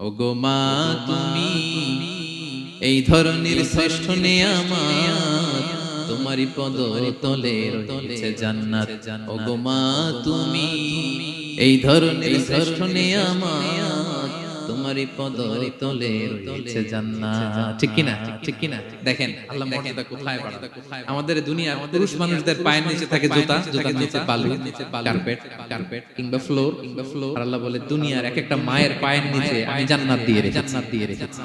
ওগো মা তুমি এই ধরনের শ্রেষ্ঠ নেয়ামত, তোমারই পদ তলে রয়েছে জান্নাত। ওগো মা তুমি এই ধরনের শ্রেষ্ঠ নেয়ামত, তোমারই পদ তলে রয়েছে জান্নাত। ঠিক কিনা? ঠিক কিনা? দেখেন আল্লাহ মর্যাদা কোথায় বাড়ায়। আমাদের দুনিয়ার পুরুষ মানুষদের পায়ের নিচে থাকে জুতা, জুতার নিচে বালু, কার্পেট, কার্পেট কিংবা ফ্লোর, কিংবা ফ্লোর। আর আল্লাহ বলে দুনিয়ার এক একটা মায়ের পায়ের নিচে আমি জান্নাত দিয়ে রেখেছি, জান্নাত দিয়ে রেখেছি।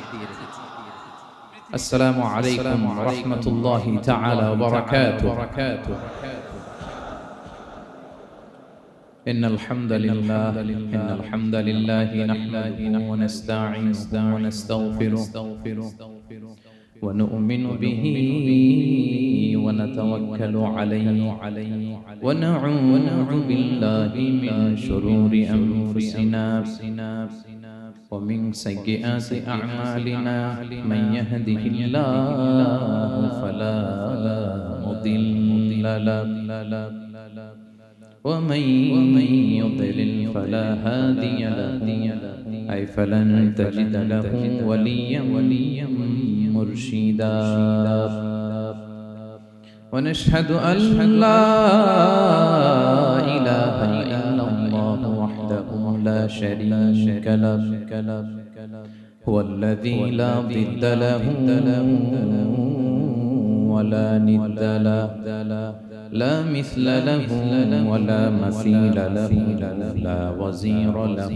السلام عليكم ورحمة الله تعالى وبركاته. إن الحمد لله نحمده ونستعينه ونستغفره ونؤمن به ونتوكل عليه ونعوذ بالله من شرور أنفسنا ومن سيئات أعمالنا من يهده الله فلا مضل له ومن يضلل فلا هادي له أي فلن تجد له وليا مرشدا ونشهد أن لا إله إلا الله وحده لا شريك له هو الذي لا ضد له ولا ند له لا مثل له ولا مثيل له لا وزير له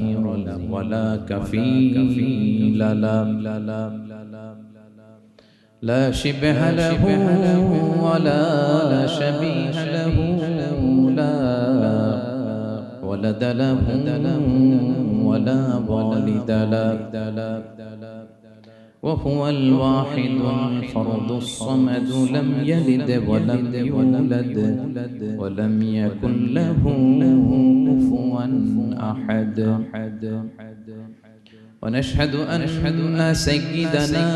ولا كفيل له لا شبه له ولا شبيه له لا ولد له ولا والد له وهو الواحد الفرد الصمد لم يلد ولم يولد ولم يكن له كفوا أحد ونشهد أن سيدنا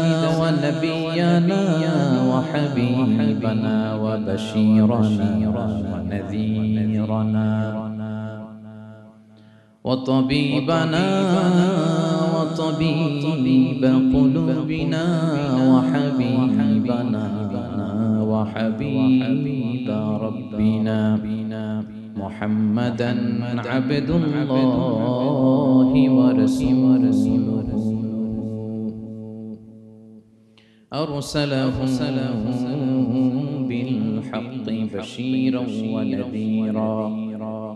ونبينا وحبيبنا وبشيرنا ونذيرنا وطبيبنا وطبيب قلوبنا وحبيبنا وحبيب ربنا محمدا عبد الله ورسوله أرسله بالحق بشيرا ونذيرا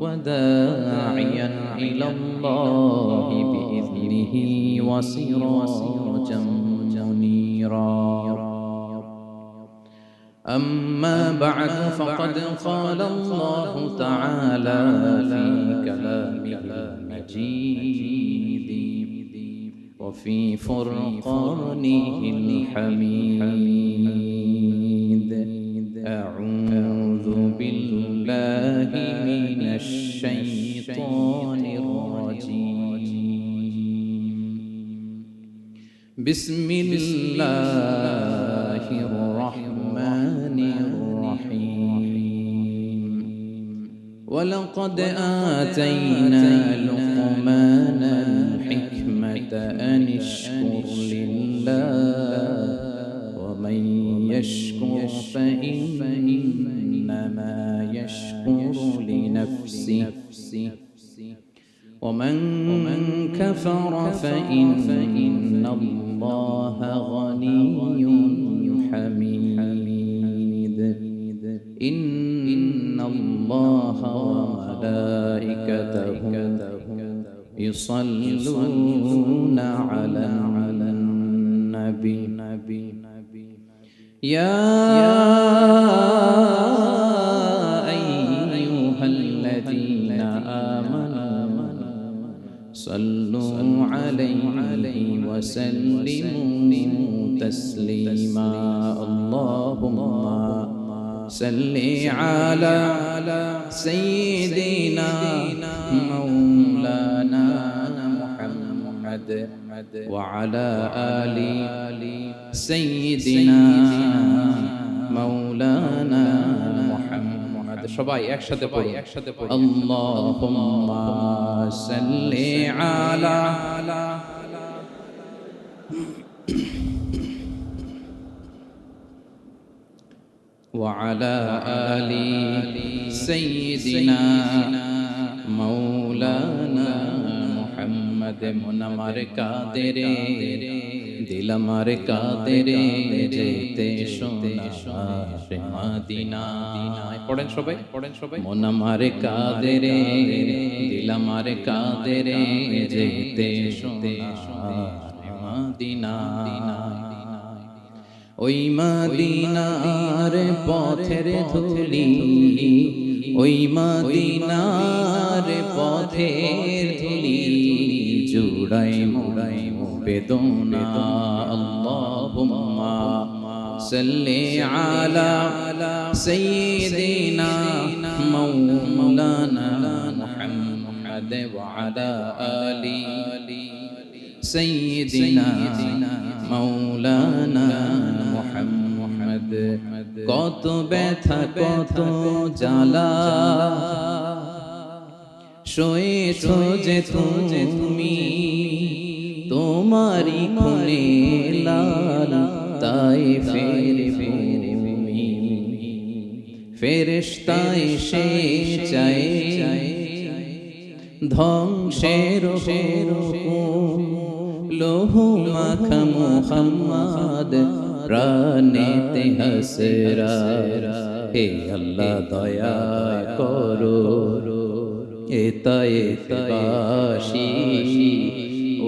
وداعيا إلى الله بإذنه وسراجا منيرا أما بعد فقد قال الله تعالى في كلامه المجيد وفي فرقانه الحميد أعوذ بالله من الشيطان الرجيم بسم الله الرحمن الرحيم ولقد آتينا لقمان الحكمة أن اشكر لله ومن يشكر فإنما يشكر لنفسه ومن كفر فإن الله غني حميد إن الله وملائكته يصلون على النبي يا أيها الذين آمنوا صلوا عليه وسلموا تسليما اللهم صل على سيدنا مولانا محمد وعلى آل سيدنا مولانا محمد সবাই একসাথে পড়ি اللهم صل على وعلى آل سيدنا مولانا محمد منمر কাদের দিল আমার কাদের যেতে সোনার মদিনা পড়েন সবাই মন আমার কাদের দিল আমার কাদের যেতে সোনার মদিনা ওই মদিনার পথের ধুলি ওই মদিনার পথের ধুলি জুড়াই মুড়াই বেদনা আল্লাহুম্মা সাল্লি আলা সাইয়্যিদিনা মাওলানা মুহাম্মদ ওয়া আলা আলি সাইয়্যিদিনা মাওলানা মুহাম্মদ কত ব্যথা কত জ্বালা সয়েছো যে তুমি তোমারি খুনে লাল তাই ভূমি ফেরেশতা এসে চায় ধ্বংসের হুকুম লোহু মাখা মুহাম্মদ প্রাণেতে হাসরা হে আল্লাহ দয়া করো এতায়ে বাসি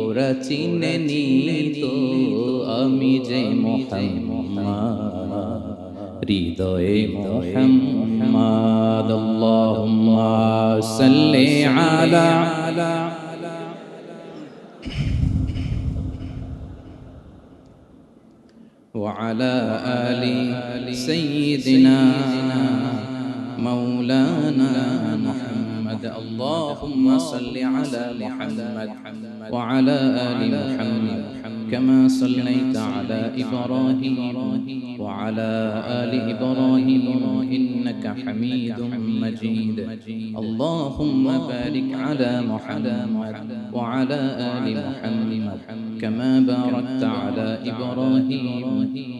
ওরা চিনেনি তো আমি যে মুহাম্মদ হৃদয়ে মুহাম্মদ আল্লাহুম্মা সাল্লি আলা وعلى آل سيدنا مولانا محمد اللهم صل على محمد وعلى آل محمد كما صليت على إبراهيم وعلى آل إبراهيم إنك حميد مجيد اللهم بارك على محمد وعلى آل محمد كما باركت على إبراهيم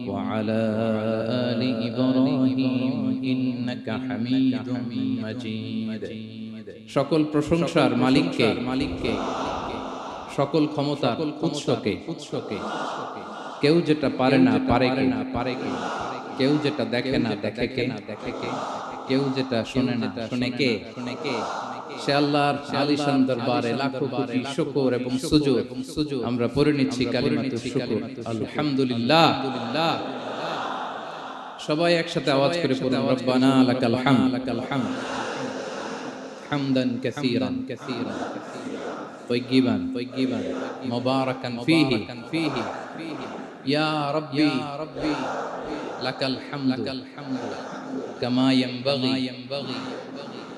وعلى آل إبراهيم إنك حميد مجيد সকল প্রশংসার মালিককে সকল ক্ষমতার উৎসকে কেউ যেটা পারে না পারে কে কেউ যেটা দেখে না দেখে কে কেউ যেটা শোনে না শোনে কে সে আল্লাহর আলিশান দরবারে লাখো কোটি শুকর এবং সুজুদ আমরা পড়ে নিচ্ছি কালিমাতুশ শুকর আলহামদুলিল্লাহ সবাই একসাথে আওয়াজ করে পড়ুন রব্বানা লাকাল হামদ হামদান কাসীরান طيبا مباركا فيه يا ربي لك الحمد كما ينبغي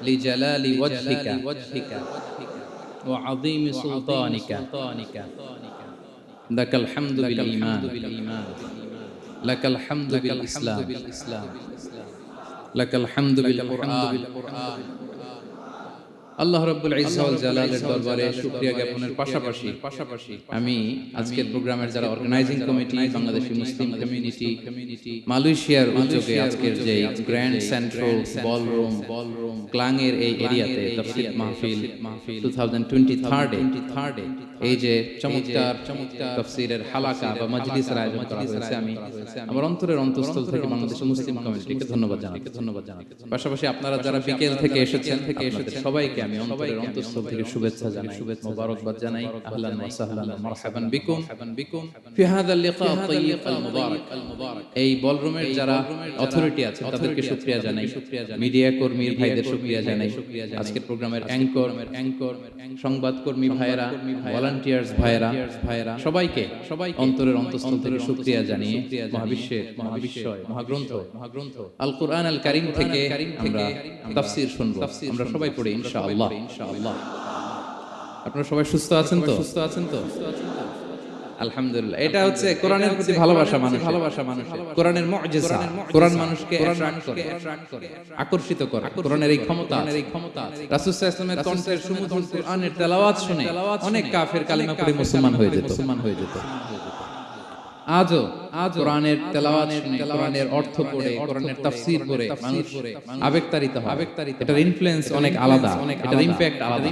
لجلال وجهك وعظيم سلطانك لك الحمد بالإيمان لك الحمد بالإسلام لك الحمد بالقرآن আল্লাহ রাব্বুল ইজ্জত ওয়াল জালালের দরবারে শুকরিয়া জ্ঞাপনের পাশাপাশি আমি আজকের প্রোগ্রামের যারা অর্গানাইজিং কমিটি বাংলাদেশি মুসলিম কমিউনিটি মালয়েশিয়ার উদ্যোগে আজকের যে গ্র্যান্ড সেন্ট্রাল বলরুম ক্লাং এর এই এরিয়াতে তাফসীর মাহফিল 2023 এই যে চমৎকার তাফসীরের হালাকা বা মাজলিসের আয়োজন করা হয়েছে আমি আমার অন্তরের অন্তঃস্থল থেকে বাংলাদেশি মুসলিম কমিউনিটিকে ধন্যবাদ জানাচ্ছি পাশাপাশি আপনারা যারা বিকেল থেকে এসেছেন সবাইকে আমি অন্তরের অন্তঃস্থল থেকে শুভেচ্ছা জানাই মোবারকবাদ জানাই আহলান ওয়া সাহলান মারহাবান বিকুম ফি হাযা লিকা আত-তাইয়িব আল-মুবারাক এই বলরুমের যারা অথরিটি আছে তাদেরকে শুকরিয়া জানাই মিডিয়া কর্মীর ভাইদের শুকরিয়া জানাই আজকের প্রোগ্রামের অ্যাঙ্কর সংবাদ কর্মী ভাইরা ভলান্টিয়ার্স ভাইরা সবাইকে অন্তরের অন্তঃস্থল থেকে শুকরিয়া জানিয়ে মহাবিশ্বয় মহাগ্রন্থ আল কুরআন আল কারীম থেকে আমরা তাফসীর শুনবো আমরা সবাই পড়ি ইনশাআল্লাহ আপনারা সবাই সুস্থ আছেন তো আলহামদুলিল্লাহ এটা হচ্ছে কোরআনের প্রতি ভালোবাসা মানুষ কোরআনের মুজিজা কোরআন মানুষকে অ্যাট্রাক্ট করে আকর্ষিত করে কোরআনের এই ক্ষমতা রাসূল সাল্লাল্লাহু আলাইহি ওয়াসাল্লামের কণ্ঠের সুমধুর কোরআনের তেলাওয়াত শুনে অনেক কাফের কালিমা পড়ে মুসলমান হয়ে যেত আজও কোরআনের তেলাওয়াত শুনে, কোরআনের অর্থ পড়ে, কোরআনের তাফসীর পড়ে মানুষ আবেগতাড়িত হয়। এটার ইনফ্লুয়েন্স অনেক আলাদা, এটার ইমপ্যাক্ট আলাদা।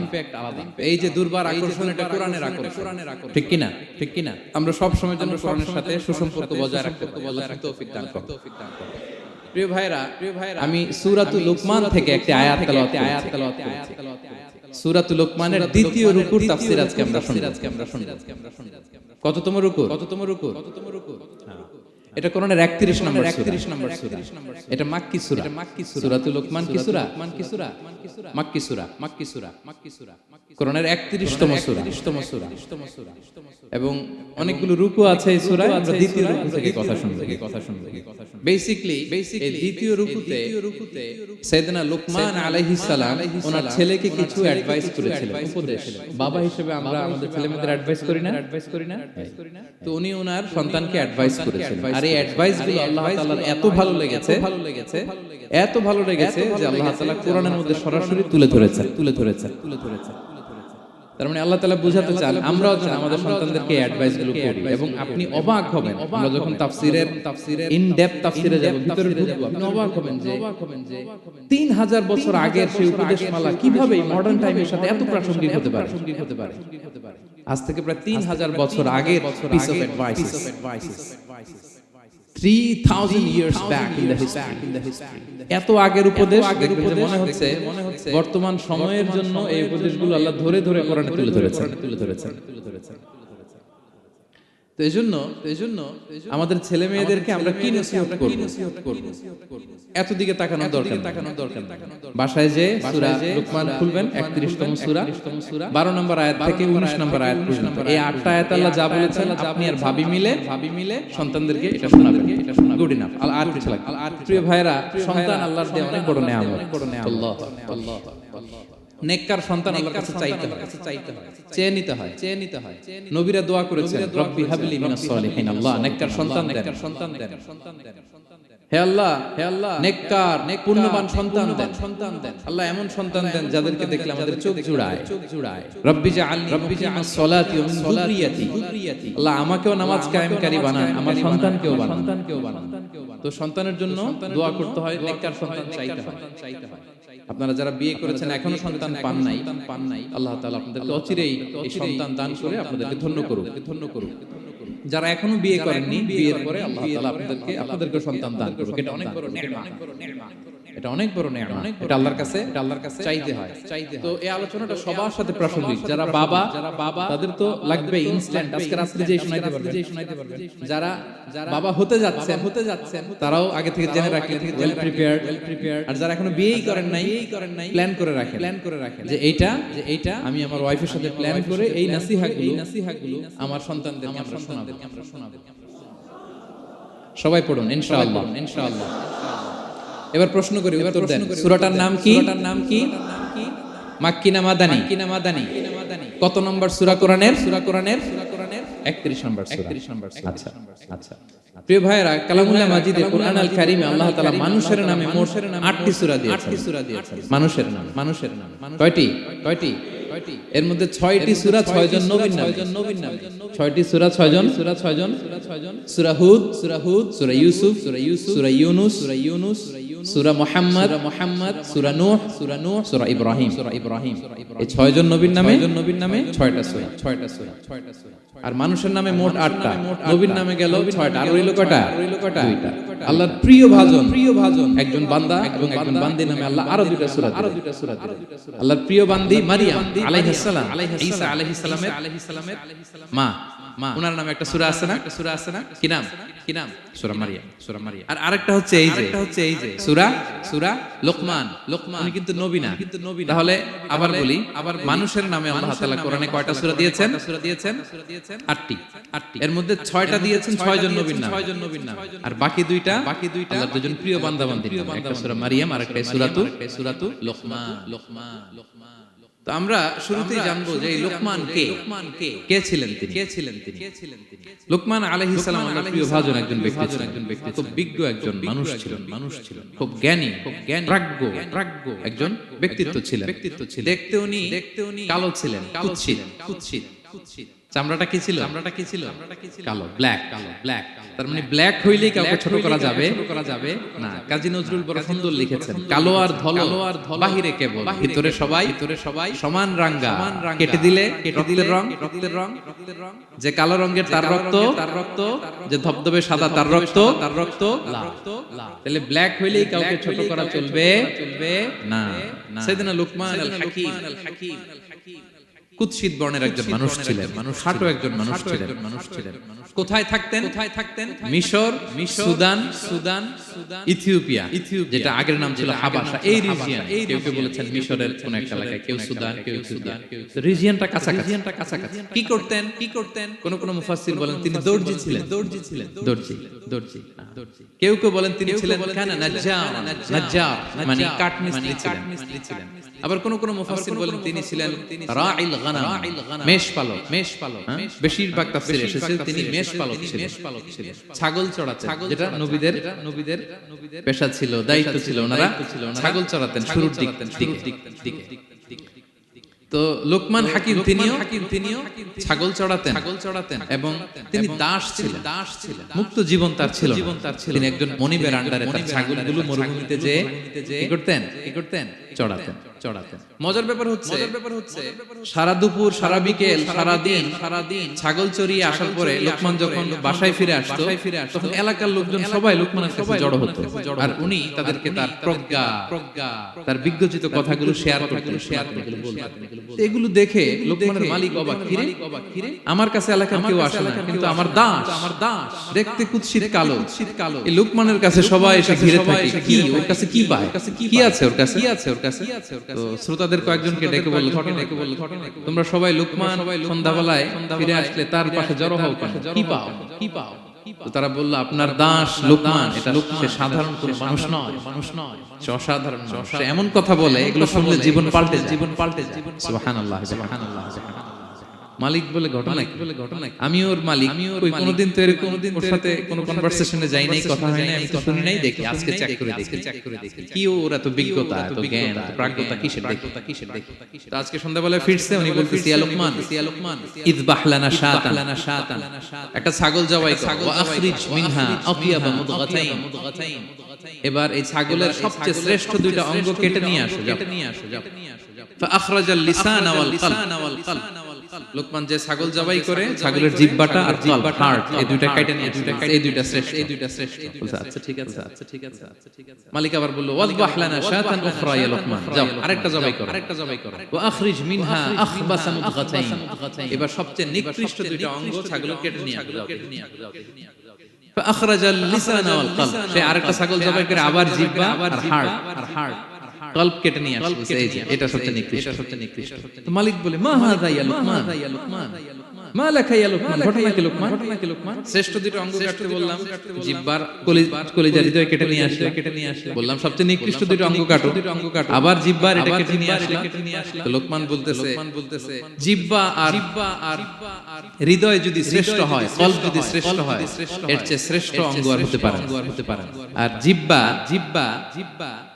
এই যে দুর্বার আকর্ষণ, এটা কোরআনের আকর্ষণ, ঠিক কি না? ঠিক কি না? আমরা সব সময় যেন কোরআনের সাথে সুসম্পর্ক বজায় রাখতে পারি। আল্লাহ তৌফিক দান করুন। প্রিয় ভাইরা, আমি সূরাতুল লুকমান থেকে একটি আয়াত তেলাওয়াত করেছি। সূরাতুল লুকমানের দ্বিতীয় রুকুর তাফসীর আজকে আমরা শুনব। কততম রুকু? এটা কোরআনের 31 নম্বর সূরা। এটা মাক্কি সূরা। সূরাতুল লুকমান কি সূরা? মাক্কি সূরা। কোরআনের 31তম সূরা। এবং অনেকগুলো রুকু আছে এই সূরায়। আমরা দ্বিতীয় রুকু থেকে কথা শুনব। বেসিক্যালি এই দ্বিতীয় রুকুতে সাইয়েদনা লুকমান আলাইহিস সালাম ওনার ছেলেকে কিছু অ্যাডভাইস করেছিলেন, উপদেশ। বাবা হিসেবে আমরা আমাদের ছেলেমেয়েদের অ্যাডভাইস করি না? তো উনি ওনার সন্তানকে অ্যাডভাইস করেছিলেন। আর এই অ্যাডভাইসগুলো আল্লাহ তাআলার এত ভালো লেগেছে যে আল্লাহ তাআলা কোরআনের মধ্যে সরাসরি তুলে ধরেছেন। তার মানে আল্লাহ তাআলা বুঝাতে চান আমরাও যেন আমাদের সন্তানদেরকে অ্যাডভাইসগুলো করি। এবং আপনি অবাক হবেন, আমরা যখন তাফসীরের ইন ডেপথ তাফসীরে যাব, ভিতরে ঢুকবো, আপনি অবাক হবেন যে 3000 বছর আগের সেই উপদেশমালা কিভাবে মডার্ন টাইমের সাথে এত প্রাসঙ্গিক হতে পারে। আজ থেকে প্রায় 3000 বছর আগের piece of advice, 3000 years back in the history. এত আগের উপদেশ মনে হচ্ছে বর্তমান সময়ের জন্য এই উপদেশগুলো আল্লাহ ধরে কোরআনে তুলে ধরেছেন। তো এজন্য আমাদের ছেলে মেয়েদেরকে আমরা কি নসিহত করব? এত দিকে তাকানোর দরকার। বাসায় যে সূরা লুকমান খুলবেন, 31তম সূরা, 12 নম্বর আয়াত থেকে 19 নম্বর আয়াত পর্যন্ত এই 8টা আয়াত আল্লাহ যা বলেছেন, আপনি আর ভাবি মিলে সন্তানদেরকে এটা শোনাবেন। Good enough. আর কিছু লাগবে? প্রিয় ভাইরা, সন্তান আল্লাহর দেওয়া অনেক বড় নেয়ামত। আল্লাহ নেককার সন্তান আল্লাহর কাছে চাইতে হয়, চেয়ে নিতে হয়। নবীরা দোয়া করেছেন, রব্বি হাবলি মিনাস সালিহিন, আল্লাহ নেককার সন্তান দেন। হে আল্লাহ নেককার পুণ্যবান সন্তান দেন। আল্লাহ এমন সন্তান দেন যাদেরকে দেখলে আমাদের চোখ জুড়ায়। রব্বি জাআলনি মুকিমাস সালাতি ওয়া মিন যুররিয়াতি, আল্লাহ আমাকেও নামাজ কায়েমকারী বানান, আমার সন্তানকেও বানান। তো সন্তানের জন্য দোয়া করতে হয়, নেককার সন্তান চাইতে হয়। আপনারা যারা বিয়ে করেছেন এখনো সন্তান পান নাই, আল্লাহ তাআলা আপনাদেরকে অচিরেই এই সন্তান দান করে আপনাদেরকে ধন্য করুক। যারা এখনো বিয়ে করেননি, বিয়ের পরে আল্লাহ তাআলা আপনাদেরকে সন্তান দান করুক। এটা অনেক বড় নেয়ামত। এটা আল্লাহর কাছে চাইতে হয়। তো এই আলোচনাটা সবার সাথে প্রাসঙ্গিক। যারা বাবা তাদের তো লাগবে ইনস্ট্যান্ট, আজকে রাত্রে যেই শোনাইতে পারবেন। যারা বাবা হতে যাচ্ছেন তারাও আগে থেকে জেনে রাখেন, ওয়েল প্রিপেয়ার্ড। আর যারা এখনো বিয়েই করেন নাই, প্ল্যান করে রাখেন যে এইটা আমি আমার ওয়াইফের সাথে প্ল্যান করে এই নাসিহাগুলো আমার সন্তানদেরকে আমরা শোনাবো। সবাই পড়ুন ইনশাআল্লাহ। এবার প্রশ্ন করি, উত্তর দেন। সূরাটার নাম কি? মাক্কি না মাদানী? কত নম্বর সূরা কোরআনের? 31 নম্বর সূরা। আচ্ছা। প্রিয় ভাইরা, কালামুল্লাহ মাজিদে কুরআন আল কারীমে আল্লাহ তাআলা মানুষের নামে মোট 8টি সূরা দিয়েছেন। মানুষের নাম কয়টি? এর মধ্যে 6টি সূরা 6 জন নবীর নাম। 6টি সূরা 6 জন। সূরা হুদ, সূরা ইউসুফ, সূরা ইউনুস, সূরা মুহাম্মদ, সূরা নূহ, সূরা ইব্রাহিম। এই 6 জন নবীর নামে 6টা সূরা। আর মানুষের নামে মোট 8টা, নবীর নামে গেল 6টা। আর রইল কয়টা? 2টা। আল্লাহর প্রিয় ভাজন একজন বান্দা এবং একজন বান্দির নামে আল্লাহ আরো 2টা সূরা দিলেন। আল্লাহর প্রিয় বান্দি মারিয়াম আলাইহিস সালাম, ঈসা আলাইহিস সালামের মা, ওনার নামে একটা সূরা আছে না? কি নাম? সূরা মারিয়াম। আর আরেকটা হচ্ছে এই যে সূরা লুকমান। উনি কিন্তু নবী না। তাহলে আবার বলি, মানুষের নামে আল্লাহ তাআলা কোরআনে কয়টা সূরা দিয়েছেন? 8টি। এর মধ্যে 6টা দিয়েছেন 6 জন নবীর নাম। আর বাকি দুইটা আল্লাহর দুজন প্রিয় বান্দা বান্দির নাম। একটা সূরা মারিয়াম আর একটা সূরাতু লুকমান। তো আমরা শুরুতেই জানবো যে এই লুকমান কে ছিলেন তিনি? লুকমান আলাইহিস সালাম আল্লাহর প্রিয় ভাজন একজন ব্যক্তি ছিলেন। খুব বিজ্ঞ একজন মানুষ ছিলেন। খুব জ্ঞানী প্রাজ্ঞ একজন ব্যক্তিত্ব ছিলেন। দেখতে উনি কালো ছিলেন, কুৎসিত। চামড়াটা কি ছিল? কালো, ব্ল্যাক। তার মানে ব্ল্যাক হইলেই কাউকে ছোট করা যাবে না। কাজী নজরুল বড় সুন্দর লিখেছেন, কালো আর ধলো বাহিরে কেবল, ভিতরে সবাই সমান রাঙ্গা, কেটে দিলে রক্তের রং। যে কালো রঙের তার রক্ত, যে ধবধবে সাদা তার রক্ত লাল। তাহলে ব্ল্যাক হইলেই কাউকে ছোট করা চলবে না। সাইয়েদনা লুকমান আল হাকিম কুৎসিত বর্ণের একজন মানুষ ছিলেন, খাটো একজন মানুষ ছিলেন। কোথায় থাকতেন? মিশর, সুদান, ইথিওপিয়া, যেটা আগের নাম ছিল হাবাসা, এই রিজিয়ন। কেউ বলেছেন মিশরের কোন একটা এলাকায়, কেউ সুদান, কেউ ইথিওপিয়া। রিজিয়নটা কাছাকাছি। কি করতেন? কোন মুফাসসির বলেন তিনি দর্জি ছিলেন। দর্জি। কেউ বলেন তিনি ছিলেন কানা নাজ্জার, মানে কাঠমিস্ত্রি ছিলেন। আবার কোন মুফাসসির বলেন তিনি ছিলেন রাইল গানাম, মেষপালক। বেশিরভাগ তাফসীরে এসেছে তিনি মেষপালক ছিলেন। ছাগল চড়াতেন, যেটা নবীদের পেশা ছিল, দায়িত্ব ছিল। ওনারা ছাগল চড়াতেন শুরুর দিকে। তো লোকমান হাকিম তিনিও ছাগল চড়াতেন এবং তিনি দাস ছিলেন। মুক্ত জীবন তার ছিল। তিনি একজন মনিবের আন্ডারে তার ছাগলগুলো মরুভূমিতে যে কি করতেন? চড়াতেন। মজার ব্যাপার হচ্ছে সারা দুপুর, সারা বিকেল, সারা দিন ছাগল চড়িয়ে আসার পরে লোকমান যখন বাসায় ফিরে আসতো, তখন এলাকার লোকজন সবাই লোকমানের কাছে জড়ো হতো, আর উনি তাদেরকে তার প্রজ্ঞা, তার বিজ্ঞচিত কথাগুলো শেয়ার করতেন। এগুলো দেখে লোকমানের মালিক অবাক, কিরে আমার কাছে এলাকার কেউ আসে না, কিন্তু আমার দাস দেখতে কুৎসিত কালো, এই লোকমানের কাছে সবাই এসে ঘিরে থাকে। কি ওর কাছে কি পায়? কি আছে ওর কাছে? তো শ্রোতাদের কয়েকজনকে ডেকে বলল, ঘটনা তোমরা সবাই লোকমান সন্ধ্যাবেলায় ফিরে আসলে তার পাশে জড়ো হও কেন? কি পাও? তো তারা বলল, আপনার দাস লোকমান, এটা সে সাধারণ কোনো মানুষ নয়, সে অসাধারণ। সে এমন কথা বলে, এগুলো শুনলে জীবন পাল্টে যায়। সুবহানাল্লাহ। মালিক বলে ঘটনা, আমি ওর মালিক, কোনোদিন তো এরকম ওর সাথে কোনো কনভারসেশনে যাই নাই, কথা হয় নাই, আমি তো শুনি নাই, দেখি আজকে চেক করে দেখি কি ওর এত বিজ্ঞতা, এত জ্ঞান, এত প্রাজ্ঞতা কিসের দেখি। তো আজকে সন্ধ্যাবেলায় ফিরছে, উনি বলতেছে, ইয়া লোকমান ইযবাহ লানা শাতান, একটা ছাগল জবাই কর, ওয়া আখরিজ মিনহা আতিয়াবা মুদগাতাইন। এবার এই ছাগলের সবচেয়ে শ্রেষ্ঠ দুইটা অঙ্গ কেটে নিয়ে আসো। ফাআখরাজাল লিসান ওয়াল কলব। লোকমান যে ছাগল জবাই করে, ছাগলের জিহ্বাটা আর কলব, হার্ট, এই দুইটা কেটে নিয়ে আসো। এই দুইটা শ্রেষ্ঠ। বলছে আচ্ছা ঠিক আছে। মালিক আবার বলল, ওয়াযবাহ লানা শাতান উখরা ইয়া লোকমান, যাও আরেকটা জবাই করো। ওয়া আখরিজ মিনহা আখবাসা মুদগাতাইন। এবার সবচেয়ে নিকৃষ্ট দুইটা অঙ্গ ছাগলের কেটে নিয়ে আসো। ফাআখরাজাল লিসান ওয়াল কলব। সে আরেকটা ছাগল জবাই করে আবার জিহ্বা আর হার্ট, কলব কেটে নিয়ে আসছে। এই যে এটা সবচেয়ে নিকৃষ্ট। তো মালিক বলে, মা হাযা ইয়া লোকমান, মা লাকা ইয়া লোকমান, ঘটনা কি লোকমান? শ্রেষ্ঠ দুটো অঙ্গ কাটতে বললাম, জিহ্বার কলিজা হৃদয় কেটে নিয়ে আসলে, বললাম সবচেয়ে নিকৃষ্ট দুটো অঙ্গ কাটো, আবার জিহ্বার এটা কেটে নিয়ে আসলে। তো লোকমান বলতেছে, জিহ্বা আর হৃদয় যদি শ্রেষ্ঠ হয়, কলব যদি শ্রেষ্ঠ হয়, এর চেয়ে শ্রেষ্ঠ অঙ্গ আর হতে পারে। আর জিহ্বা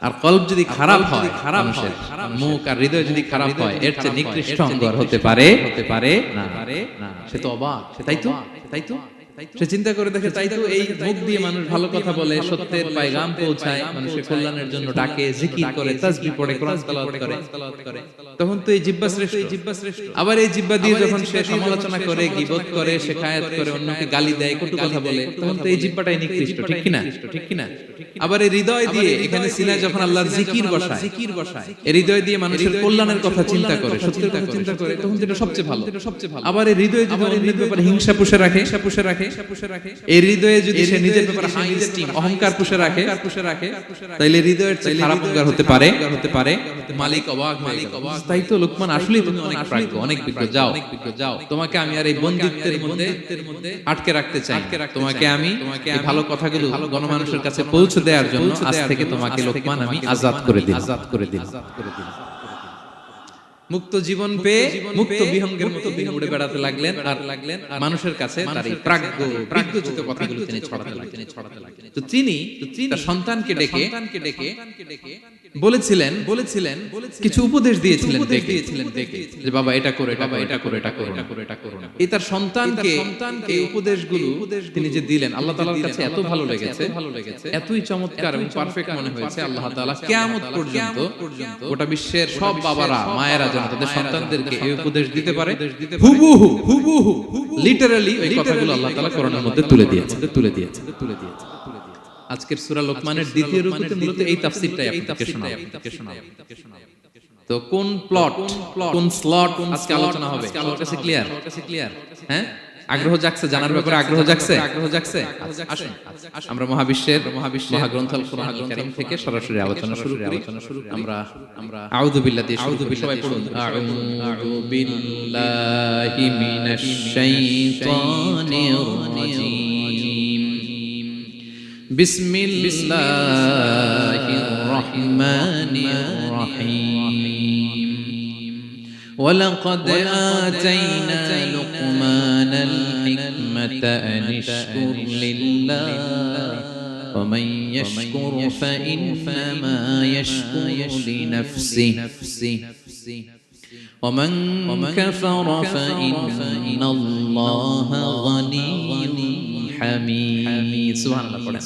আর কলব যদি খারাপ হয়, মানুষের মুখ আর হৃদয় যদি খারাপ হয়, এর চেয়ে নিকৃষ্ট অঙ্গ আর হতে পারে না। সে তো অবাক, তাই তো সে চিন্তা করে দেখে, তাই তো এই মুখ দিয়ে মানুষ ভালো কথা বলে, সত্যের পয়গাম পৌঁছায়, মানুষের কল্যাণের জন্য ডাকে, জিকির করে, তাসবিহ পড়ে, কোরআন তেলাওয়াত করে, তখন তো এই জিহ্বা শ্রেষ্ঠ। আবার এই জিহ্বা দিয়ে যখন সে সমালোচনা করে, গীবত করে, শিকায়াত করে, অন্যকে গালি দেয়, কটু কথা বলে, তখন তো এই জিহ্বাটাই নিকৃষ্ট, ঠিক কি না? আবার এই হৃদয় দিয়ে, এখানে সিনায় যখন আল্লাহর জিকির বসায়, এই হৃদয় দিয়ে মানুষের কল্যাণের কথা চিন্তা করে, সত্যের কথা চিন্তা করে, তখন এটা সবচেয়ে ভালো। আবার এই হৃদয় যদি অন্যের ব্যাপারে হিংসা পুষে রাখে, এই হৃদয়ে যদি সে নিজের ব্যাপারে হাই এস্টিম, অহংকার পুষে রাখে, তাইলে হৃদয়ের চেয়ে খারাপ অঙ্গার হতে পারে। মালিক অবাক। তাই তো লোকমান, আসলেই তুমি অনেক প্রাজ্ঞ, অনেক বিজ্ঞ, যাও তোমাকে আমি আর এই বন্দিত্বের মধ্যে আটকে রাখতে চাই। তোমাকে আমি এই ভালো কথাগুলো গণমানুষের কাছে পৌঁছে দেওয়ার জন্য আজ থেকে তোমাকে লোকমান আমি আজাদ করে দিলাম। মুক্ত জীবন পেয়ে মুক্ত বিহঙ্গের মতো দিন উড়ে বেড়াতে লাগলেন আর মানুষের কাছে তার এই প্রাজ্ঞ বিদ্যুচিত কথাগুলো তিনি ছড়াতে লাগলেন। তো তিনি তার সন্তানকে ডেকে বলেছিলেন কিছু উপদেশ দিয়েছিলেন ডেকে যে বাবা এটা করো, এটা করো না। এই তার সন্তানকে এই উপদেশগুলো তিনি যে দিলেন আল্লাহ তাআলার কাছে এত ভালো লেগেছে, এতই চমৎকার এবং পারফেক্ট মনে হয়েছে, আল্লাহ তাআলা কিয়ামত পর্যন্ত গোটা বিশ্বের সব বাবারা মায়েরা যেন তাদের সন্তানদেরকে এই উপদেশ দিতে পারে হুবহু লিটারালি এই কথাগুলো আল্লাহ তাআলা কোরআনের মধ্যে তুলে দিয়েছে। আজকের সূরা লোকমানের দ্বিতীয় রুকুতে মূলত এই তাফসীরটাই আপনাদেরকে শোনাবো। তো কোন প্লট কোন স্লট আজকে আলোচনা হবে আমার কাছে ক্লিয়ার? হ্যাঁ, আগ্রহ জাগছে, জানার ব্যাপারে আগ্রহ জাগছে। আসুন আমরা মহাবিশ্বের মহাগ্রন্থ আল কোরআনুল কারীম থেকে সরাসরি আলোচনা শুরু করি। আমরা আউযু বিল্লাহি সবাই পড়ুন, আউযু বিল্লাহি মিনাশ শাইতানির রাজীম, বিসমিল্লাহির রহমানির রহিম। ওয়ালাকাদ আতাইনা লুকমানাল হিকমাতা আন ইশকুর লিল্লাহ ওয়া মান ইয়াশকুর ফাইন্নামা ইয়াশকুরু লিনাফসিহি ওয়া মান কাফারা ফাইন্নাল্লাহা গানিয়্যুন হামিদ। সুবহানাল্লাহ।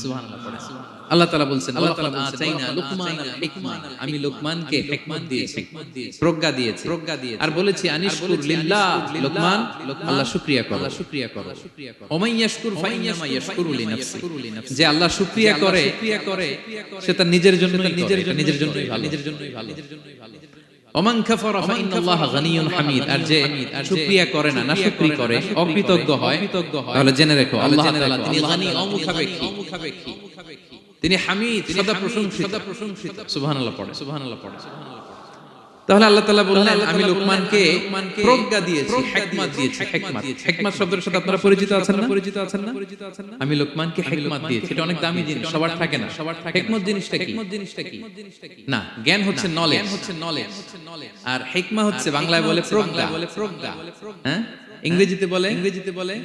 আল্লাহ তাআলা বলছেন আতাইনা লুকমানাল হিকমা, আমি লোকমানকে হিকমত দিয়েছি, প্রজ্ঞা দিয়েছি আর বলেছি আনিশকুর লিল্লাহ, লোকমান আল্লাহ শুকরিয়া করো। ওমান ইয়াশকুর ফাইন্নামা ইয়াশকুরু লিনাফসি, যে আল্লাহ শুকরিয়া করে সে তার নিজের জন্যই ভালো। ওমান কাফারা ফাইন্নাল্লাহা গানিয়্যুন হামিদ, আর যে শুকরিয়া করে না, নাশুকরি করে, অকৃতজ্ঞ হয়, তাহলে জেনে রেখো আল্লাহ তাআলা তিনি গানি, অমুখাপেক্ষী, তিনি হামিদ, সদা প্রশংসিত। সুবহানাল্লাহ পড়ে। তাহলে আল্লাহ তাআলা বললেন আমি লোকমানকে প্রজ্ঞা দিয়েছি, হিকমত দিয়েছি। হিকমত শব্দের সাথে আপনারা পরিচিত আছেন না? আমি লোকমানকে হিকমত দিয়েছি। এটা অনেক দামি জিনিস, সবার থাকে না। হিকমত জিনিসটা কি? না, জ্ঞান হচ্ছে নলেজ, আর হিকমা হচ্ছে বাংলায় বলে প্রজ্ঞা। হ্যাঁ, ইংরেজিতে বলে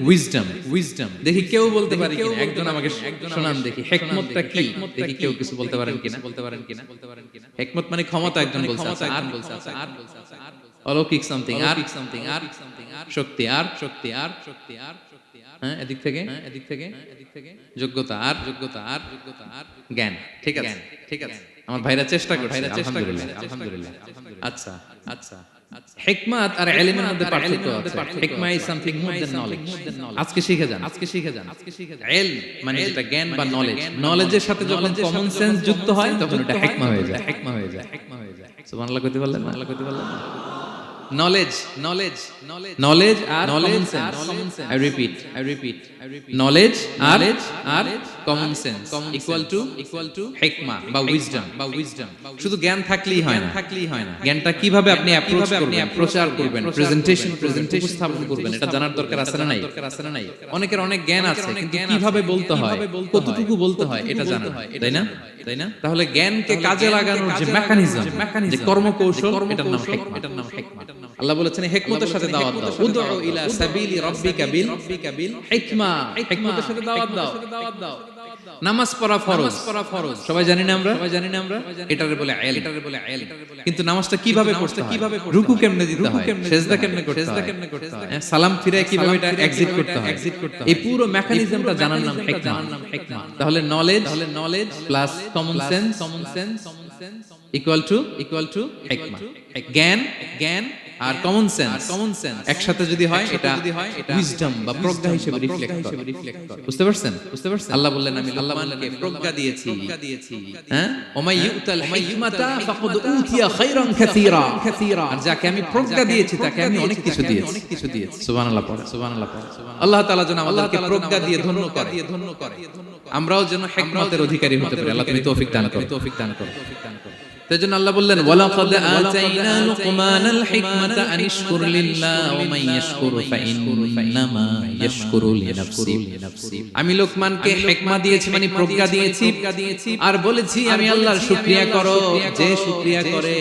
উইজডম। দেখি কেউ বলতে পারে কিনা, একজন আমাকে শোনান দেখি হিকমতটা কি, দেখি কেউ কিছু বলতে পারেন কিনা। হিকমত মানে ক্ষমতা, একজন বলছে আর অলৌকিক সামথিং, আর শক্তি, আর হ্যাঁ, এদিক থেকে যোগ্যতা, আর জ্ঞান। ঠিক আছে আমার ভাইরা চেষ্টা করছে, আলহামদুলিল্লাহ। আচ্ছা, হিকমত আর ইলমের মধ্যে পার্থক্য আছে। হিকমা is something more than knowledge. আজকে শিখে যান। ইলম মানে যেটা জ্ঞান বা নলেজের সাথে যখন কমন সেন্স যুক্ত হয় তখন এটা হিকমা হয়ে যায়। সুবহানাল্লাহ কইতে পারলেন না? knowledge R common sense. I repeat knowledge R common sense equal to hikmah বা wisdom. শুধু জ্ঞান থাকলেই হয় না, জ্ঞানটা কিভাবে আপনি অ্যাপ্রোচ করবেন, প্রচার করবেন, প্রেজেন্টেশন উপস্থাপন করবেন, এটা জানার দরকার আছে না নাই? অনেকের অনেক জ্ঞান আছে কিন্তু কিভাবে বলতে হয়, কতটুকু বলতে হয় এটা জানা, তাই না? তাহলে জ্ঞানকে কাজে লাগানোর যে মেকানিজম, যে কর্মকৌশল, এটার নাম হিকমা। আল্লাহ বলেছেন হিকমতের সাথে দাওয়াত দাও, উদউ ইলা সাবিলি রাব্বিকা বিল হিকমা, হিকমতের সাথে দাওয়াত দাও। নামাজ পড়া ফরজ, সবাই জানি না আমরা, এটারে বলে ইলম। কিন্তু নামাজটা কিভাবে পড়তে হয়, রুকু কেমনে দিতে হয়, সিজদা কেমনে করতে হয়, সালাম ফিরায় কিভাবে এটা এক্সিট করতে হয়, এই পুরো মেকানিজমটা জানার নাম হিকমা। তাহলে knowledge plus common sense equal to হিকমা। জ্ঞান আর কমন সেন্স একসাথে যদি হয় এটা উইজডম বা প্রজ্ঞা হিসেবে রিফ্লেক্ট করে। বুঝতে পারছেন? আল্লাহ বললেন আমি লোকমানকে প্রজ্ঞা দিয়েছি। হ্যাঁ, ওমাই ইউতাল হিকমাতা ফাকাদ উতিয়া খায়রান কাসীরা, আর যাকে আমি প্রজ্ঞা দিয়েছি তাকে আমি অনেক কিছু দিয়েছি। সুবহানাল্লাহ পড়ে। আল্লাহ তাআলা যেন আমাদেরকে প্রজ্ঞা দিয়ে ধন্য করে, আমরাও যেন হিকমতের অধিকারী হতে পারি। আল্লাহ তুমি তৌফিক দান করো। তাইজন্য আল্লাহ বললেন ওয়ালাকাদ আতাইনা লুকমানাল হিকমাতা আনিশকুর লিল্লাহ ওয়া মান ইয়াশকুরু ফাইন্নামা ইয়াশকুরু লিনাফসি। আমি লোকমানকে হিকমা দিয়েছি মানে প্রজ্ঞা দিয়েছি আর বলেছি আমি আল্লাহর শুকরিয়া করো, যে শুকরিয়া করে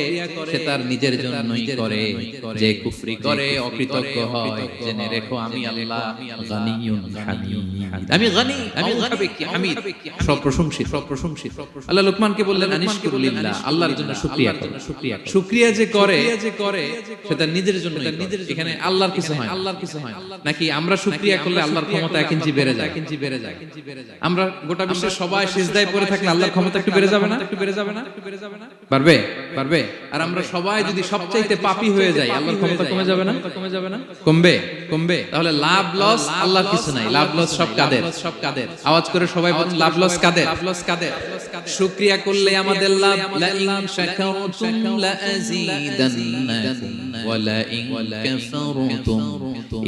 সে তার নিজের জন্যই করে, যে কুফরি করে অকৃতজ্ঞ হয় জেনে রেখো আমি আল্লাহ গানিয়ুন হামিদ। আমি গানি, আমি হামিদ, সর্বপ্রশংসিত। আল্লাহ লোকমানকে বললেন আনিশকুর লিল্লাহ, আল্লাহর জন্য শুকরিয়া করো। শুকরিয়া যে করে সে তার নিজের জন্য, এখানে আল্লাহর কিছু হয় নাকি আমরা শুকরিয়া করলে আল্লাহর ক্ষমতা 1 ইঞ্চি বেড়ে যায়? আমরা গোটা বিশ্বের সবাই সিজদায় পড়ে থাকলে আল্লাহর ক্ষমতা একটু বেড়ে যাবে না? পারবে? আর আমরা সবাই যদি সবচাইতে পাপী হয়ে যাই আল্লাহর ক্ষমতা কমে যাবে না? কমবে। তাহলে লাভ লস আল্লাহর কিছু নাই, লাভ লস সব কাদের? আওয়াজ করে সবাই বলুন লাভ লস কাদের? শুকরিয়া করলে আমাদের লাভ। লা ইন শাকারতুম লা আযীদান্নাকুম ওয়া লা ইন কাফারতুম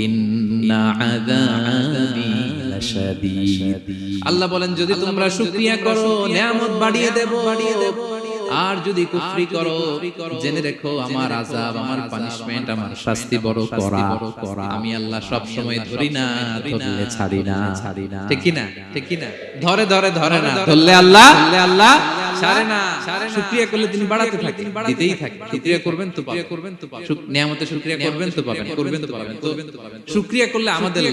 ইন্না আযাবি লাশাদীদ। আল্লাহ বলেন যদি তোমরা শুকরিয়া করো নিয়ামত বাড়িয়ে দেব, আর যদি কুফরি করো জেনে রেখো আমার আযাব, আমার পানিশমেন্ট, আমার শাস্তি বড় কড়া। আমি আল্লাহ সব সময় ধরি না, ধরলে ছাড়ি না। ঠিক কি না? ধরে না, ধরলে আল্লাহ ছাড়ে না। শুকরিয়া করলে তিনি বাড়াতে থাকেন, দিতেই থাকেন। শুকরিয়া করবেন তো পাবেন, নিয়ামতের শুকরিয়া করবেন তো পাবেন। তো শুকরিয়া করলে আমাদের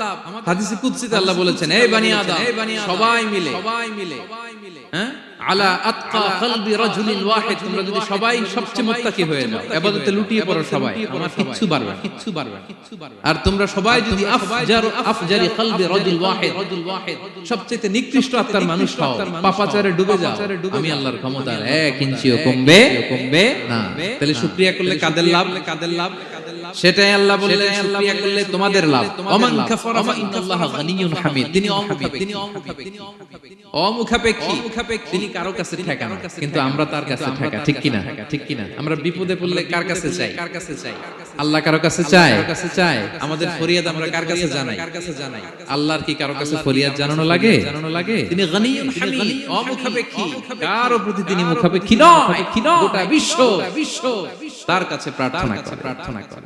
লাভ। হাদিসে কুদসিতে আল্লাহ বলেছেন হে বানি আদম, সবাই মিলে আলা আতকা কলবি রাজুলিন ওয়াহিদ, তোমরা যদি সবাই সবচেয়ে মুত্তাকি হয়ে যাও, ইবাদতে লুটিয়ে পড়ো সবাই, আমার কিচ্ছু পারবে না। আর তোমরা সবাই যদি আফজারি কলবি রাজুল ওয়াহিদ, সবচেয়ে নিকৃষ্ট আত্মার মানুষ হও, পাপাচারে ডুবে যাও, আমি আল্লাহর ক্ষমতার 1 ইঞ্চিও কমবে না। তাহলে শুকরিয়া করলে কাদের লাভ? সেটাই আল্লাহ বললেন শুকরিয়া করলে তোমাদের লাভ। ওমান কাফারা ফা ইন্নাল্লাহা গানিয়ুন হামিদ। তিনি অমুখাপেক্ষী, তিনি কারো কাছে ঠেকা না, কিন্তু আমরা তার কাছে ঠেকা। ঠিক কিনা? আমরা বিপদে পড়লে কার কাছে চাই? আল্লাহ কারো কাছে চায়। আমাদের ফরিয়াদ আমরা কার কাছে জানাই? আল্লাহর কি কারো কাছে ফরিয়াদ জানানো লাগে? তিনি গানিয়ুন হামিদ, অমুখাপেক্ষী, কারো প্রতি তিনি মুখাপেক্ষী নয়। গোটা বিশ্ব তার কাছে প্রার্থনা করে,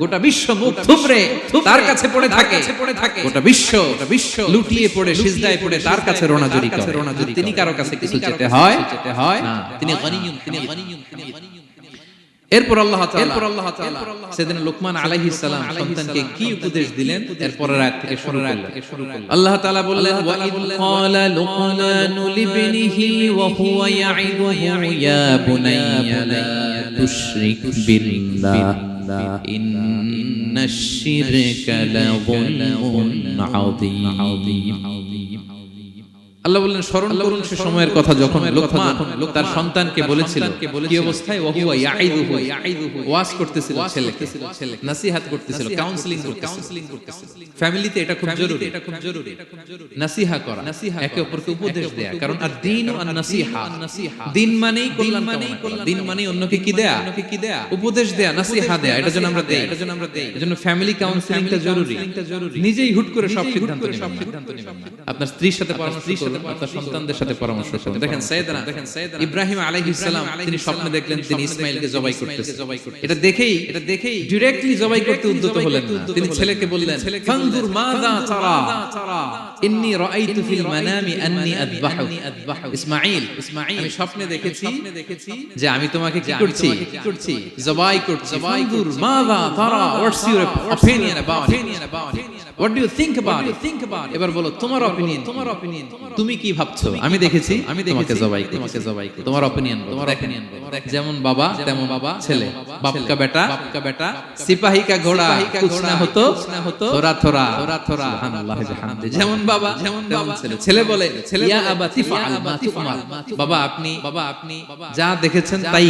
গোটা বিশ্ব মুখ থুবড়ে তার কাছে পড়ে থাকে, গোটা বিশ্ব লুটিয়ে পড়ে সিজদায় পড়ে তার কাছে রোনাজুরি করে। তিনি কারো কাছে কিছু চেতে হয় না, তিনি গানিয়ুন হামিদ। এরপর আল্লাহ তাআলা সেদিন লোকমান আলাইহিস সালাম সন্তানকে কি উপদেশ দিলেন এরপরের আয়াত থেকে শুরু করলেন। আল্লাহ তাআলা বললেন ওয়া ইদ ক্বালা লুকমানু লিবনিহি ওয়া হুয়া ইয়াইদুহু ইয়া বুনাইয়া লা তুশরিক বিল্লাহ ইন্নাশ শিরকা লাযুলমুন আযীম। আল্লাহ বললেন স্মরণ করুন সে সময়ের কথা যখন লোকমান তার সন্তানকে বলেছিলেন, কি অবস্থায়? ওয়া হুয়া ইয়াইদুহু, ওয়াজ করতেছিল ছেলেকে, নসিহত করতেছিল, কাউন্সেলিং করতেছিল। ফ্যামিলিতে এটা খুব জরুরি, নসিহত করা, একে অপরকে উপদেশ দেয়া। কারণ ad-din an-nasiha, দিন মানেই কল্যাণ কামনা করা, দিন মানেই অন্যকে কি দেয়া? উপদেশ দেয়া, নসিহত দেয়া। এটা যেন আমরা দেই। এজন্য ফ্যামিলি কাউন্সেলিংটা জরুরি। নিজেই হুট করে সব সিদ্ধান্ত নেবেন না। আপনার স্ত্রীর সাথে পরামর্শ করুন, আপনার সন্তানদের সাথে পরামর্শ করুন। দেখেন সাইয়েদনা ইব্রাহিম আলাইহিস সালাম তিনি স্বপ্নে দেখলেন তিনি ইসমাঈলকে জবাই করতেছেন। এটা দেখেই ডাইরেক্টলি জবাই করতে উদ্যত হলেন না। তিনি ছেলেকে বললেন ফানজুর মাযা তারা ইন্নী রাআইতু ফিল মানামি আন্নী আযবাহু। ইসমাঈল, আমি স্বপ্নে দেখেছি যে আমি তোমাকে কি করছি? জবাই করছি। ফানজুর মাযা তারা, what's your opinion about it? What do you think about it? এবার বলো তোমার অপিনিয়ন, তুমি কি ভাবছো? আমি দেখেছি তোমাকে জবাই করছি। তোমার অপিনিয়ন, যেমন বাবা তেমন ছেলে, বাপ কা বেটা সিপাহী কা ঘোড়া কুছ না হতো থোড়া সুবহানাল্লাহ বিহামদি। যেমন বাবা তেমন ছেলে বলে ইয়া আবাতি ফাআল মা তুমার, বাবা আপনি যা দেখেছেন তাই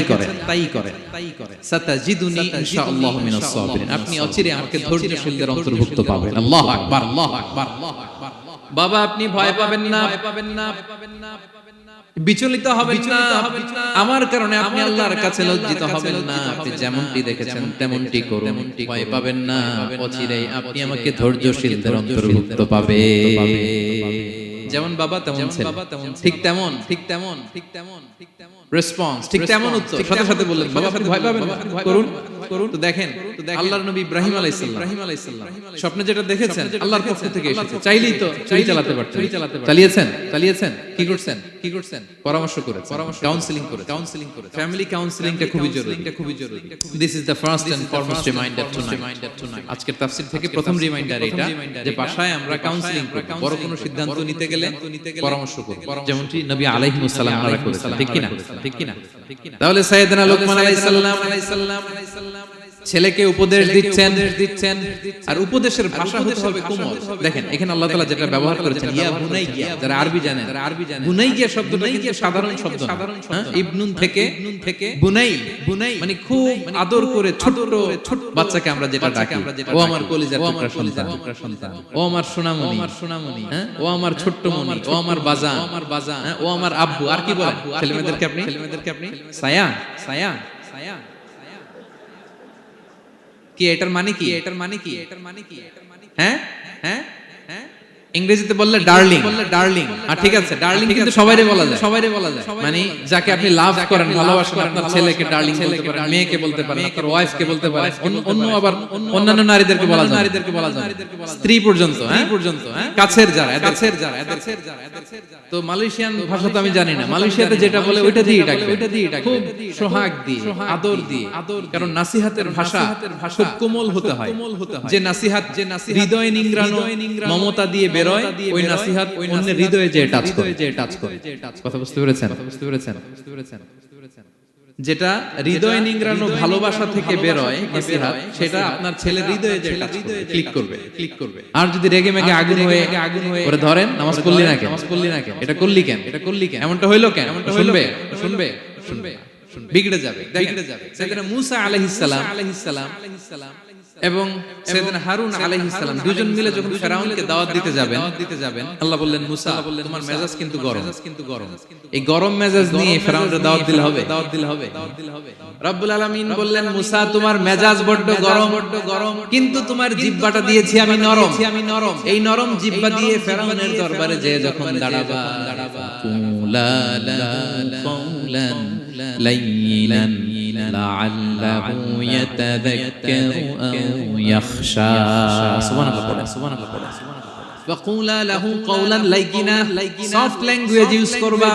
করেন। সাতাজিদুনি ইনশাআল্লাহু মিনাস সাবিরিন, আপনি অচিরে আমাকে ধৈর্যশীলদের অন্তর্ভুক্ত পাবেন। আল্লাহু আকবার, আল্লাহু আকবার। বাবা আপনি ভয় পাবেন না, বিচলিত হবেন না, আমার কারণে আপনি আল্লাহর কাছে লজ্জিত হবেন না। আপনি যেমনটি দেখেছেন তেমনটি করুন, ভয় পাবেন না, অচিরেই আপনি আমাকে ধৈর্যশীলদের অন্তর্ভুক্ত পাবেন। যেমন বাবা তেমন ছেলে, ঠিক তেমন রেসপন্স, ঠিক তেমন উত্তর। সাথে সাথে বললেন, বাবা আপনি ভয় পাবেন না, করুন। তো দেখেন আল্লাহর নবী ইব্রাহিম আলাইহিস সালাম স্বপ্নে যেটা দেখেছেন আল্লাহর পক্ষ থেকে এসেছে, চাইলেই তো ছুরি চালাতে পারতেন, চালিয়েছেন, কি করছেন, পরামর্শ করেছেন, কাউন্সেলিং করে। ফ্যামিলি কাউন্সেলিংটা খুবই জরুরি। This is the first and foremost reminder tonight. আজকের তাফসীর থেকে প্রথম রিমাইন্ডার এটা, যে বাসায় আমরা কাউন্সেলিং করব, বড় কোনো সিদ্ধান্ত নিতে গেলে পরামর্শ করব, যেমনটি নবী আলাইহিস সালাম আমরা করেছেন, ঠিক কি না? তাহলে সাইয়েদনা লোকমান আলাইহিস সালাম ছেলেকে উপদেশ দিচ্ছেন, আর উপদেশের ভাষা হতে হবে কোমল। দেখেন এখানে আল্লাহ তাআলা যেটা ব্যবহার করেছেন, ইয়া বুনাইয়া, যারা আরবি জানেন, বুনাইয়া শব্দটা কিন্তু সাধারণ শব্দ, ইবনুন থেকে বুনাই, মানে খুব আদর করে ছোট বাচ্চাকে আমরা যেটা ডাকি, ও আমার কলিজার টুকরা সন্তান, ও আমার সোনামণি, ও আমার ছোট্ট মনি, ও আমার বাজান, ও আমার আব্বু। আর কি বলেন ছেলেমেয়েদেরকে আপনি? সায়া। কি এটার মানে কি? হ্যাঁ, ইংরেজিতে বললে ডার্লিং। আর ঠিক আছে, ডার্লিং কিন্তু সবাইরে বলা যায়, মানে যাকে আপনি লাভ করেন, ভালোবাসেন, আপনার ছেলেকে ডার্লিং বলতে পারেন, মেয়েকে বলতে পারেন, আপনার ওয়াইফকে বলতে পারেন, অন্যান্য নারীদেরকে বলা যায়, স্ত্রী পর্যন্ত, কাছের যারা। তো মালয়েশিয়ান ভাষা তো আমি জানি না, মালয়েশিয়াতে যেটা বলে ওইটা দিয়ে ডাকবে, খুব সোহাগ দিয়ে, আদর দিয়ে, কারণ নাসিহাতের ভাষা খুব কোমল হতে হয়। যে নাসিহাত হৃদয় নিংড়ানো মমতা দিয়ে বেরোয়, ওই নাসিহাত অন্যের হৃদয়ে যে টাচ করে। কথা বুঝতে পেরেছেন? যেটা হৃদয় নিংড়ানো ভালোবাসা থেকে বেরোয় নাসিহাত, সেটা আপনার ছেলের হৃদয়ে যে টাচ করবে, ক্লিক করবে। আর যদি রেগে মেগে আগুন হয়ে ওরে ধরেন, নামাজ পড়লি না কেন, এটা করলি কেন, এমনটা হইলো কেন, শুনবে, বিগড়ে যাবে। সাইয়েদনা মূসা আলাইহিস সালাম এবং সাইয়েদনা হারুন আলাইহিস সালাম দুজন মিলে যখন ফেরাউনকে দাওয়াত দিতে যাবেন, আল্লাহ বললেন, মূসা তোমার মেজাজ কিন্তু গরম, এই গরম মেজাজ নিয়ে ফেরাউনকে দাওয়াত দিলে হবে? রব্বুল আলামিন বললেন, মূসা তোমার মেজাজ বড্ড গরম, কিন্তু তোমার জিহ্বাটা দিয়েছি আমি নরম, এই নরম জিহ্বা দিয়ে ফেরাউনের দরবারে যে যখন দাঁড়াবা, কওলান লাইয়িনান লাআল্লাহু ইয়াতাযাক্কারু আও ইয়াখশা। সুবহানাল্লাহ। ওয়াকুলা লাহু কওলান লাইয়িনা, সফট ল্যাঙ্গুয়েজ ইউজ করবা,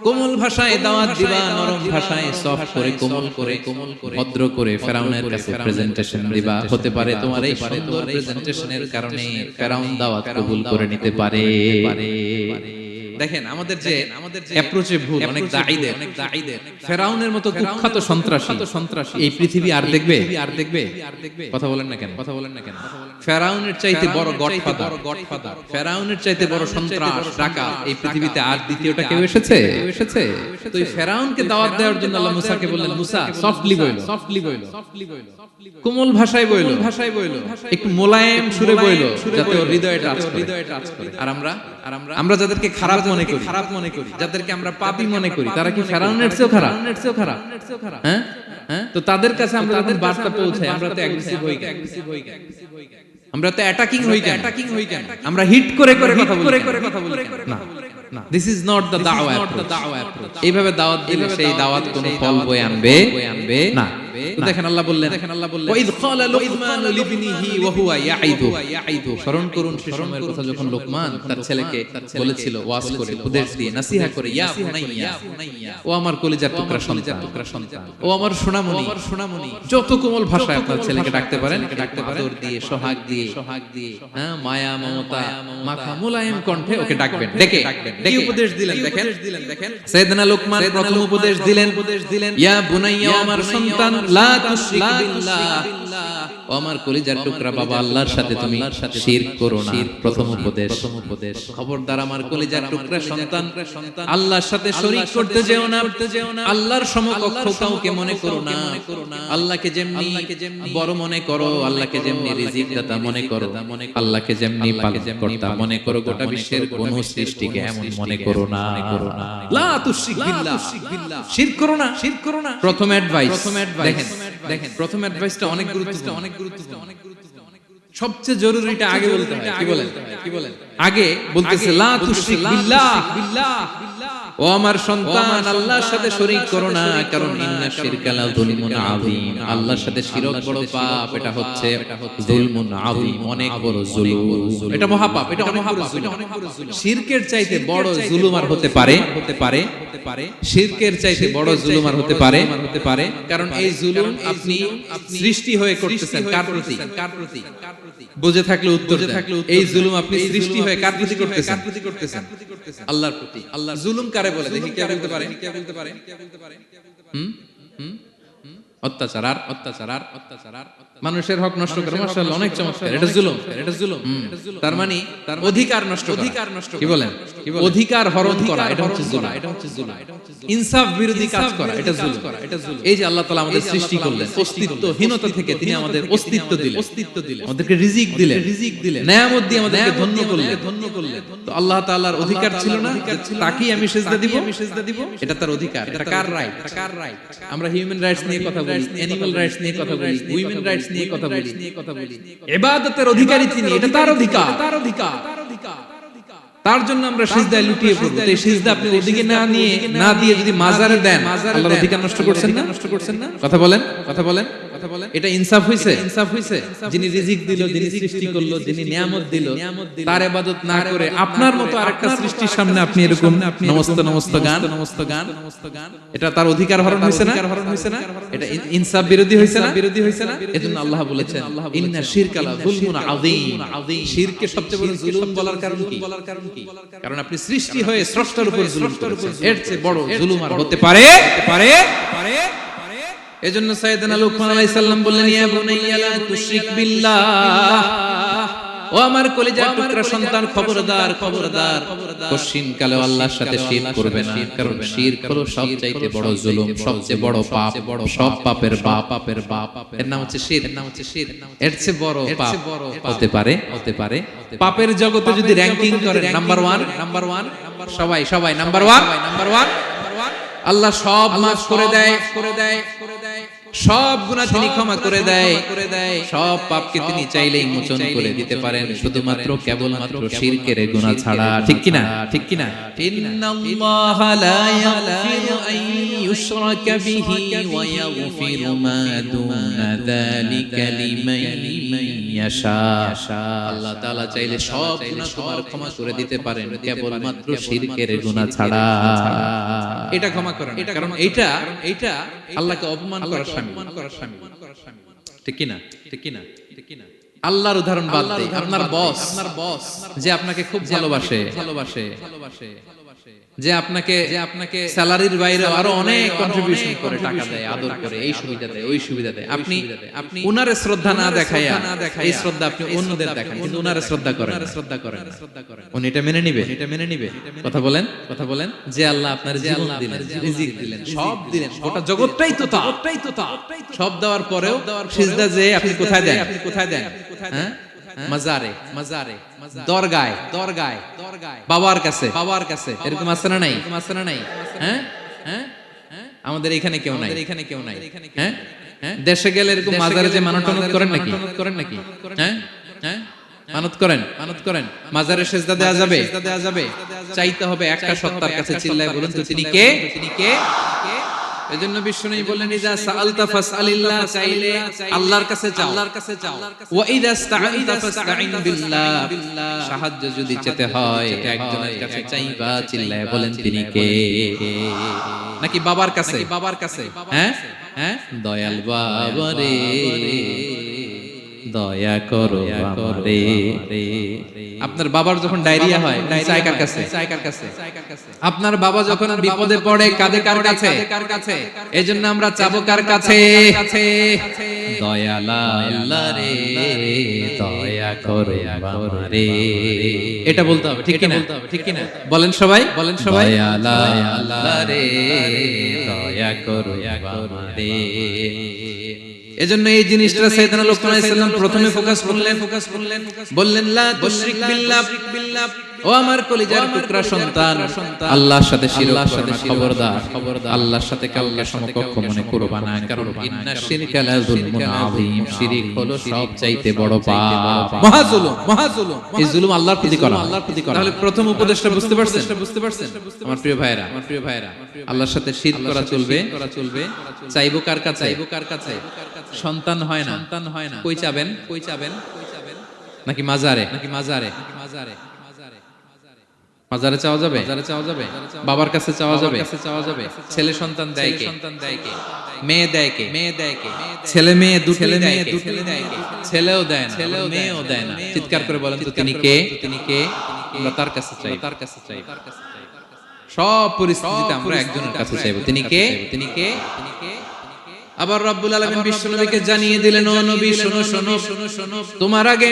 কোমল ভাষায় দাওয়াত দিবা, নরম ভাষায় সফট করে, কোমল করে, ভদ্র করে ফেরাউনের কাছে প্রেজেন্টেশন দিবা। হতে পারে তোমার এই সুন্দর প্রেজেন্টেশনের কারণে ফেরাউন দাওয়াত কবুল করে নিতে পারে। দেখেন আমাদের যে অ্যাপ্রোচে ভুল, অনেক দাঈদের ফেরাউনের মতো কুখ্যাত সন্ত্রাসী এই পৃথিবী আর দেখবে? কথা বলেন না কেন? ফেরাউনের চাইতে বড় গডফাদার, ফেরাউনের চাইতে বড় সন্ত্রাস, ডাকাত এই পৃথিবীতে আর দ্বিতীয়টা কেউ এসেছে? তো এই ফেরাউনকে দাওয়াত দেওয়ার জন্য আল্লাহ মুসাকে বললেন, মুসা সফটলি বইলো, কোমল ভাষায় বইলো, একটু মোলায়েম সুরে বইলো, যাতে ওর হৃদয়ে টাচ করে। আর আমরা যাদেরকে খারাপ মনে করি, যাদেরকে আমরা পাপী মনে করি, তারা কি ফেরাউনের চেয়েও খারাপ? হ্যাঁ, তো তাদের কাছে আমরা যখন বার্তা পৌঁছাই, আমরা তো অ্যাগ্রেসিভ হই কেন, আমরা তো অ্যাটাকিং হই কেন, আমরা হিট করে কথা বলি না। দিস ইজ নট দ্য দাওয়া অ্যাপ্রোচ। এইভাবে দাওয়াত দিলে সেই দাওয়াত কোনো ফল বয়ে আনবে না। দেখেন আল্লাহ বললেন, ওয়াইদ ক্বালা লুকমান লিবনিহি ওয়া হুয়া ইয়াইদু। স্মরণ করুন সে সময়ের কথা যখন লোকমান তার ছেলেকে বলেছিল, ওয়াজ করে, উপদেশ দিয়ে, নসিহা করে, ইয়া বুনাইয়া, ও আমার কলিজার টুকরা সন্তান, ও আমার সোনামণি। যত কোমল ভাষায় আপনার ছেলেকে ডাকতে পারেন, আদর দিয়ে, সোহাগ দিয়ে, হ্যাঁ, মায়া মমতা মাখা মোলায়েম কণ্ঠে ওকে ডাকবেন। ডেকে কি উপদেশ দিলেন দেখেন সাইয়েদনা লোকমান প্রথম উপদেশ দিলেন, ইয়া বুনাইয়া, আমার সন্তান, লা তুশরিক বিল্লাহ, ও আমার কলিজার টুকরা বাবা, আল্লাহর সাথে তুমি শিরক করো না। প্রথম উপদেশ, খবরদার আমার কলিজার টুকরা সন্তান, আল্লাহর সাথে শরীক করতে যেও না, আল্লাহর সমকক্ষ কাউকে মনে করো না। আল্লাহকে যেমনি বড় মনে করো, আল্লাহকে যেমনি রিজিক দাতা মনে করো, আল্লাহকে যেমনি পালনকর্তা মনে করো, গোটা বিশ্বের কোন সৃষ্টিকে এমন মনে করো না। লা তুশরিক বিল্লাহ, শিরক করো না। প্রথম অ্যাডভাইস দেখেন, প্রথম অ্যাডভাইসটা অনেক গুরুত্বপূর্ণ। সবচেয়ে জরুরিটা আগে বলতে হয়। কি বলেন আগে বলতেছে লা তুশরিক বিল্লাহ, ও আমার সন্তান আল্লাহর সাথে শরীক করো না, কারণ ইন্না শিরকা লা যুলমুন আযীম, আল্লাহর সাথে শিরক বড় পাপ, এটা হচ্ছে যুলমুন আযীম, অনেক বড় জুলুম, এটা মহাপাপ, এটা অনেক বড় জুলুম। শিরকের চাইতে বড় জুলুম আর হতে পারে শিরকের চাইতে বড় জুলুম আর হতে পারে, কারণ এই জুলুম আপনি সৃষ্টি হয়ে করতেছেন কার প্রতি? বুঝে থাকলে উত্তর দেন। এই জুলুম আপনি সৃষ্টি হয়ে কার প্রতি করতেছেন? আল্লাহর প্রতি। আল্লাহ জুলুম কারে বলে দেখি, কে বলতে পারে? অত্যাচার মানুষের হক নষ্ট করে, মাশাআল্লাহ অনেক চমৎকার, এটা জুলুম। তার মানে অধিকার নষ্ট। কি বলেন? অধিকার হরণ করা, এটা হচ্ছে জুলুম। ইনসাফ বিরোধী কাজ করা, এটা জুলুম। এই যে আল্লাহ তাআলা আমাদের সৃষ্টি করলেন অস্তিত্বহীনতা থেকে, তিনি আমাদের অস্তিত্ব দিলেন, আমাদেরকে রিজিক দিলেন, নেয়ামত দিয়ে আমাদেরকে ধন্য করলেন। তো আল্লাহ তাআলার অধিকার ছিল না তাকেই আমি সিজদা দিব? এটা তার অধিকার। এটা কার রাইট? আমরা হিউম্যান রাইটস নিয়ে কথা বলি, অ্যানিমাল রাইটস নিয়ে কথা বলি, উইমেন রাইটস নিয়ে কথা বলি। ইবাদতের অধিকারী তিনি, এটা তার অধিকার। তার জন্য আমরা সিজদায় লুটিয়ে পড়ব। এই সিজদা আপনি ওদিকে না দিয়ে যদি মাজারে দেন, আল্লাহর অধিকার নষ্ট করছেন না? কথা বলেন। এটা ইনসাফ হইছে? যিনি রিজিক দিল, যিনি সৃষ্টি করলো, যিনি নিয়ামত দিল, তার ইবাদত না করে আপনার মতো আরেকটা সৃষ্টির সামনে আপনি এরকম নমস্ত গান, এটা তার অধিকার হরণ হইছে না? এটা ইনসাফ বিরোধী হইছে না? এজন্য আল্লাহ বলেছেন ইন্না শিরকা লা যুলমুন আযীম। শিরকে সবচেয়ে বড় জুলুম বলার কারণ কি? কারণ আপনি সৃষ্টি হয়ে স্রষ্টার উপর জুলুম করেছেন। এর চেয়ে বড় জুলুম আর হতে পারে? এজন্য সাইয়েদনা লুকমান আলাইহিস সালাম বললেন, ইয়া বুনাইয়া লা তুশরিক বিল্লাহ, ও আমার কলিজার টুকরা সন্তান, খবরদার কঠিন কালে আল্লাহর সাথে শিরক করবে না, কারণ শিরক হলো সবচাইতে বড় জুলুম, সবচেয়ে বড় পাপ, সব পাপের বাপ। এর নাম হচ্ছে শিরক। এর চেয়ে বড় পাপ হতে পারে? পাপের জগতে যদি র‍্যাঙ্কিং করেন নাম্বার 1, সবাই নাম্বার 1, আল্লাহ সব মাফ করে দেয়, সব গুনাহ তিনি ক্ষমা করে দেয়, সব পাপকে তিনি চাইলেই মোচন করে দিতে পারেন, শুধুমাত্র কেবলমাত্র শিরকের গুনাহ ছাড়া। ঠিক কিনা? ইন্নাল্লাহা লা ইয়াগফিরু আন ইউশরাকা বিহি ওয়া ইয়াগফিরু মা দুনা যালিকা লিমান ইয়াশা। আল্লাহ তাআলা চাইলে সব গুনাহ তোমার ক্ষমা করে দিতে পারেন, কেবলমাত্র শিরকের গুনাহ ছাড়া। এটা ক্ষমা করেন, কারণ এইটা আল্লাহকে অপমান করার শামিল। ঠিক কিনা? আল্লাহর উদাহরণ বাদ দেই, আপনার বস যে আপনাকে খুব ভালোবাসে, যে আপনাকে স্যালারির বাইরে আরো অনেক কন্ট্রিবিউশন করে, টাকা দেয়, আদর করে, এই সুবিধা দেয়, ওই সুবিধা দেয়, আপনি উনারে শ্রদ্ধা না দেখাইয়া এই শ্রদ্ধা আপনি অন্যদের দেখান, কিন্তু উনারে শ্রদ্ধা করেন। উনি এটা মেনে নিবে? কথা বলেন যে আল্লাহ আপনার জীবন দিলেন, রিজিক দিলেন, সব দিলেন, গোটা জগৎটাই তো তা, সব দেওয়ার পরেও সিজদা যে আপনি কোথায় দেন? মাজারে, দরগায়, বাবার কাছে, এরকম আছে না নাই? হ্যাঁ, আমাদের এখানে কেউ নাই। হ্যাঁ, দেশে গেলে এরকম মাজারে যে মানত করেন নাকি? হ্যাঁ, মানত করেন। মাজারে সিজদা দেয়া যাবে? চাইতে হবে একটা সত্তার কাছে, চিল্লায় বলুন তো তিনি কে? এজন্য বিশ্বনবী বললেন, ইযা সাআলতা ফাসআলিল্লাহ, চাইলে আল্লাহর কাছে চাও। ওয়া ইযা ইসতাআনতা ফাসতাইন বিল্লাহ, সাহায্য যদি চেতে হয় একজনের কাছে চাইবা, চিল্লায় বলেন তিনি কে? নাকি বাবার কাছে? হ্যাঁ, দয়াল বাবা রে, দয়া করো আমারে। আপনার বাবার যখন ডায়রিয়া হয়, চাই কার কাছে? আপনার বাবা যখন বিপদে পড়ে, কাঁদে কার কাছে? এজন্য আমরা চাবো কার কাছে? দয়াল আল্লাহ রে, দয়া করো আমারে। এটা বলতে হবে, ঠিক কিনা? বলেন সবাই। দয়াল আল্লাহ রে, দয়া করো আমারে। এজন্য এই জিনিসটা সাইয়েদনা লুকমান আলাইহিস সালাম প্রথমে ফোকাস করলেন বললেন লা তুশরিক বিল্লাহ ও আমার কলিজার টুকরা সন্তান আল্লাহর সাথে শিরক করো না, খবরদার আল্লাহর সাথে কাউকে সমকক্ষ মনে করবা না, কারণ ইন্না শিরকা লা যুলমুন আযীম, শিরক হলো সবচাইতে বড় পাপ, মহাজুলুম। এই জুলুম আল্লাহর প্রতি করা। তাহলে প্রথম উপদেশটা বুঝতে পারছেন আমার প্রিয় ভাইরা, আল্লাহর সাথে শিরক করা চলবে। চাইবো কার কাছে? সন্তান হয় না, কই চাবেন? নাকি মাজারে? মাজারে চাওয়া যাবে? বাবার কাছে চাওয়া যাবে? ছেলে সন্তান দেয় কে? মেয়ে দেয় কে? ছেলে মেয়ে দুটি দেয় কে? ছেলেও দেয় না, মেয়েও দেয় না। চিৎকার করে বলেন তো তিনি কে? আমরা তার কাছে চাই। সব পরিস্থিতিতে আমরা একজনের কাছে চাইবো। তিনি কে? আবার রব্বুল আলামিন বিশ্ব নবীকে জানিয়ে দিলেন, ও নবী শোনো, তোমার আগে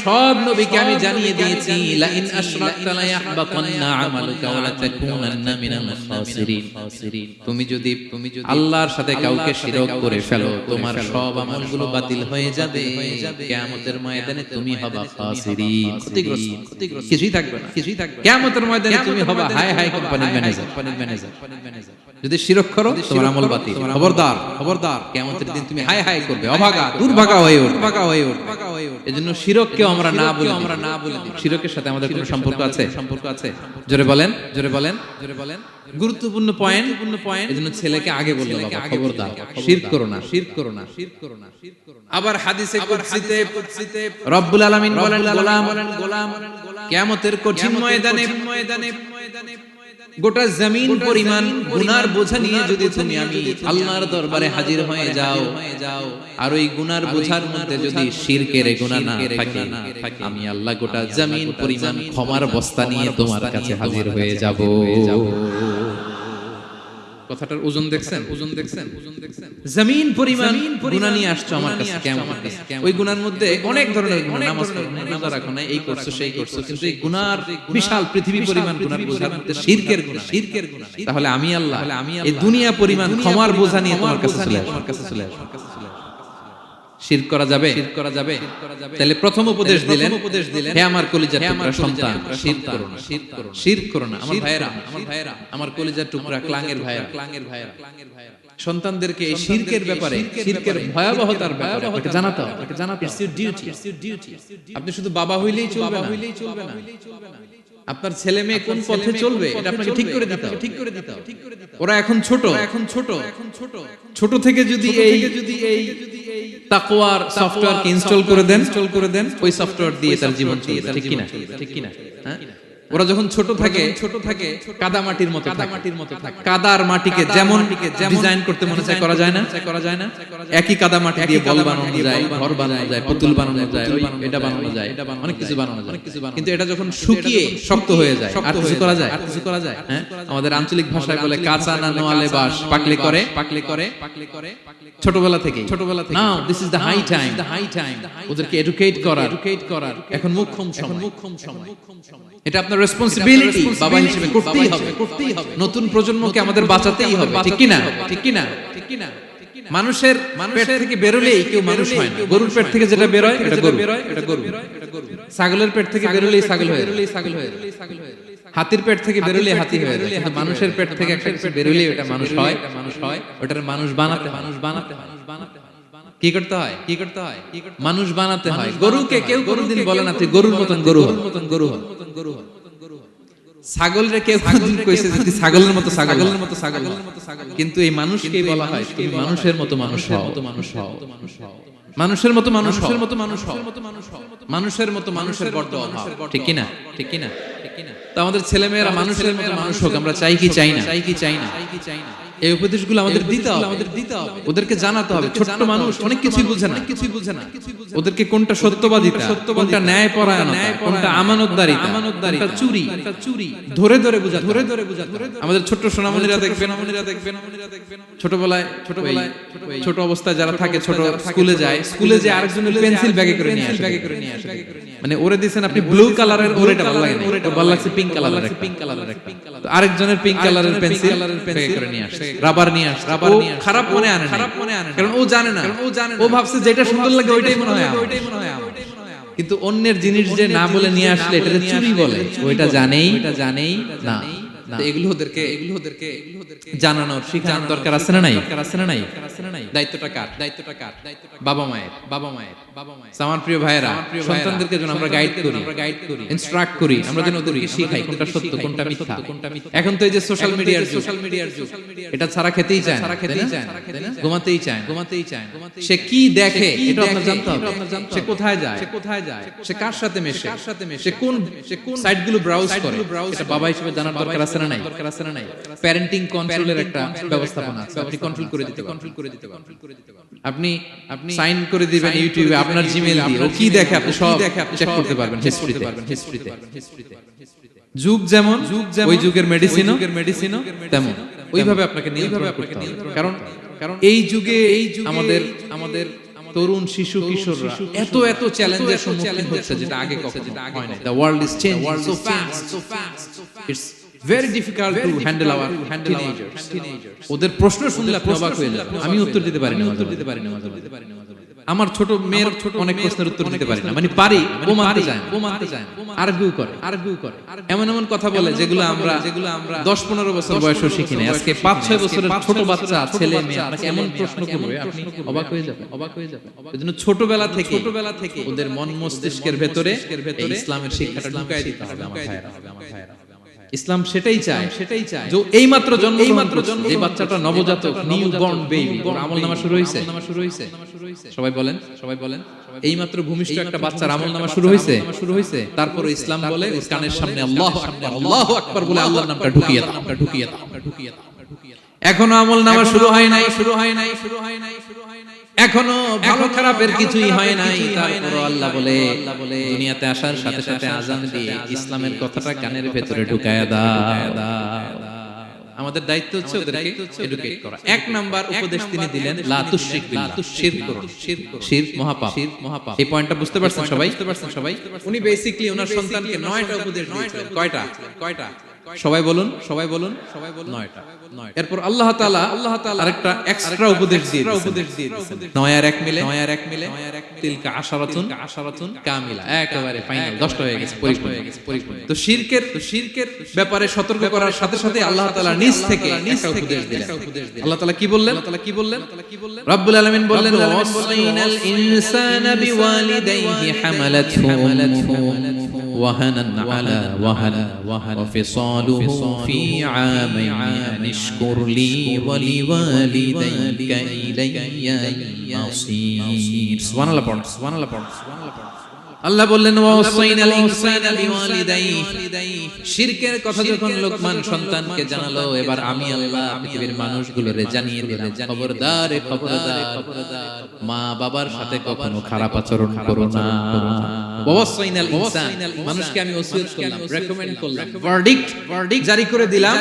সব নবীকে আমি জানিয়ে দিয়েছি, লা ইন আশরাকতা লা ইয়াহবাতান্না আমালুকা ওয়া লা তাকুনান্না মিনাল খাসিরিন। তুমি যদি আল্লাহর সাথে কাউকে শিরক করে ফেলো, তোমার সব আমলগুলো বাতিল হয়ে যাবে, কিয়ামতের ময়দানে তুমি হবা খাসিরিন, ক্ষতিগ্রস্ত, কিছুই থাকবে না। কিয়ামতের ময়দানে তুমি হবা হাই কোম্পানির ম্যানেজার। যদি শিরক করো তোমার আমল বাতিল, খবরদার কিয়ামতের দিন তুমি হাই করবে, অভাগা দুর্ভাগা হয়ে উঠবে। এজন্য শিরককে আমরা না বলে দিই। শিরকের সাথে আমাদের কোনো সম্পর্ক আছে? জোরে বলেন। গুরুত্বপূর্ণ পয়েন্ট। এজন্য ছেলেকে আগে বললো, বাবা খবরদার শিরক করো না। আবার হাদিসে কুদসিতে রব্বুল আলামিন বলেন, গোলাম কিয়ামতের কঠিন ময়দানে গোটা জমিন পরিমাণ গুনার বোঝা নিয়ে যদি তুমি আমি আল্লাহর দরবারে হাজির হয়ে যাও, আর ওই গুনার বোঝার মধ্যে যদি শিরকের গুনাহ না থাকে, আমি আল্লাহ গোটা জমিন পরিমাণ ক্ষমার বস্তা নিয়ে তোমার কাছে হাজির হয়ে যাব। কথাটার ওজন দেখছেন? জমিন পরিমাণ গুনাহ নিয়ে আসছো আমার কাছে কিয়ামতের দিন। ওই গুনার মধ্যে অনেক ধরনের গুনাহ, নামাজ পড়ো না, রোজা রাখো না, এই করছো সেই করছো, কিন্তু এই গুনার বিশাল পৃথিবী পরিমাণ গুনার বোঝার মধ্যে শিরকের গুনাহ। তাহলে আমি আল্লাহ এই দুনিয়া পরিমাণ ক্ষমার বোঝা নিয়ে তোমার কাছে চলে আসবো। শিরক করা যাবে? তাহলে প্রথম উপদেশ দিলেন, হে আমার কলিজার টুকরা সন্তান, শিরক করো না। আমার ভাইয়েরা, আমার কলিজার টুকরা ক্লাঙের ভাইয়েরা, সন্তানদেরকে এই শিরকের ব্যাপারে, শিরকের ভয়াবহতার ব্যাপারে আপনাকে জানাতে হবে। It's your duty. আপনি শুধু বাবা হইলেই চলবে না। আপনার ছেলে মেয়ে কোন পথে চলবে এটা আপনাকে ঠিক করে দিতে হবে। ওরা এখন ছোট থেকে যদি এই তাকওয়ার সফটওয়্যারকে ইনস্টল করে দেন, ওই সফটওয়্যার দিয়ে তার জীবন চলবে। ঠিক কিনা? হ্যাঁ, ওরা যখন ছোট থাকে কাদা মাটির মতো থাকে। কাদার মাটিকে যেমন ডিজাইন করতে মনে চায় করা যায় না। একই কাদা মাটি দিয়ে বল বানানো যায়, ঘর বানানো যায়, পুতুল বানানো যায়, এটা বানানো যায়, অনেক কিছু বানানো যায়। কিন্তু এটা যখন শুকিয়ে শক্ত হয়ে যায়, আর কিছু করা যায়। হ্যাঁ, আমাদের আঞ্চলিক ভাষায় বলে কাঁচা না নোয়ালে বাঁশ পাকলে করে। ছোটবেলা থেকে now this is the high time ওদেরকে এডুকেট করার এখন মুখ্যম সময়। এটা আপনার রেসপন্সিবিলিটি বাবা হিসেবে করতেই হবে। নতুন প্রজন্মকে আমাদের বাঁচাতেই হবে। ঠিক কিনা? মানুষের পেট থেকে বেরোলেই কেউ মানুষ হয় না। গরুর পেট থেকে যেটা বেরোয় এটা গরু। ছাগলের পেট থেকে বেরোলেই ছাগল হয়ে। হাতির পেট থেকে বেরোলেই হাতি হয়ে। কিন্তু মানুষের পেট থেকে একটা কিছু বেরোলেই ওটা মানুষ হয়। ওটার মানুষ বানাতে কি করতে হয়? মানুষ বানাতে হয়। গরুকে কেউ কোনোদিন বলে না তুই গরুর মতন গরু হ। ছাগলরে কেউ কোনোদিন কইছে যে তুই ছাগলের মতো ছাগল। কিন্তু এই মানুষকেই বলা হয় তুমি মানুষের মতো মানুষ হও। মানুষের মতো মানুষের বড্ড অভাব। ঠিক কিনা? তো আমাদের ছেলেমেয়েরা মানুষের মতো মানুষ হোক আমরা চাই কি চাই না? এই উপদেশগুলো আমাদের দিতে হবে। ওদেরকে জানাতে হবে ছোট্ট মানুষ অনেক কিছুই বুঝে না। ওদেরকে কোনটা সত্যবাদিতা, কোনটা ন্যায়পরায়ণতা, কোনটা আমানতদারিতা, কোনটা চুরি ধরে বোঝাতে। আমাদের ছোট্ট সোনামণিরা দেখবেন ছোটবেলায় ছোট অবস্থায় যারা থাকে, ছোট স্কুলে যায় আরেকজনের পেন্সিল ব্যাগে করে নিয়ে আসে। মানে ওরে দিচ্ছেন আপনি ব্লু কালারের, ওর এটা ভালো লাগে না, ওর ভালো লাগছে পিঙ্ক কালারের একটা, তো আরেকজনের পিঙ্ক কালারের পেন্সিল করে নিয়ে আসছে, রাবার নিয়ে আসছে, খারাপ মনে আনে কারণ ও জানে না, ও ভাবছে যেটা সুন্দর লাগে ওইটাই মনে হয় আমার। কিন্তু অন্যের জিনিস যে না বলে নিয়ে আসলে এটাকে চুরি বলে, ওইটা জানেই না। তো এগুলো ওদেরকে জানানোর শিখানোর দরকার আছে না নাই? দায়িত্বটা কার? বাবা মায়ের। আমার প্রিয় ভাইয়েরা, সন্তানদেরকে যেন আমরা গাইড করি, ইনস্ট্রাক্ট করি, আমরা যেন ওদেরকে শিখাই কোনটা সত্য কোনটা মিথ্যা। এখন তো এই যে সোশ্যাল মিডিয়ার যুগ, এটা ছাড়া খেতেই চায় না, ঘুমাতেই চায় না। সে কি দেখে এটা আপনার জানতে হবে। সে কোথায় যায়, সে কার সাথে মেশে, সে কোন সাইটগুলো ব্রাউজ করে, এটা বাবা হিসেবে জানার দরকার আছে না নাই? প্যারেন্টিং কন্ট্রোলের একটা ব্যবস্থাপনা আছে, আপনি কন্ট্রোল করে দিতে পারেন। আপনি সাইন করে দিবেন ইউটিউবে আপনার জিমেইল দিয়ে, ও কি দেখে আপনি সব চেক করতে পারবেন হিস্ট্রিতে। যুগ যেমন ওই যুগের মেডিসিনও তেমন, ওইভাবে আপনাকে নিয়ন্ত্রণ করতে হবে। কারণ এই যুগে আমাদের তরুণ শিশু কিশোররা এত চ্যালেঞ্জের সম্মুখীন হচ্ছে যেটা আগে কখনো হয় না। The world is changing so fast. It's very difficult to handle our teenagers. ওদের প্রশ্ন শুনলে আপনি অবাক হয়ে যাবেন। আমি উত্তর দিতে পারি না। আমার ছোট মেয়ের অনেক প্রশ্নের উত্তর দিতে পারি না, মানে পারি, ও মানতে চায়, আর্গুউ করে, এমন কথা বলে যেগুলো আমরা 10-15 বছর বয়সেও শিখি না। আজকে 5-6 বছরের ছোট বাচ্চা ছেলে মেয়ে আপনাকে এমন প্রশ্ন করবে আপনি অবাক হয়ে যাবেন। এজন্য ছোটবেলা থেকে ওদের মন মস্তিষ্কের ভেতরে এই ইসলামের শিক্ষাটা ঢুকায় দিতে হবে আমার ভাইয়েরা। ইসলাম সেটাই চায় যে এইমাত্র জন্ম যে বাচ্চাটা নবজাতক, নিউ বর্ন বেবি, আমলনামা শুরু হইছে। সবাই বলেন এইমাত্র ভূমিষ্ঠ একটা বাচ্চার আমলনামা শুরু হইছে। তারপর ইসলাম বলে কানের সামনে আল্লাহু আকবার বলে আল্লাহর নামটা ঢুকিয়ে দাও। এখনো আমলনামা শুরু হয় নাই, এখনো ভালো খারাপের কিছুই হয় নাই, তারপর আল্লাহ বলে দুনিয়াতে আসার সাথে সাথে আযান দিয়ে ইসলামের কথাটা কানের ভেতরে ঢুকায়া দাও। আমাদের দায়িত্ব হচ্ছে ওদেরকে এডুকেট করা। এক নাম্বার উপদেশ তিনি দিলেন, লা তুশরিক বিল্লাহ, শিরক করুন। শিরক মহাপাপ। এই পয়েন্টটা বুঝতে পারছেন সবাই? উনি বেসিক্যালি ওনার সন্তানকে 9টা উপদেশ দিয়েছিলেন। কয়টা? সবাই বলুন 9টা। এরপর আল্লাহ তাআলা আরেকটা এক্সট্রা উপদেশ দিয়েছেন। 9 আর 1 মিলে তিলকা আশারাতুন কামিলা, একেবারে ফাইনাল 10টা হয়ে গেছে, পরিপূর্ণ। তো শিরকের ব্যাপারে সতর্ক করার সাথে সাথে আল্লাহ তাআলা নিজ থেকে একটা উপদেশ দিলেন। আল্লাহ তাআলা কি বললেন? রব্বুল আলামিন বললেন, ওয়াসাইনাল ইনসানা বিওয়ালিদাইহি হামালাতহু ওয়াহানান আলা ওয়াহান ওয়া ফিসালুহু ফি আমাইন নিশকুর লি ওয়া লিওয়ালিদাইকা ইলাইয়াল মাসির। সুবহানাল্লাহ পড়ুন। আল্লাহ বললেন, ওয়াসাইনাল ইনসানা বিওয়ালিদাইহি। শিরকের কথা যখন লোকমান সন্তানকে জানালো, এবার আমি আল্লাহ পৃথিবীর মানুষগুলোরে জানিয়ে দিলাম, খবরদার মা বাবার সাথে কখনো খারাপ আচরণ করো না। ওয়াসাইনাল ইনসান, মানুষকে আমি ওসিয়ত করলাম, রেকমেন্ড করলাম, ভার্ডিক্ট জারি করে দিলাম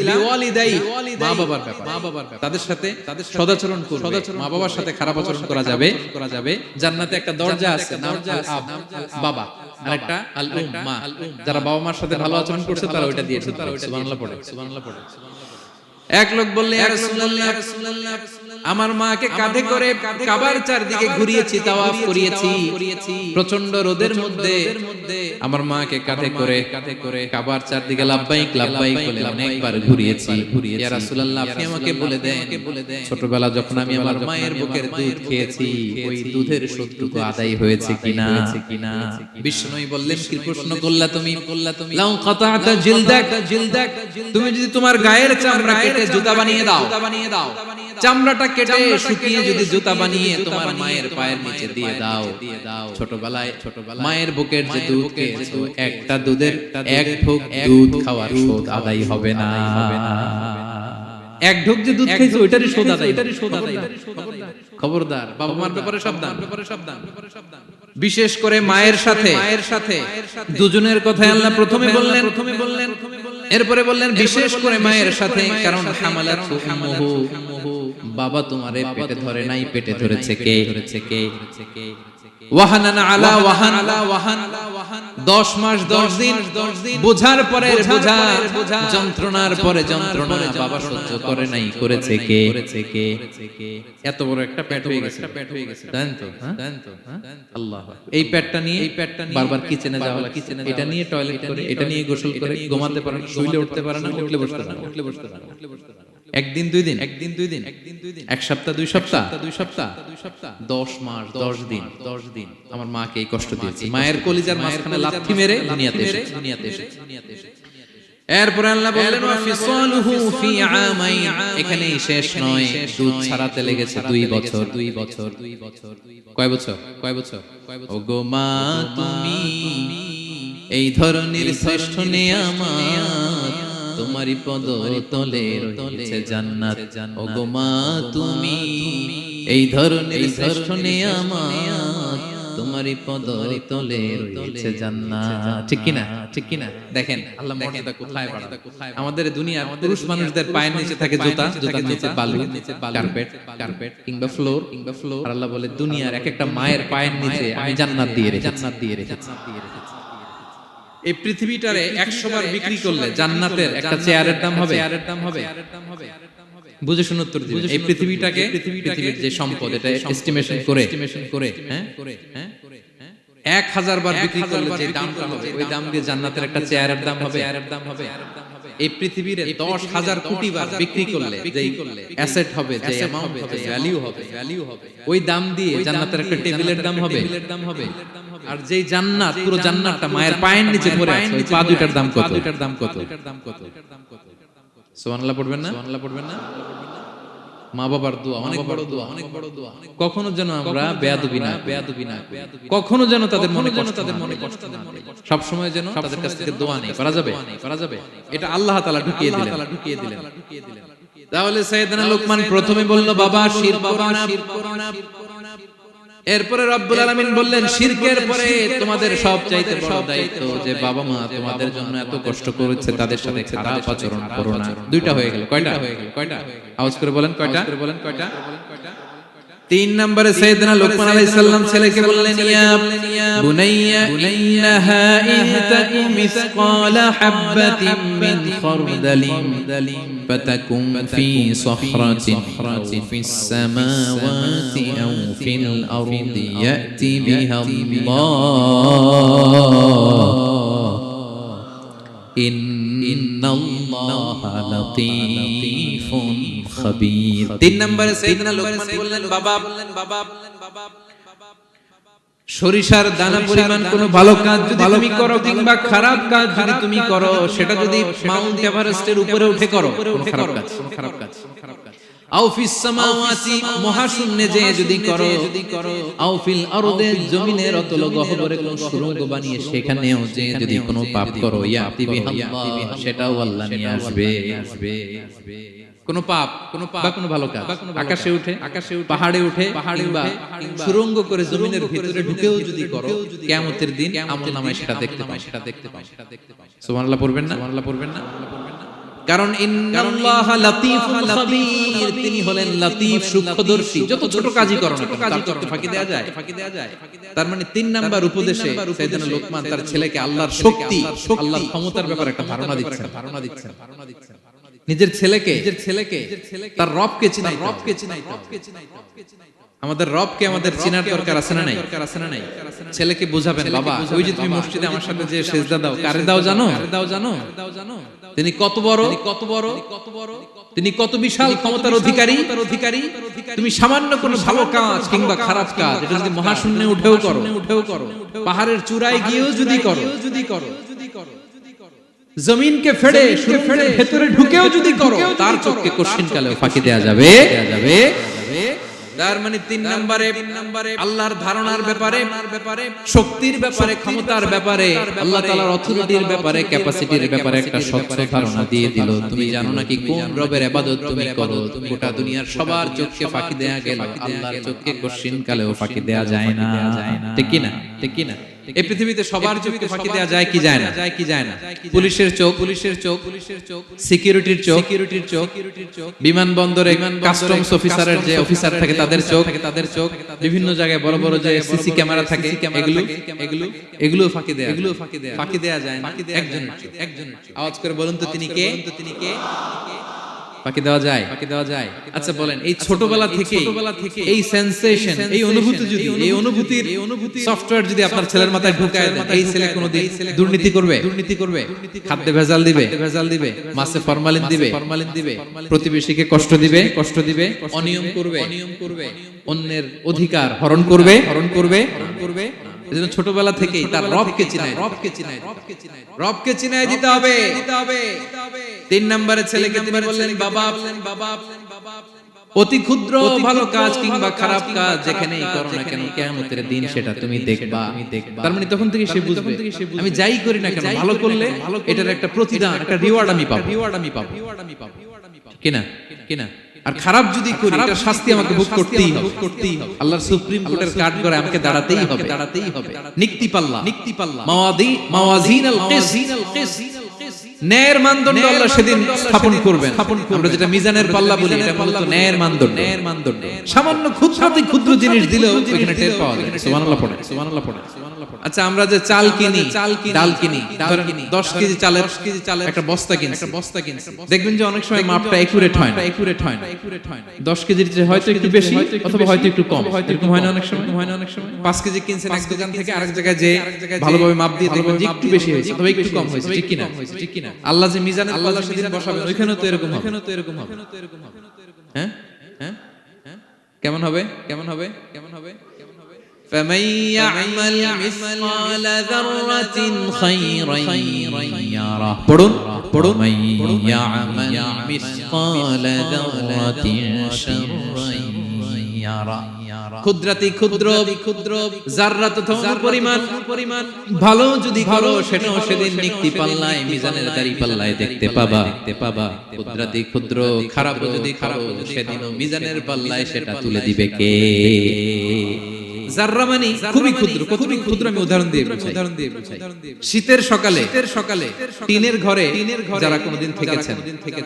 বিওয়ালিদাইহি, মা বাবার ব্যাপারে তাদের সাথে সদাচরণ করবে। মা বাবার সাথে খারাপ আচরণ করা যাবে। জান্নাতে একটা দরজা আছে, নাম আব, বাবা, আর একটা আল উম, মা। যারা বাবা মার সাথে ভালো আচরণ করছে তারা ওইটা দিয়েছে। সুবহানাল্লাহ পড়ে। এক লোক বললে, ইয়া রাসূলুল্লাহ, আমার মাকে কাঁধে করে কাবার চারদিকে ঘুরিয়েছি, তাওয়াফ করিয়েছি, প্রচন্ড রোদের মধ্যে আমার মাকে কাঁধে করে কাবার চারদিকে লাব্বাইক বলে অনেকবার ঘুরিয়েছি। ইয়া রাসূলুল্লাহ, আপনি আমাকে বলে দেন, ছোটবেলা যখন আমি আমার মায়ের বুকের দুধ খেয়েছি ওই দুধের সুদটুকু আদায় হয়েছে কিনা? বিষ্ণুই বললেন, কি প্রশ্ন করলা তুমি? লাউ কাতা'তা জিলদাক, তুমি যদি তোমার গায়ের চামড়া কেটে জুতা বানিয়ে দাও, চামড়াটা কেটে শুকিয়ে যদি জুতা বানিয়ে তোমার মায়ের পায়ের নিচে দিয়ে দাও, ছোটবেলায় মায়ের বুকের যে দুধ খেয়েছো, একটা দুধের এক ঢোক দুধ খাওয়ার শোধ আদায় হবে না। এক ঢোক যে দুধ খাইছো ওইটারই শোধ আদায়। খবরদার, বাবা মার ব্যাপারে সাবধান। বিশেষ করে মায়ের সাথে দুজনের কথা আল্লাহ প্রথমে বললেন, এরপরে বললেন বিশেষ করে মায়ের সাথে, কারণ হামালাতহু উম্মুহু, বাবা তোমারে পেটে ধরে নাই, পেটে ধরেছে কে? ওয়াহানান আলা ওয়াহান, 10 মাস 10 দিন বোঝার পরে বোঝা, যন্ত্রণার পরে যন্ত্রণা বাবা সহ্য করে নাই, করেছে কে? এত বড় একটা পেট হয়ে গেছে, জানেন তো? আল্লাহ। এই পেটটা নিয়ে বারবার কিচেনে যাওয়া লাগে, এটা নিয়ে টয়লেট করে, এটা নিয়ে গোসল করে, ঘুমাতে পারে না, শুইলে উঠতে পারে না, উঠলে বসতে পারে না। একদিন দুই দিন, এক সপ্তাহ 2 সপ্তাহ, 10 মাস 10 দিন আমার মাকে এই কষ্ট দিয়েছে। মায়ের কলিজার মাঝখানে লাথি মেরে দুনিয়াতে এসেছে। এরপরে আল্লাহ বললেন ওয়া ফিসালুহু ফি আমাইন, এখানেই শেষ নয়, দুধ ছাড়াতে লেগেছে 2 বছর। কয় বছর? ওগো মা তুমি এই ধরনের শ্রেষ্ঠ নেয়ামত, তোমারই পদ তলে রয়েছে জান্নাত। ওগো মা তুমি এই ধরনের শ্রেষ্ঠ নেয়ামত, তোমারই পদ তলে রয়েছে জান্নাত। ঠিক কিনা? দেখেন আল্লাহ মর্যাদা কোথায় বাড়ায়। আমাদের দুনিয়ার পুরুষ মানুষদের পায়ের নিচে থাকে জুতা, জুতার নিচে বালু, কার্পেট কিংবা ফ্লোর। আর আল্লাহ বলে দুনিয়ার এক একটা মায়ের পায়ের নিচে আমি জান্নাত দিয়ে রেখেছি। এই পৃথিবীটারে 100 বার বিক্রি করলে জান্নাতের একটা চেয়ারের দাম হবে। বুঝে শুনে উত্তর দিবেন। এই পৃথিবীটাকে, পৃথিবীর যে সম্পদ, এটা এস্টিমেশন করে 1000 বার বিক্রি করলে যে দামটা হবে, ওই দাম দিয়ে জান্নাতের একটা চেয়ারের দাম হবে। এই পৃথিবীর 10,000 কোটি বার বিক্রি করলে যেই অ্যাসেট হবে, যে অ্যামাউন্ট হবে, ভ্যালু হবে, ওই দাম দিয়ে জান্নাতের একটা টেবিলের দাম হবে। আর যেই জান্নাত, পুরো জান্নাতটা মায়ের পায়ের নিচে পড়ে আছে, ওই পা দুইটার দাম কত? সুবহানাল্লাহ পড়বেন না? মা বাবার দোয়া অনেক বড় দোয়া। কখনো যেন আমরা বেয়াদবি না, কখনো যেন তাদের মনে কষ্ট না, সব সময় যেন তাদের কাছ থেকে দোয়া নেই। করা যাবে। এটা আল্লাহ তাআলা ঢুকিয়ে দিলেন। তাহলে সাইয়েদনা লোকমান প্রথমে বলল বাবা শিরক করো না। এরপরে রব্বুল আলামিন বললেন শিরকের পরে তোমাদের সবচাইতে বড় দায়িত্ব যে বাবা মা তোমাদের জন্য এত কষ্ট করেছে, তাদের সাথে খারাপ আচরণ করো না। দুইটা হয়ে গেল। কয়টা? আওয়াজ করে বলেন কয়টা? 3 নম্বরে সাইয়েদনা লোকমান আলাইহিস সালাম ছেলেকে বললেন ইয়া বুনাইয়া ইন্নাহা ইন তাকু মিসকালা হাববাতিন মিন খারদালিন ফাতাকুম ফি সাখরাতিন আও ফিস সামাওয়াতি আও ফিল আরদি ইয়াতি বিহা আল্লাহ ইন্নাল্লাহা লাতীফুন খাবীর। 3 নম্বরে সাইয়েদনা লোকমান বললেন বাবা সরিষার দানা পরিমাণ কোন ভালো কাজ যদি তুমি করো কিংবা খারাপ কাজ যদি তুমি করো, সেটা যদি মাউন্ট এভারেস্টের উপরে উঠে করো, কোন খারাপ কাজ। আও ফিস সামাওয়াতি মহাশূন্যে যে যদি করো, আও ফিল আরদে জমিনের অতল গহ্বরে কোন সুড়ঙ্গ বানিয়ে সেখানেও যে যদি কোনো পাপ করো, ইয়াতি বিহাল্লাহ, সেটাও আল্লাহ নিয়ে আসবে। কোন পাপ বা কোন ভালো কাজ আকাশে উঠে, পাহাড়ে উঠে, কিংবা সুড়ঙ্গ করে জমিনের ভিতরে ঢুকেও যদি করো, কিয়ামতের দিন আমলনামায় সেটা দেখতে পাই। সুবহানাল্লাহ পড়বেন না? কারণ ইন্নাল্লাহা লাতীফুল খাবীর, তিনি হলেন লতীফ সূক্ষ্মদর্শী। যত ছোট কাজই করো না, কাজ করতে ফাঁকি দেয়া যায়। তার মানে 3 নাম্বার উপদেশে সাইয়েদনা লোকমান তার ছেলেকে আল্লাহর শক্তি, আল্লাহর ক্ষমতার ব্যাপারে একটা ধারণা দিচ্ছেন। নিজের ছেলেকে তার রবকে চিনাই। আমাদের রবকে আমাদের চিনার দরকার আছে না নাই? ছেলেকে বোঝাবেন বাবা ওই যে তুমি মসজিদে আমার সাথে যে সেজদা দাও, কারে দাও জানো? তিনি কত বড়, তিনি কত বিশাল ক্ষমতার অধিকারী। তুমি সামান্য কোনো ভালো কাজ কিংবা খারাপ কাজ এটা যদি মহাশূন্যে উঠেও করো, পাহাড়ের চূড়ায় গিয়েও যদি করো, জমিনকে ফেড়ে ভেতরে ঢুকেও যদি করো, তার চোখকে কঠিনকালেও ফাঁকি দেয়া যাবে। তার মানে 3 নম্বরে আল্লাহর ধারণার ব্যাপারে, শক্তির ব্যাপারে, ক্ষমতার ব্যাপারে, আল্লাহ তাআলার অথরিটির ব্যাপারে, ক্যাপাসিটির ব্যাপারে একটা স্বচ্ছ ধারণা দিয়ে দিল। তুমি জানো নাকি কোন রবের ইবাদত তুমি করো, গোটা দুনিয়ার সবার চোখকে ফাঁকি দেয়া গেল, আল্লাহর চোখকে কঠিনকালেও ফাঁকি দেয়া যায় না। ঠিক কি না? এই পৃথিবীতে সবার চোখকে ফাঁকি দেওয়া যায় কি যায় না? পুলিশের চোখ, সিকিউরিটির চোখ, বিমানবন্দরে কাস্টমস অফিসারের যে অফিসার থাকে তাদের চোখ, বিভিন্ন জায়গায় বড় বড় যে সিসি ক্যামেরা থাকে এগুলো ফাঁকি দেয়া যায় না একজনের চোখ। আওয়াজ করে বলুন তো তিনি কে? ফাঁকি দেওয়া যায়? আচ্ছা বলেন, এই ছোটবেলা থেকে এই সেন্সেশন, এই অনুভূতি যদি এই অনুভূতির সফটওয়্যার যদি আপনার ছেলের মাথায় ঢুকায় দেন, এই ছেলে কোনোদিন দুর্নীতি করবে? খাদ্যে ভেজাল দিবে, মাছে ফরমালিন দিবে, প্রতিবেশীকে কষ্ট দিবে, অনিয়ম করবে, অন্যের অধিকার হরণ করবে। এজন্য ছোটবেলা থেকেই তার রবকে চিনায় দিতে হবে। 3 নম্বরে ছেলেকে তিনি বললেন, বাবা অতি ক্ষুদ্র ভালো কাজ কিংবা খারাপ কাজ যেখানেই করো না কেন, কিয়ামতের দিন সেটা তুমি দেখবা। তার মানে তখন থেকে সে বুঝবে আমি যাই করি না কেন, ভালো করলে এটার একটা প্রতিদান, একটা রিওয়ার্ড আমি পাবো। কিনা? আর খারাপ যদি করি এটার শাস্তি আমাকে ভোগ করতেই হবে। আল্লাহর সুপ্রিম কোর্টের কাঠ করে আমাকে দাঁড়াতেই হবে। নিক্তি পাল্লা মাওয়াজিনাল কিস, ন্যায়ের মানদণ্ড আল্লাহ সেদিন স্থাপন করবেন। আমরা যেটা মিজানের পাল্লা বলি, এটা মূলত ন্যায়ের মানদণ্ড। সামান্য ক্ষুদ্র জিনিস দিলেও এখানে টের পাওয়া যায়। সুবহানাল্লাহ পড়ে। আচ্ছা, আমরা যে চাল কিনি, ডাল কিনি, 10 কেজি চালের একটা বস্তা কিনছি, দেখবেন যে অনেক সময় মাপটা একুরেট হয় না। 10 কেজির যে হয়তো একটু বেশি অথবা হয়তো একটু কম, এরকম হয় না অনেক সময়। 5 কেজি কিনছেন এক দোকান থেকে আরেক জায়গায় যে ভালোভাবে মাপ দিয়ে দেখবেন যে একটু বেশি হয়েছে অথবা একটু কম হয়েছে, ঠিক কিনা? আল্লাহ যে মিজানের পাল্লা সেদিন বসাবেন, ওইখানেও তো এরকম হবে। হ্যাঁ, কেমন হবে? فمن يعمل مثقال ذرة خيرا يره পড়ুন ومن يعمل مثقال ذرة شرا يره। ক্ষুদ্র জাররাত পরিমাণ ভালো যদি করো সেটাও সেদিন নিক্তি পাল্লায়, মিজানের দাড়ি পাল্লায় দেখতে পাবা। ক্ষুদ্র খারাপ যদি করো সেদিনও মিজানের পাল্লায় সেটা তুলে দিবে কে? জাররা মানে খুবই ক্ষুদ্র, কতটুকু ক্ষুদ্র আমি উদাহরণ দিয়ে বুঝাই। শীতের সকালে টিনের ঘরে যারা কোনোদিন থেকেছেন,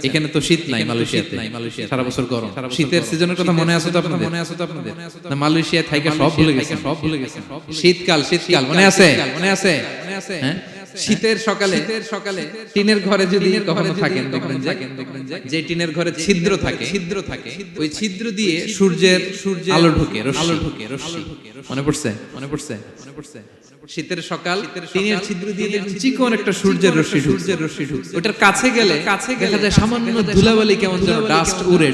এখানে তো শীত নাই, মালয়েশিয়াতে সারা বছর গরম। শীতের সিজনের কথা মনে আছে তো আপনাদের? না, মালয়েশিয়া থাইকা সব ভুলে গেছে। শীতকাল মনে আছে? হ্যাঁ, শীতের সকালে টিনের ঘরে যদি কখনো থাকেন, দেখবেন যে টিনের ঘরে ছিদ্র থাকে, ওই ছিদ্র দিয়ে সূর্যের আলো ঢুকে, রশ্মি। মনে পড়ছে? শীতের সকাল, টিনের ছিদ্র দিয়ে চিকন একটা সূর্যের রশ্মি ঢুকছে। ওটার কাছে গেলে দেখা যায় সামান্য ধুলাবালি কেমন যেন ডাস্ট উড়ে।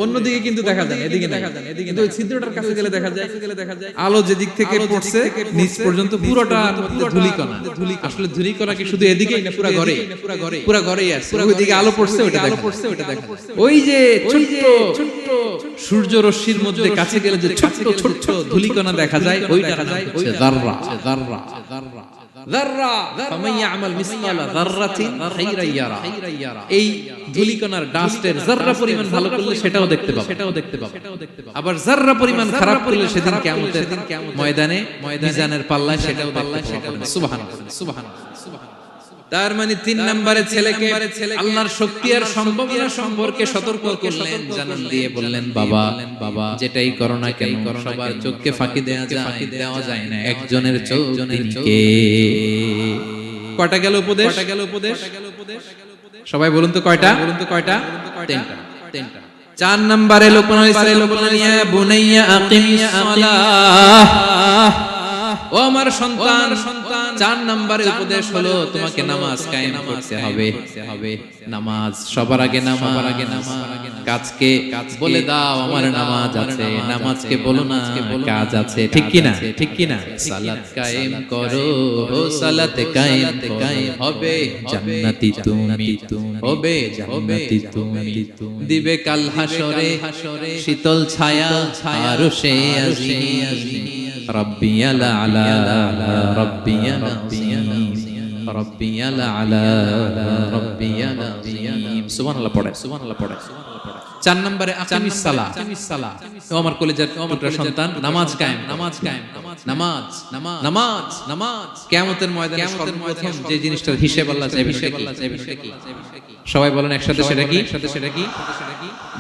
অন্যদিকে কিন্তু দেখা যায়, এদিকে কিন্তু ওই ছিদ্রটার কাছে গেলে দেখা যায় আলো যেদিক থেকে পড়ছে নিচ পর্যন্ত পুরোটা ধূলিকণা। আসলে ধূলিকণা কি শুধু এদিকেই না, পুরো ঘরেই আছে। ওইদিকে আলো পড়ছে, ওটা দেখা যায়। ওই যে ছোট্ট সূর্য রশ্মির মধ্যে কাছে গেলে যে ছোট্ট ধূলিকণা দেখা যায়, ওইটা হচ্ছে যাররা। ফামান ইয়ামাল মিসকালা যাররাতিন খাইরান ইয়ারা। এই ধূলিকণার ডাস্টের যাররা পরিমাণ ভালো করলে সেটাও দেখতে পাবে। আবার যাররা পরিমাণ খারাপ করলে সেদিন কিয়ামতের ময়দানে মিজানের পাল্লায় সেটাও দেখতে পাবে। সুবহানাল্লাহ। তার মানে 3 নম্বরে ছেলেকে আল্লাহর শক্তি আর সম্ভাবনা সম্পর্কে সতর্ক করলেন, জানান দিয়ে বললেন, বাবা যেটাই করো না কেন সবার চোখকে ফাঁকি দেওয়া যায় না, একজনের চোখ তিনি কে? কয়টা গেল উপদেশ? সবাই বলুন তো কয়টা? 3টা। 4 নম্বরে লোকমান আলাইহিস সালাম বললেন, ইয়া বুনাইয়া আকিমিস সালাহ, ও আমার সন্তান। 4 নম্বরে উপদেশ হলো তোমাকে নামাজ কায়েম করতে হবে। নামাজ সবার আগে, কাজকে বলে দাও আমার নামাজ আছে, নামাজকে বলো না কাজ আছে, ঠিক কিনা? সালাত কায়েম করো, সালাত কায়েম হবে জান্নাতি তুমি, দিবে কাল হাসরে শীতল ছায়া আরশে আজিম। রব্বিয়াল আলা রব্বিয়াল আলা সুবহানাল্লাহ পড়ে। 4 নম্বরে আকিমিস সালাহ। ও আমার কলিজার টুকরা সন্তান, নামাজ কায়েম, নামাজ। কিয়ামতের ময়দানে সর্বপ্রথম যে জিনিসটার হিসাব আল্লাহ চাইবে সেটা কি? সবাই বলেন একসাথে, সেটা কি?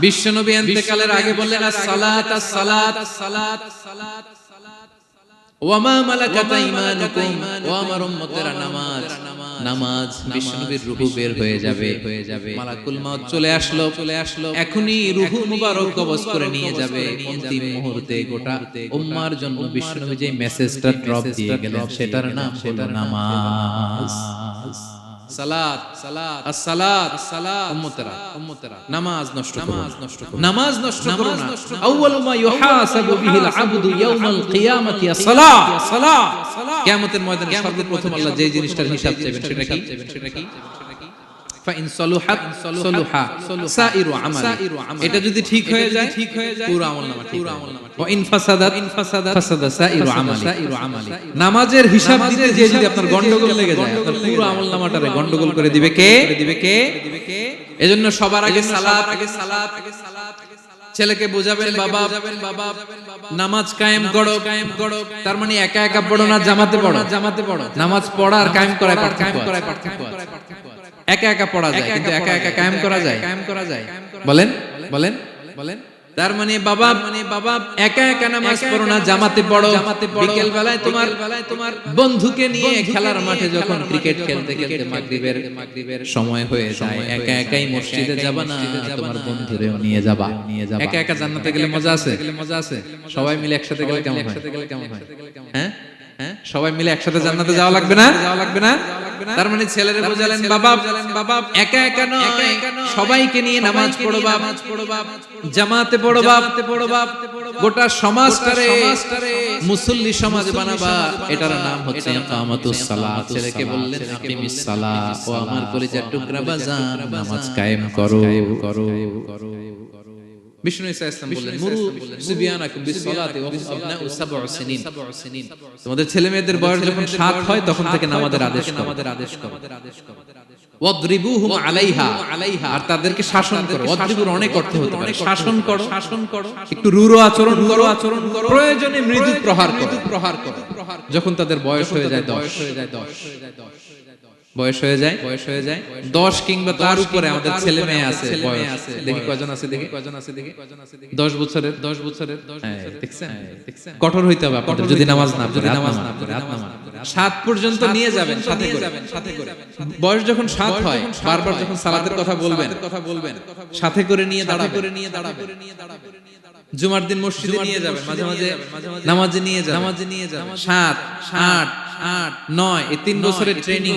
বিশ্বনবী ইন্তেকালের আগে বললেন আস-সালাত ওয়া মা মালাকাত আইমানুকুম, ও আমার উম্মতেরা নামাজ। বিশ্বনবীর রূহ বের হয়ে যাবে, মালাকুল মাউত চলে আসলো, এখনই রূহ মুবারক কবজ করে নিয়ে যাবে। অন্তিম মুহূর্তে গোটা উম্মার জন্য বিশ্বনবী যে মেসেজটা ড্রপ দিয়ে গেলেন সেটার নাম হলো নামাজ। সালাত, আসসালাত, উম্মতেরা নামাজ নষ্ট করো না। আউয়ালু মা ইউহাসাবু বিহিল আবদু ইয়াউমাল কিয়ামাতি as-সালাত। কিয়ামতের ময়দানে সর্বপ্রথম আল্লাহ যে জিনিসটার হিসাব চাইবেন সেটা কি? ফাইন সলুহাত সলুহা সাইরু আমাল। এটা যদি ঠিক হয়ে যায় পুরো আমলনামা ঠিক। ওয়া ইন ফাসাদাত ফাসাদা সাইরু আমালি। নামাজের হিসাব দিতে যে যদি আপনার গন্ডগোল লেগে যায়, আপনার পুরো আমলনামাটারে গন্ডগোল করে দিবে কে? এজন্য সবার আগে সালাত। ছেলেকে বোঝাবেন বাবা নামাজ কায়েম করো। তার মানে একা একা পড়ো না, জামাতে পড়ো। নামাজ পড়া আর কায়েম করায় পার্থক্য আছে। একা একা পড়া যায় কিন্তু একা একা কায়েম করা যায়। বলেন। তার মানে বাবা একা একা নামাজ পড়ো না, জামাতে পড়ো। বিকেল বেলায় তোমার বন্ধুকে নিয়ে খেলার মাঠে যখন ক্রিকেট খেলতে মাগরিবের সময় হয়ে যায়, একা একাই মসজিদে যাবা না, তোমার বন্ধুরেও নিয়ে যাবা। একা একা জান্নাতে গেলে মজা আছে। সবাই মিলে একসাথে গেলে কেমন হয়? হ্যাঁ, সবাই মিলে একসাথে জান্নাতে যাওয়া লাগবে না? তার মানে ছেলেরে বোঝালেন বাবা একা একা নয়, সবাইকে নিয়ে নামাজ পড়বা, জামাতে পড়বা, গোটা সমাজটারে মুসল্লি সমাজ বানাবা। এটার নাম হচ্ছে ইকামাতুস সালাত। ছেলেকে বললেন আকিমিস সালাহ, ও আমার কলিজার টুকরা বাজান নামাজ কায়েম করো। বিষ্ণু ঈসা ইসলাম বললেন মুরু সুবিয়ানাকুম বিসসালাতি ওয়া আবনাউ সাবউ সিনিন। তোমাদের ছেলে মেয়েদের বয়স যখন 7 হয় তখন থেকে নামাজের আদেশ করো। ওয়াদরিবুহুম আলাইহা, আর তাদেরকে শাসন করো। ওয়াদরিবুর অনেক অর্থ হতে পারে। শাসন করো, একটু রূঢ় আচরণ করো, প্রয়োজনে মৃদু প্রহার করো। যখন তাদের বয়স হয়ে যায় 10 কিংবা তার উপরে আমাদের ছেলে মেয়ে আছে, দেখি কয়জন আছে, 10 বছরের। দেখছেন, কঠোর হইতে হবে আপনাদের যদি নামাজ না পড়ে। 7 পর্যন্ত নিয়ে যাবেন সাথে করে। বয়স যখন 7 হয়, বারবার যখন সালাতের কথা বলবেন সাথে করে নিয়ে দাঁড়াবেন। জুমার দিন মসজিদে নিয়ে যাবেন, মাঝে মাঝে নামাজে নিয়ে যাবেন। 7, 8, 9 এই 3 বছরের ট্রেনিং,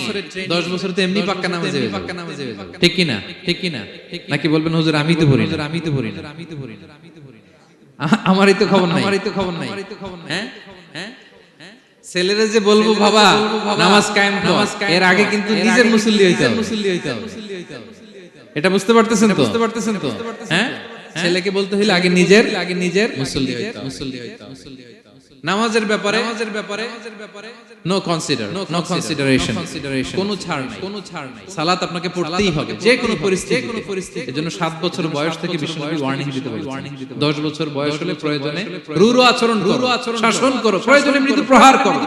10 বছর তো এমনি পাক্কা নামাজে যাবে। ঠিক কি না? নাকি বলবেন হুজুর আমি তো পড়ি না, আমারই তো খবর নাই। হ্যাঁ, ছেলেরা যে বলবো বাবা নামাজ কায়েম কর, এর আগে কিন্তু নিজের মুসল্লি হইতে হবে। এটা বুঝতে পারতেছেন তো? হ্যাঁ, ছেলেকে বলতে হইলে আগে নিজের মুসল্লি হইতে হবে। নামাজের ব্যাপারে নো কনসিডারেশন, কোনো ছাড় নাই। সালাত আপনাকে পড়তেই হবে যে কোনো পরিস্থিতি। এজন্য 7 বছর বয়স থেকে বিশ্বনবী ওয়ার্নিং দিতে বলেছেন। 10 বছর বয়স হলে প্রয়োজনে রূঢ় আচরণ করো, শাসন করো, প্রয়োজনে মৃদু প্রহার করো।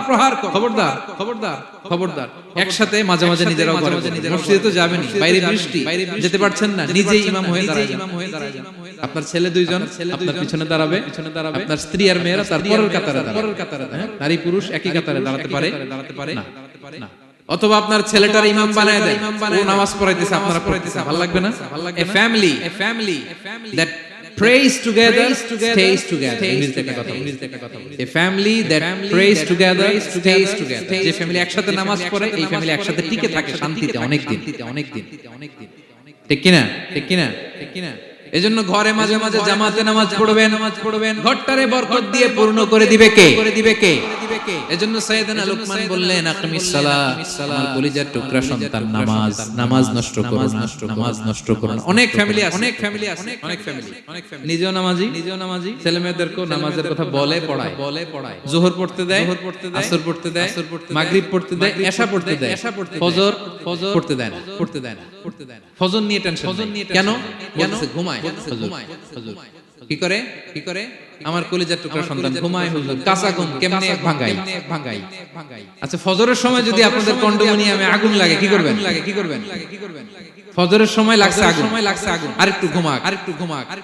খবরদার। একসাথে মাঝে মাঝে নিজেরাও ঘরে মসজিদে তো যাবেনই, বাইরে বৃষ্টি, যেতে পারছেন না, নিজেই ইমাম হয়ে দাঁড়াবেন। আপনার ছেলে 2 জন আপনার পিছনে দাঁড়াবে, আপনার স্ত্রী আর মেয়েরা তার পরের কাতারে দাঁড়াবে। নারী পুরুষ একই কাতারে দাঁড়াতে পারে না। অথবা আপনার ছেলেটার ইমাম বানায় দেয়, ও নামাজ পড়াইতেছে, আপনারা পড়াইতেছে, ভালো লাগবে না? A family that prays together stays together. ইংরেজিতে একটা কথা বলি, a family that prays together stays together. যে ফ্যামিলি একসাথে নামাজ পড়ে, এই ফ্যামিলি একসাথে টিকে থাকে শান্তিতে অনেক দিন। ঠিক কিনা? এজন্য ঘরে মাঝে মাঝে জামাতে নামাজ পড়বেন, ঘরটারে বরকত দিয়ে পূর্ণ করে দিবে কে? এজন্য সাইয়েদনা লোকমান বললেন আকিমিস সালাহ, আমার কলিজার টুকরা সন্তান নামাজ নষ্ট করো না, নামাজ নষ্ট করো না। অনেক ফ্যামিলি আছে, অনেক ফ্যামিলি নিজেও নামাজি ছেলে মেয়েদেরকেও নামাজের কথা বলে পড়ায়, যোহর পড়তে দেয়, আসর পড়তে দেয়, মাগরিব পড়তে দেয়, এশা পড়তে দেয়, ফজর পড়তে দেয় না। ফজর নিয়ে টেনশন, কেন? বলতেছে ঘুমায় হুজুর। কি করে আমার কলিজার টুকরা সন্তান ঘুমায় হুজুর, কাঁচা ঘুম কেমনে ভাঙাই। আচ্ছা, ফজরের সময় যদি আপনাদের কন্ডোমিনিয়ামে আগুন লাগে কি করবেন? ফজরের সময় লাগছে আগুন, আরেকটু ঘুমাক,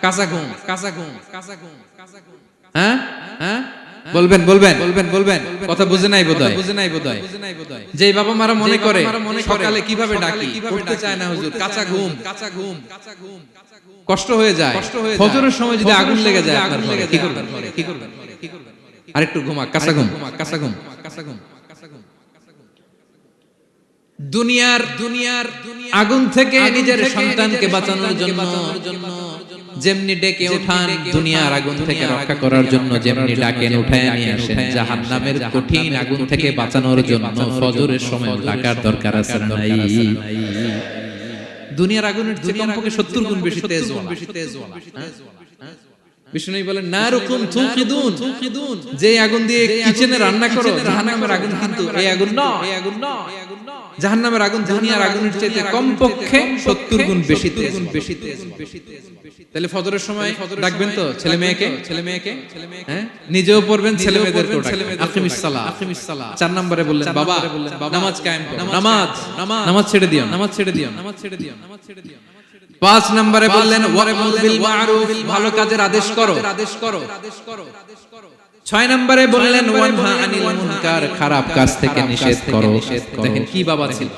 কাঁচা ঘুম। হ্যাঁ, বলবেন কথা বুঝে নাই বোধহয়। যে বাবা মারা মনে করে সকালে কিভাবে ডাকি, উঠতে চায় না হুজুর, কাঁচা ঘুম, কষ্ট হয়ে যায়। ফজরের সময় যদি আগুন লেগে যায় আপনার ঘরে, কি করবেন? আরেকটু ঘুমাক, কাঁচা ঘুম। দুনিয়ার আগুন থেকে নিজের সন্তানকে বাঁচানোর জন্য যেমনি ডেকে ওঠান, দুনিয়ার আগুন থেকে রক্ষা করার জন্য যেমনি ডাকেন উঠায় নিয়ে আসেন, জাহান্নামের কঠিন আগুন থেকে বাঁচানোর জন্য ফজরের সময় ডাকার দরকার আছে না নাই? দুনিয়ার আগুনের চেয়ে কমপক্ষে 70 গুণ বেশি তেজ। বিষ্ণু বলেন নারুকুম তুকিদুন, যে আগুন দিয়ে কিচেনে রান্না করো, জাহান্নামের আগুন কিন্তু এই আগুন নয়। জাহান্নামের আগুন দুনিয়ার আগুনের চেয়ে কমপক্ষে 70 গুণ বেশি তেজ। তাহলে ফজরের সময় ডাকবেন তো ছেলে মেয়েকে, হ্যাঁ, নিজেও পড়বেন, ছেলে মেয়েদেরকেও ডাকবেন। আকিমিস সালাহ। 4 নম্বরে বললেন বাবা নামাজ কায়েম করো, নামাজ ছেড়ে দিও। 5 নম্বরে বললেন ওয়া'মুর বিল মা'রুফ, ভালো কাজের আদেশ করো। 6 নম্বরে বললেন ওয়ানহা আনিল মুনকার, খারাপ কাজ থেকে নিষেধ করো। দেখেন কি বাবা ছিল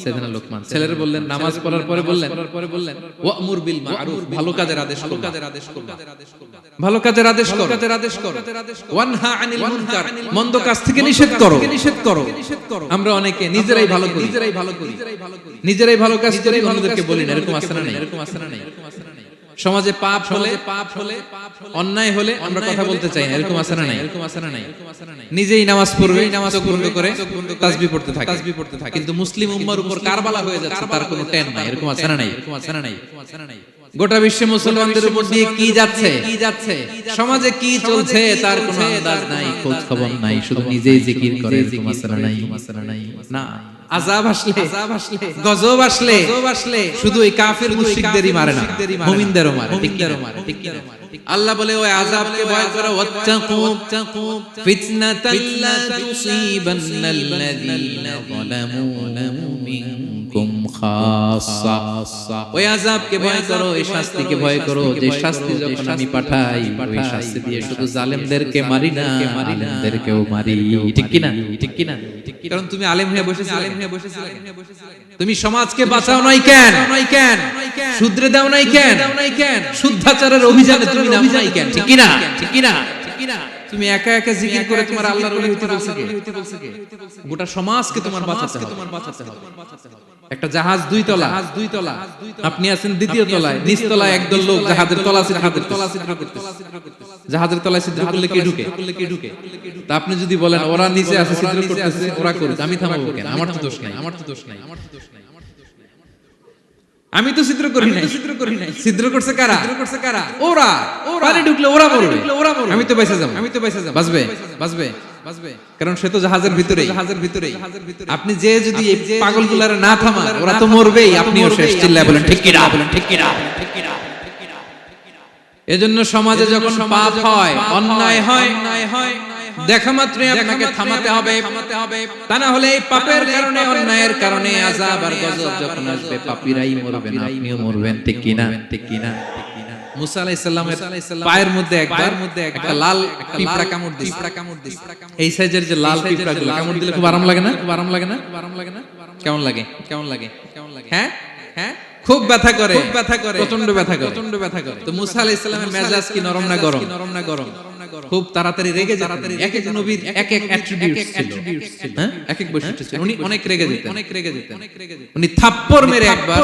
সাইয়েদনা লোকমান। ছেলেরা বললেন নামাজ পড়ার পরে বললেন ওয়া'মুর বিল মা'রুফ, ভালো কাজের আদেশ করো, ভালো কাজের আদেশ করো। ওয়ানহা আনিল মুনকার, মন্দ কাজ থেকে নিষেধ করো। আমরা অনেকে নিজেরাই ভালো করি, নিজেরাই ভালো কাজ করি, অন্যদেরকে বলি না। এরকম আছে না নাই? সমাজে পাপ হলে অন্যায় হলে আমরা কথা বলতে চাই না। এরকম আছে না নাই? নিজেই নামাজ পড়বে, নামাজ বন্ধ করে তাসবিহ পড়তে থাকে, কিন্তু মুসলিম উম্মার উপর কারবালা হয়ে যাচ্ছে, তার কোনো টেন নাই। এরকম আছে না নাই? গোটা বিশ্বে মুসলমানদের উপর দিয়ে কি যাচ্ছে, সমাজে কি চলছে তার কোনো আন্দাজ নাই, খোঁজ খবর নাই, শুধু নিজেই জিকির করে। এরকম আছে না নাই? না, আযাব আসলে, গজব আসলে শুধু এই কাফির মুশরিকদেরই মারে না, মুমিনদেরও মারে। ঠিক কি না? আল্লাহ বলে ওই আযাবকে ভয় করো, ওয়াত্তাকু ফিতনাতাল লা তুসিবান্নাল্লাযীনা যালামু মিনকুম খাসসা। ওই আযাবকে ভয় করো, এই শাস্তিকে ভয় করো, যে শাস্তি যখন আমি পাঠাই ওই শাস্তি দিয়ে শুধু জালেমদেরকে মারি না, আলেমদেরকেও মারি। ঠিক কি না? কারণ তুমি আলেম হয়ে বসেছিলে, তুমি সমাজকে বাঁচাও নাই কেন? শুধরে দাও নাই কেন? শুদ্ধাচারের অভিযানে তুমি নামো নাই কেন? ঠিক কি না? তুমি একা জিকির করে তোমার আল্লাহর ওলি হইতে বলছে কে? গোটা সমাজকে তোমার বাঁচাতে হবে। একটা জাহাজ 2 তলা, আপনি আছেন 2য় তলায়, নিচ তলায় একদল লোক জাহাজের তলা ছিদ্র করতেছে। জাহাজের তলায় ছিদ্র করলে কে ঢুকে? তা আপনি যদি বলেন ওরা নিচে আছে ছিদ্র করতেছে, ওরা করুক, আমি থামাবো কেন? আমার তো দোষ নাই। আমি তো ছিদ্র করি নাই। ছিদ্র করছে কারা? ওরা। পানি ঢুকলে ওরা মরবে, আমি তো বেঁচে যাবো। বাঁচবে। কারণ সে তো জাহাজের ভিতরেই। আপনি যে যদি এই পাগলগুলারে না থামান, ওরা তো মরবেই, আপনিও শেষ। চিল্লায় বলেন ঠিক কি না? এজন্য সমাজে যখন পাপ হয়, অন্যায় হয়, দেখা মাত্রই আপনাকে থামাতে হবে। তা না হলে এই পাপের কারণে, অন্যায়ের কারণে আযাব আর গজব যখন আসবে, পাপীরাই মরবেন, আপনিও মরবেন। ঠিক কি না? মুসা আলাইহিস সালামের পায়ের মধ্যে একটা লাল পিঁপড়া কামড় দিছে। এই সাইজের যে লাল পিঁপড়াগুলো কামড় দিলে খুব আরাম লাগে না? কেমন লাগে? হ্যাঁ, খুব ব্যথা করে, প্রচন্ড ব্যথা করে। তো মুসা আলাইহিস সালামের মেজাজ কি নরম না গরম? খুব তাড়াতাড়ি রেগে যেতেন। এক এক নবীর এক এক অ্যাট্রিবিউটস ছিল, হ্যাঁ, এক এক বৈশিষ্ট্য ছিল। উনি অনেক রেগে যেতেন। উনি থাপ্পড় মেরে একবার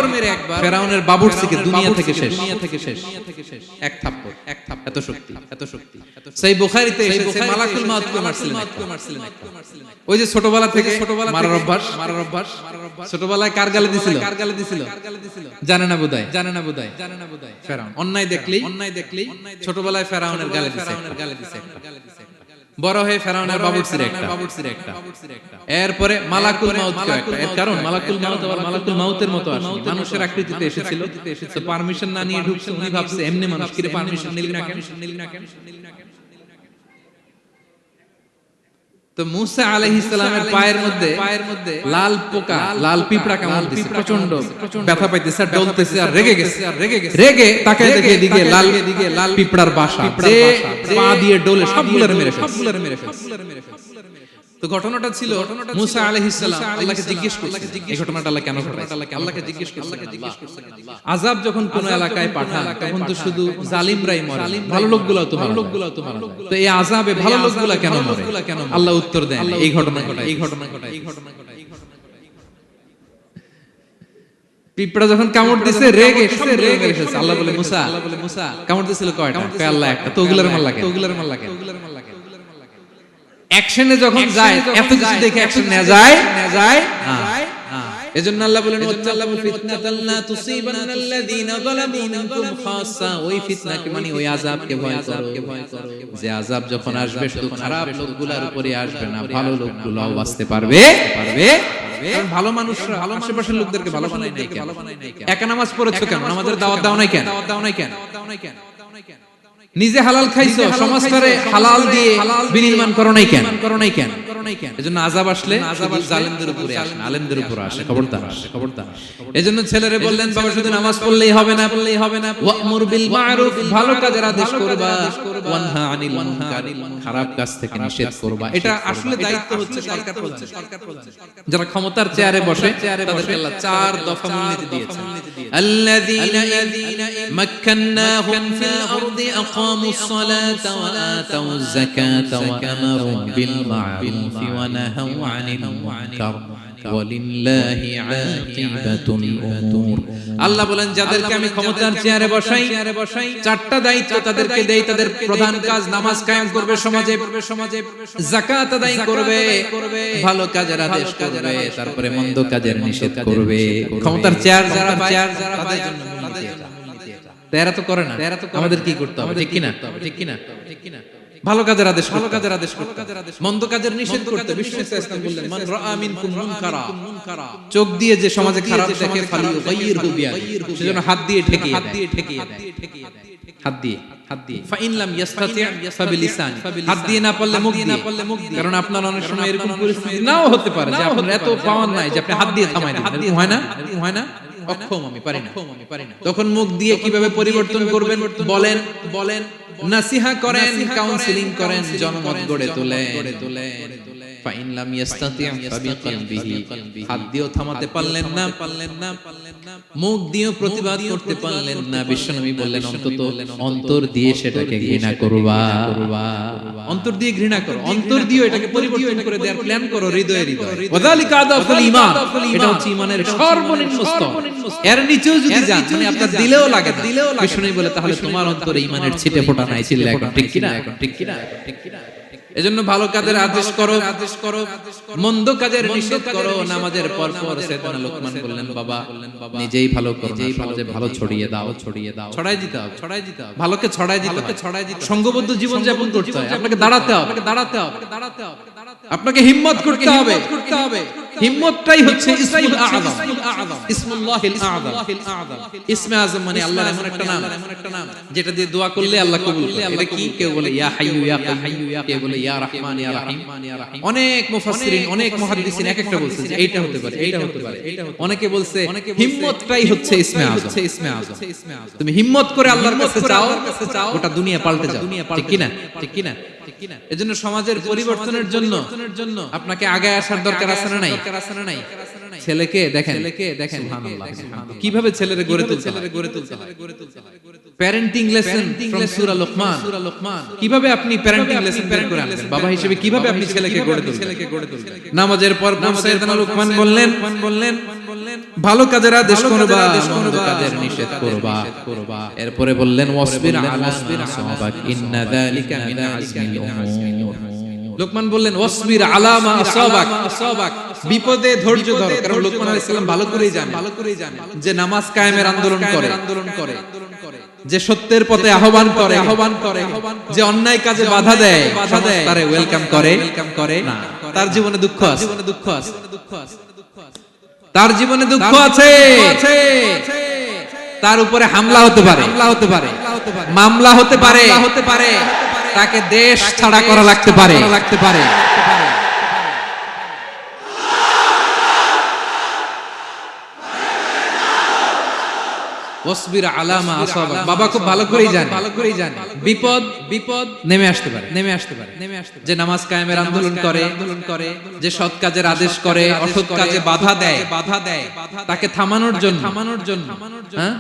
ফেরাউনের বাবুর্চিকে দুনিয়া থেকে শেষ। এক থাপ্পড়, এত শক্তি। সেই বুখারীতে এসেছে মালাকুল মাউতকে মারছিলেন। ওই যে ছোটবেলা থেকে মারার অভ্যাস। ছোটবেলায় কার গালে দিছিল? জানে না বোধহয় ফেরাউন। অন্যায় দেখলেই ছোটবেলায় ফেরাউনের গালে দিছে। বড় হয়ে ফেরাউনের বাবুর্চির একটা। এরপরে মালাকুল মাউত একটা। এর কারণ মালাকুল মাউত আবার মালাকুল মাউতের মতো আসেনি, মানুষের আকৃতিতে এসেছিল। তো পারমিশন না নিয়ে ঢুকছে। উনি ভাবছে এমনি মানুষ, কি রে পারমিশন নিলি না কেন? তো মুসা আলাইহিস সালামের পায়ের মধ্যে লাল পোকা, লাল পিঁপড়া কামড় দিছে। প্রচন্ড ব্যথা পাইতেছে আর ডলতেছে আর রেগে গেছে। রেগে তাকায় দেখে এদিকে লাল পিঁপড়ার বাসা, যে পা দিয়ে ডলে সবগুলোর মেরে ফেলছে। তো ঘটনাটা ছিল মুসা আলাইহিস সালাম আল্লাহকে জিজ্ঞেস করছে এই ঘটনাটা আল্লাহ কেন ঘটাইছে। আল্লাহকে জিজ্ঞেস করছে আযাব যখন কোন এলাকায় পাঠান তখন তো শুধু জালিমরাই মরে, ভালো লোকগুলোও তো মারা যায়। তো এই আযাবে ভালো লোকগুলো কেন মরে? আল্লাহ উত্তর দেন এই ঘটনা ঘটায়। পিঁপড়া যখন কামড় দিছে রেগে ফেলছে। আল্লাহ বলে মুসা কামড় দিছিল কয়টা? কয় আল্লাহ একটা। তো ওগুলার মাল লাগে। অ্যাকশনে যখন যায়, এত কিছু দেখে অ্যাকশন নেওয়া যায়। এজন্য আল্লাহ বলেন ওয়াত্তাল্লাহু ফিতনাতাল লা তুসিবান্নাল্লাযীনা যালামু মিনকুম খাসসা। ওই ফিতনাকে মানে ওই আযাবকে ভয় করো, যে আযাব যখন আসবে শুধু খারাপ লোকগুলোর উপরে আসবে না, ভালো লোকগুলোও বাঁচতে পারবে। কারণ ভালো মানুষরা আশেপাশের লোকদেরকে ভালো বানায় নাই কেন? একা নামাজ পড়েছো কেন? আমাদের দাওয়াত দাও নাই কেন? নিজে হালাল খাইছো, সমাজটারে হালাল দিয়ে বিনির্মাণ করো নাই কেন? এজন্য আযাব আসলে জালেমদের উপরে আসে না, আলেমদের উপরে আসে। খবরদার। এজন্য ছেলেরে বললেন বাবা শুধু নামাজ পড়লেই হবে না, ওয়া'মুর বিল মা'রুফ, ভালো কাজের আদেশ করবা, ওয়ানহা আনিল মুনকার, খারাপ কাজ থেকে নিষেধ করবা। এটা আসলে দায়িত্ব হচ্ছে সরকার প্রধান। যারা ক্ষমতার চেয়ারে বসে তাদেরকে আল্লাহ 4 দফা মূলনীতি দিয়েছেন। আল্লাযীনা মাক্কান্নাহুম ফিল আরদি আকামুস সালাতা ওয়া আতাউয যাকাতা ওয়া আমারু বিল মা'রুফ ওয়া নাহাউ আনিল মুনকার ওয়ালিল্লাহি আকিবাতুল উমুর। আল্লাহ বলেন যাদেরকে আমি ক্ষমতার চেয়ারে বসাই 4টা দায়িত্ব তাদেরকে দেই। তাদের প্রধান কাজ নামাজ কায়েম করবে সমাজে, যাকাত আদায় করবে, ভালো কাজের আদেশ করবে, তারপরে মন্দ কাজের নিষেধ করবে। ক্ষমতার চেয়ার যারা তাদের জন্য মূলনীতি এটা। এরা তো করে না, আমাদের কি করতে হবে? ঠিক কিনা? ভালো কাজের আদেশ করতে, মন্দ কাজের নিষেধ করতে। বিষ্ণু ইসলাম বললেন মান রাআ মিনকুম মুনকারা, চোখ দিয়ে যে সমাজে খারাপ দেখে ফালিয়ুগাইয়িরহু বিয়াদিহি, সেজন্য হাত দিয়ে ঠেকিয়ে দেয়। হাত দিয়ে ফাইন লাম ইয়াসতাতি ফাবিলিসানি, হাত দিয়ে না পারলে মুখ দিয়ে। কারণ আপনার অনেক সময় এরকম পরিস্থিতি নাও হতে পারে যে আপনার এত পাওয়ার নাই যে আপনি হাত দিয়ে থামাই দিন, হয় না? অক্ষম, আমি পারি না। তখন মুখ দিয়ে কিভাবে পরিবর্তন করবেন বলেন, নাসিহা করেন, কাউন্সেলিং করেন, জনমত গড়ে তোলেন। ফাইন লাম ইয়াসতাতি ফাবিকলবিহি, হাত দিয়েও থামাতে পারলেন না, মুখ দিয়েও প্রতিবাদ করতে পারলেন না। বিশ্বনবী বললেন অন্তত অন্তর দিয়ে সেটাকে ঘৃণা করবা। অন্তর দিয়ে ঘৃণা করো, অন্তর দিয়ে এটাকে পরিবর্তন করে দেওয়ার প্ল্যান করো হৃদয়ে। ওয়াযালিকা আদাফুল ঈমান, এটা হচ্ছে ঈমানের সর্বনিম্ন স্তর। এর নিচেও যদি যান মানে আপনার দিলেও লাগে না, বিশ্বনবী বলে তাহলে তোমার অন্তরে ঈমানের ছিটে ফোঁটা নাই। চিল্লা এখন ঠিক কিনা? এজন্য ভালো কাজের আদেশ করো, মন্দ কাজের নিষেধ করো। নামাজের পর সাইয়েদনা লোকমান বললেন বাবা নিজেই ভালো করো, সমাজে ভালো ছড়িয়ে দাও, ছড়াই দিতে হবে, ভালোকে ছড়াই দিতে হবে। সংঘবদ্ধ জীবন যাপন করতে হয়, আপনাকে দাঁড়াতে হবে, আপনাকে হিম্মত করতে হবে। হিম্মতটাই হচ্ছে ইসমুল আযম, ইসমুল্লাহিল আযম। ইসমে আযম মানে আল্লাহর এমন একটা নাম যেটা দিয়ে দোয়া করলে আল্লাহ কবুল করে। এটা কি? কেউ বলে ইয়া হাইয়্যু ইয়া কাইয়্যুম, কেউ বলে ইয়া রাহমান ইয়া রাহিম। অনেক মুফাসসিরিন, অনেক মুহাদ্দিসিন এক একটা বলছে যে এইটা হতে পারে। অনেকে বলছে হিম্মতটাই হচ্ছে ইসমে আযম। তুমি হিম্মত করে আল্লাহর কাছে চাও, গোটা দুনিয়া পাল্টে যাও। ঠিক কিনা? এজন্য সমাজের পরিবর্তনের জন্য আপনাকে আগে আসার দরকার আছে না নাই? ছেলেকে দেখেন সুবহানাল্লাহ, কিভাবে ছেলেরে গড়ে তুলতে হয়। প্যারেন্টিং লেসন ফ্রম সূরা লোকমান। কিভাবে আপনি প্যারেন্টিং লেসন বের করে আনবেন? বাবা হিসেবে কিভাবে আপনি ছেলেকে গড়ে তুলবেন? নামাজের পর সাইয়েদনা লোকমান বললেন, ভালো কাজের আদেশ করবা, মন্দ কাজের নিষেধ করবা। এরপরে বললেন ওয়াসবির আলা মা আসাবাক ইন্না যালিকা মিন আজমিল উমুর। লোকমান বললেন ওয়াসবির আলা মা আসাবাক, বিপদে ধৈর্য ধরো। কারণ লোকমান আলাইহিস সালাম ভালো করেই জানেন যে নামাজ কায়েমের আন্দোলন করে, যে সত্যের পথে আহ্বান করে, যে অন্যায় কাজে বাধা দেয় তারে ওয়েলকাম করে না। তার জীবনে দুঃখ আছে, তার জীবনে দুঃখ আছে, তার উপরে হামলা হতে পারে, মামলা হতে পারে, তাকে দেশ ছাড়া করা লাগতে পারে। ওয়াসবির আলা মা আসাবাক, বাবা খুব ভালো করেই জানে বিপদ নেমে আসতে পারে। যে নামাজ কায়েমের আন্দোলন করে, যে সৎ কাজের আদেশ করে, অসৎ কাজে বাধা দেয়, তাকে থামানোর জন্য, হ্যাঁ,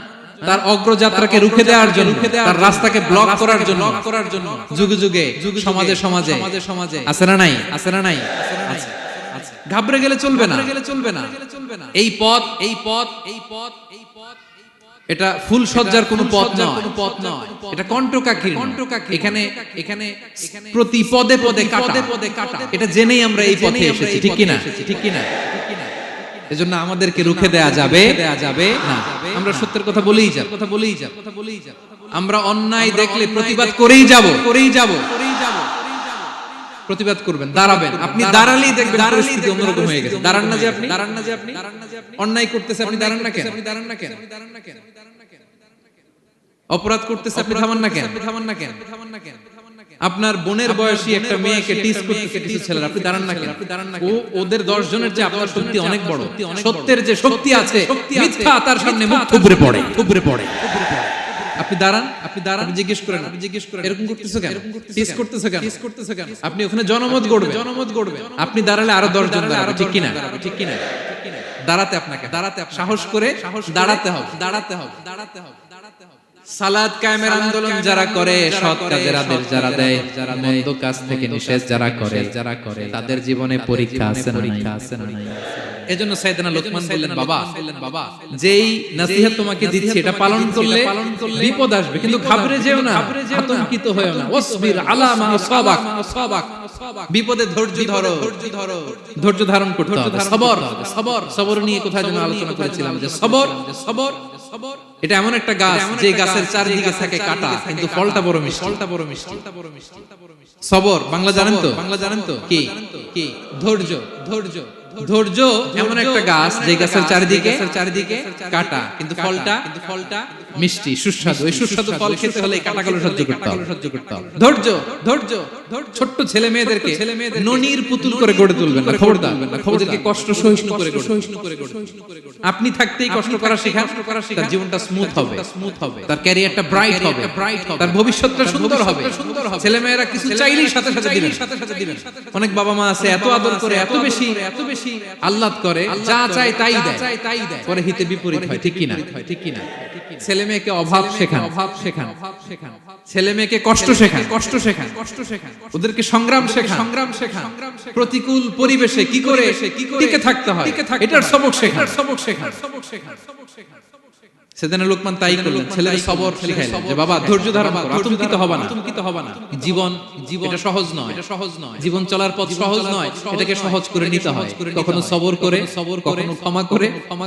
তার অগ্রযাত্রাকে রুখে দেওয়ার জন্য, তার রাস্তাকে ব্লক করার জন্য যুগে যুগে সমাজে আছে না নাই? ঘাবড়ে গেলে চলবে না। এই পথ এটা ফুল সজ্জার কোনো পথ নয়, এটা কণ্টকাকীর্ণ। এখানে প্রতি পদে কাটা। এটা জেনেই আমরা এই পথে এসেছি, ঠিক কিনা? এজন্য আমাদেরকে রুখে দেয়া যাবে না। আমরা সত্যের কথা বলেই যাব। আমরা অন্যায় দেখলে প্রতিবাদ করেই যাব। প্রতিবাদ করবেন, দাঁড়াবেন। আপনি দাঁড়ালেই দেখবেন পরিস্থিতি অন্যরকম হয়ে গেছে। দাঁড়ান না যে আপনি অন্যায় করতেছে, আপনি দাঁড়ান না কেন? অপরাধ করতেছে, আপনি থামান না কেন? আপনার বোনের বয়সী একটা মেয়েকে টিজ করতেছে কিছু ছেলেরা, আপনি দাঁড়ান না কেন? ওদের 10 জনের যে আপনার শক্তি অনেক বড়, সত্যের যে শক্তি আছে, মিথ্যা তার সামনে মুখ থুবড়ে পড়ে। আপনি দাঁড়ান, আপনি জিজ্ঞেস করেন এরকম করতেছো কেন? টিজ করতেছো কেন? আপনি ওখানে জনমত গড়বে। আপনি দাঁড়ালে আরো 10 জন দাঁড়াবে, ঠিক কিনা? দাঁড়াতে সাহস করে দাঁড়াতে হবে। সালাত কায়েমের আন্দোলন যারা করে, সৎ কাজের আদেশ যারা দেয়, মন্দ কাজ থেকে নিষেধ যারা করে, তাদের জীবনে পরীক্ষা আছে না নাই? এজন্য সাইয়েদনা লোকমান বললেন, বাবা যেই নসিহত তোমাকে দিচ্ছি এটা পালন করলে বিপদ আসবে, কিন্তু ঘাবড়ে যেও না, আতঙ্কিত হয়ো না। ওয়াসবির আলা মা আসাবাক, বিপদে ধৈর্য ধারণ করতে হবে। সবর নিয়ে কোথায় যেন আলোচনা করেছিলাম যে সবর এটা এমন একটা গাছ যে গাছের চারদিকে থাকে কাটা, কিন্তু ফলটা বড় মিষ্টি। সবর বাংলা জানেন তো কি? ধৈর্য এমন একটা গাছ যে গাছের চারিদিকে কাটা, কিন্তু ফলটা মিষ্টি, সুস্বাদু। এই সুস্বাদু ফল খেতে হলে এই কাটাগুলো সহ্য করতে হবে। ধৈর্য। ছোট্ট ছেলে মেয়েদেরকে ননির পুতুল করে গড়ে তুলবেন না, খবরদার। ওদেরকে কষ্ট সহিষ্ণু করে আপনি থাকতেই কষ্ট করা শেখান, তার জীবনটা স্মুথ হবে, তার ক্যারিয়ারটা ব্রাইট হবে, তার ভবিষ্যৎটা সুন্দর হবে। ছেলে মেয়েরা কিছু চাইলেই সাথে দিবেন। অনেক বাবা মা আছে এত আদর করে, এত বেশি আহ্লাদ করে, যা চায় তাই দেয়, পরে হিতে বিপরীত হয়, ঠিক কিনা? ছেলে মেয়েকে অভাব শেখান, ছেলে মেয়েকে কষ্ট শেখান, ওদেরকে সংগ্রাম শেখান। প্রতিকূল পরিবেশে কি করে টিকে থাকতে হয়, এটার সবক শেখান। সেদিন লোকমান তাই করলেন, ছেলেদের সবর শিখাইলেন যে বাবা ধৈর্য ধারণ করো, আতঙ্কিত হবা না। জীবন এটা সহজ নয়, জীবন চলার পথ সহজ নয়, এটাকে সহজ করে নিতে হয়। কখনো সবর করে, কখনো ক্ষমা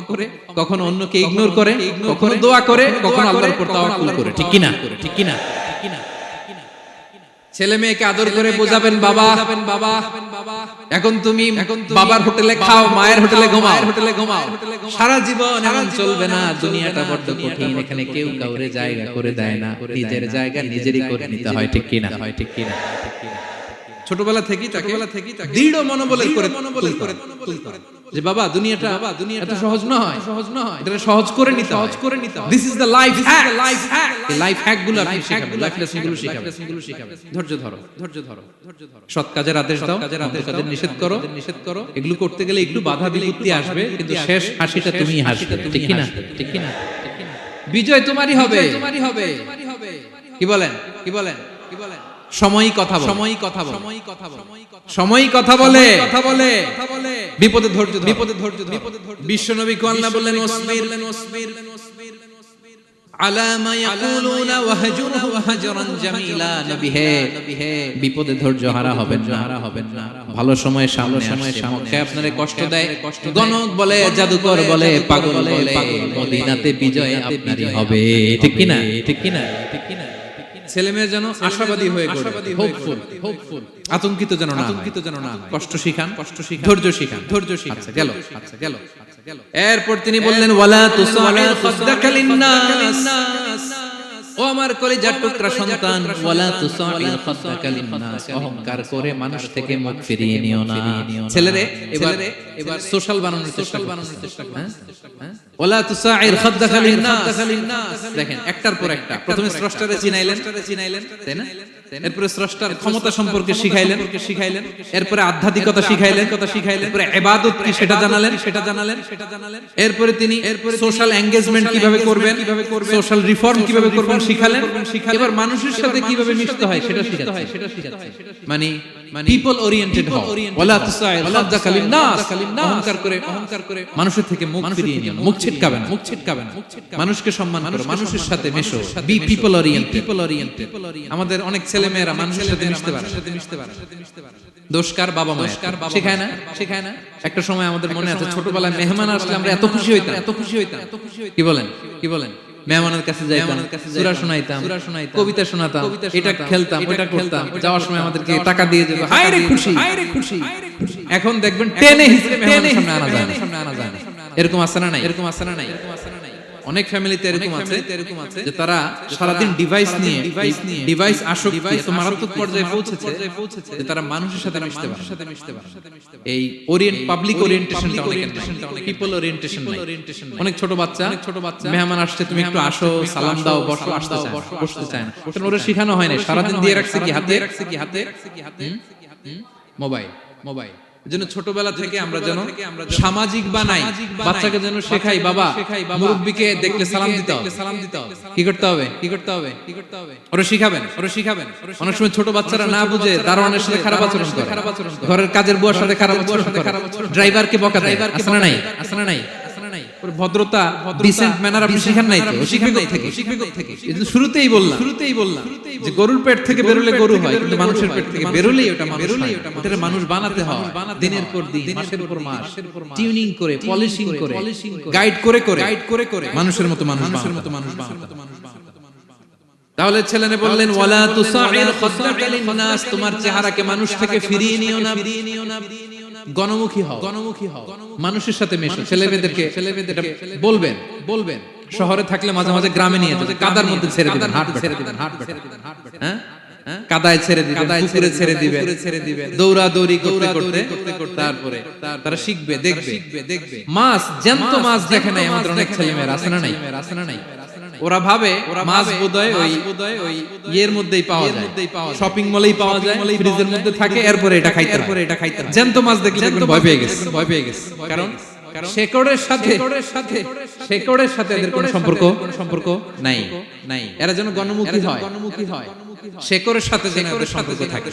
করে, কখনো অন্যকে ইগনোর করে, কখনো দোয়া করে, কখনো আল্লাহর উপর তাওয়াক্কুল করে, ঠিক কিনা? ছেলে মেয়েকে আদর করে বোঝাবেন, বাবা এখন তুমি বাবার হোটেলে খাও, মায়ের হোটেলে ঘুমাও। সারা জীবন এমন চলবে না, দুনিয়াটা বড্ড কঠিন, এখানে কেউ কাউরে জায়গা করে দেয় না, নিজের জায়গা নিজেরই করে নিতে হয়, ঠিক কিনা? ছোটবেলা থেকেই তাকে দৃঢ় মনোবলের করে তুলতাম যে বাবা দুনিয়াটা এত সহজ নয়, এটা সহজ করে নিতে this is the life hack. এই লাইফ হ্যাক গুলো আপনি শিখাবেন, লাইফ লেসন গুলো শিখাবেন। ধৈর্য ধরো, সৎ কাজের আদেশ দাও, মন্দ কাজের নিষেধ করো। এগুলো করতে গেলে একটু বাধা বিপত্তি আসবে, কিন্তু শেষ হাসিটা তুমিই হাসবে, ঠিক কি না? বিজয় তোমারই হবে। কি বলেন? সময়ই কথা বলে। বিপদে ধৈর্য ধরো। বিশ্বনবী কো আল্লাহ বললেন ওয়াসবির আলা মা ইয়াকুলুনা ওয়াহজুরহু ওয়াহজরান জামিলা। নবী হে, বিপদে ধৈর্য হারা হবেন না। ভালো সময় সামনে আসছে, আপনারে কষ্ট দেয়, গণক বলে, জাদুকর বলে, পাগল বলে, মদিনাতে বিজয় আপনারই হবে, ঠিক কি না? ছেলে মেয়ে যেন আশাবাদী হয়ে গড়ে, হোপফুল, আতঙ্কিত যেন না, কষ্ট শিখান, ধৈর্য শিখান। আচ্ছা গেল। এরপর তিনি বললেন ওয়ালা তুসাইর খাদ্দাকা লিন্নাস, ও আমার কলিজার টুকরা সন্তান, ওয়ালা তুসাইর খাদ্দাকা লিন্নাস, অহংকার করে মানুষ থেকে মুখ ফিরিয়ে নিও না। ছেলেরে এবার সোশ্যাল বানানোর চেষ্টা করো। ওয়ালা তুসাইর খাদ্দাকা লিন্নাস, দেখেন একটার পর একটা। প্রথমে স্রষ্টারে চিনাইলেন, তাই না? এরপরে স্রষ্টার ক্ষমতা সম্পর্কে শিখাইলেন, এরপরে আধ্যাত্মিকতা শিখাইলেন, এরপরে ইবাদত কি সেটা জানালেন। এরপরে তিনি সোশ্যাল এনগেজমেন্ট কিভাবে করবেন, সোশ্যাল রিফর্ম কিভাবে করবেন শিখালেন। এবার মানুষের সাথে কিভাবে মিশতে হয় সেটা শিখাচ্ছেন। মানে পিপল ওরিয়েন্টেড হও। ওয়ালা তুসাইর খাদ্দাকা লিন্নাস, অহংকার করে মানুষের থেকে মুখ ফিরিয়ে নিও, মুখ ছিটকাবে না। মানুষকে সম্মান করো, মানুষের সাথে মেশো, বি পিপল ওরিয়েন্টেড। আমাদের অনেক ছেলে মেয়েরা মানুষের সাথে মিশতে পারে। দোষকার বাবা মা শেখায় না। একটা সময় আমাদের মনে আছে, ছোটবেলায় মেহমান আসলে আমরা এত খুশি হইতাম। কি বলেন? মেহমানের কাছে যাইতাম, সূরা শোনাইতাম, কবিতা শোনাতাম, এটা খেলতাম, ওটা করতাম। যাওয়ার সময় আমাদেরকে টাকা দিয়ে যেত, হায় রে খুশি। এখন দেখবেন টেনে হিসেবে মেহমানের সামনে আনা যায় না। এরকম আছে না নাই? অনেক ফ্যামিলিতে এরকম আছে যে তারা সারাদিন ডিভাইস আসক্তি এত মারাত্মক পর্যায়ে পৌঁছেছে যে তারা মানুষের সাথে মিশতে পারে। এই পাবলিক ওরিয়েন্টেশনটা পিপল ওরিয়েন্টেশন নাই। অনেক ছোট বাচ্চা মেহমান আসছে, তুমি একটু আসো, সালাম দাও, বসো, বসতে চায় না। কারণ ওরা শেখানো হয় না। সারাদিন দিয়ে রাখছে কি হাতে মোবাইল। যেন ছোটবেলা থেকে আমরা যেন সামাজিক বানাই, বাচ্চাকে যেন শেখাই, বাবা মুরব্বিকে দেখলে সালাম দিতে হবে। কি করতে হবে? ওরা শিখাবেন। অনেক সময় ছোট বাচ্চারা না বুঝে দারোয়ানের সাথে খারাপ আচরণ করে, ঘরের কাজের বুয়ার সাথে খারাপ আচরণ করে, ড্রাইভারকে বকা দেয়। আছে না নাই? ভদ্রতা, ডিসেন্ট ম্যানার আপনি শিখান নাই তো, শিখবে থেকে। শুরুতেই বললাম যে গরুর পেট থেকে বেরোলে গরু হয়, কিন্তু মানুষের পেট থেকে বেরোলেই ওটা মানুষ বানাতে হয়। দিনের পর দিন, মাসের পর মাস টিউনিং করে, পলিশিং করে, গাইড করে মানুষের মতো মানুষ বানাতে। তাহলে ছেলেনে বললেন ওয়ালা তুসাইর খাদ্দাকা লিন্নাস, তোমার চেহারাকে মানুষ থেকে ফিরিয়ে নিও না। গণমুখী হও, মানুষের সাথে মেশো। ছেলেমেয়েদেরকে বলবেন শহরে থাকলে মাঝে মাঝে গ্রামে নিয়ে যেতে, কাদার মধ্যে ছেড়ে দিবেন, হাঁটবে, হ্যাঁ, কাদায় ছেড়ে দিবেন, পুকুরে ছেড়ে দিবেন, দৌড়াদৌড়ি করতে তারপরে তারা শিখবে, দেখবে। জ্যান্ত মাছ দেখে নাই আমাদের অনেক ছেলেমেয়েরা, আছে না নাই? ওরা ভাবে মাছ বোধহয় ওই ইয়ের মধ্যেই পাওয়া যায়, শপিং মলেই পাওয়া যায়, ফ্রিজের মধ্যে থাকে, এরপরে এটা খাইতে। জ্যান্ত মাছ দেখলে ভয় পেয়ে গেছে। কারণ শেকড়ের সাথে এদের কোনো সম্পর্ক নাই। এরা যেন গণমুখী হয়, শেকড়ের সাথে যেন এদের সম্পর্ক থাকে।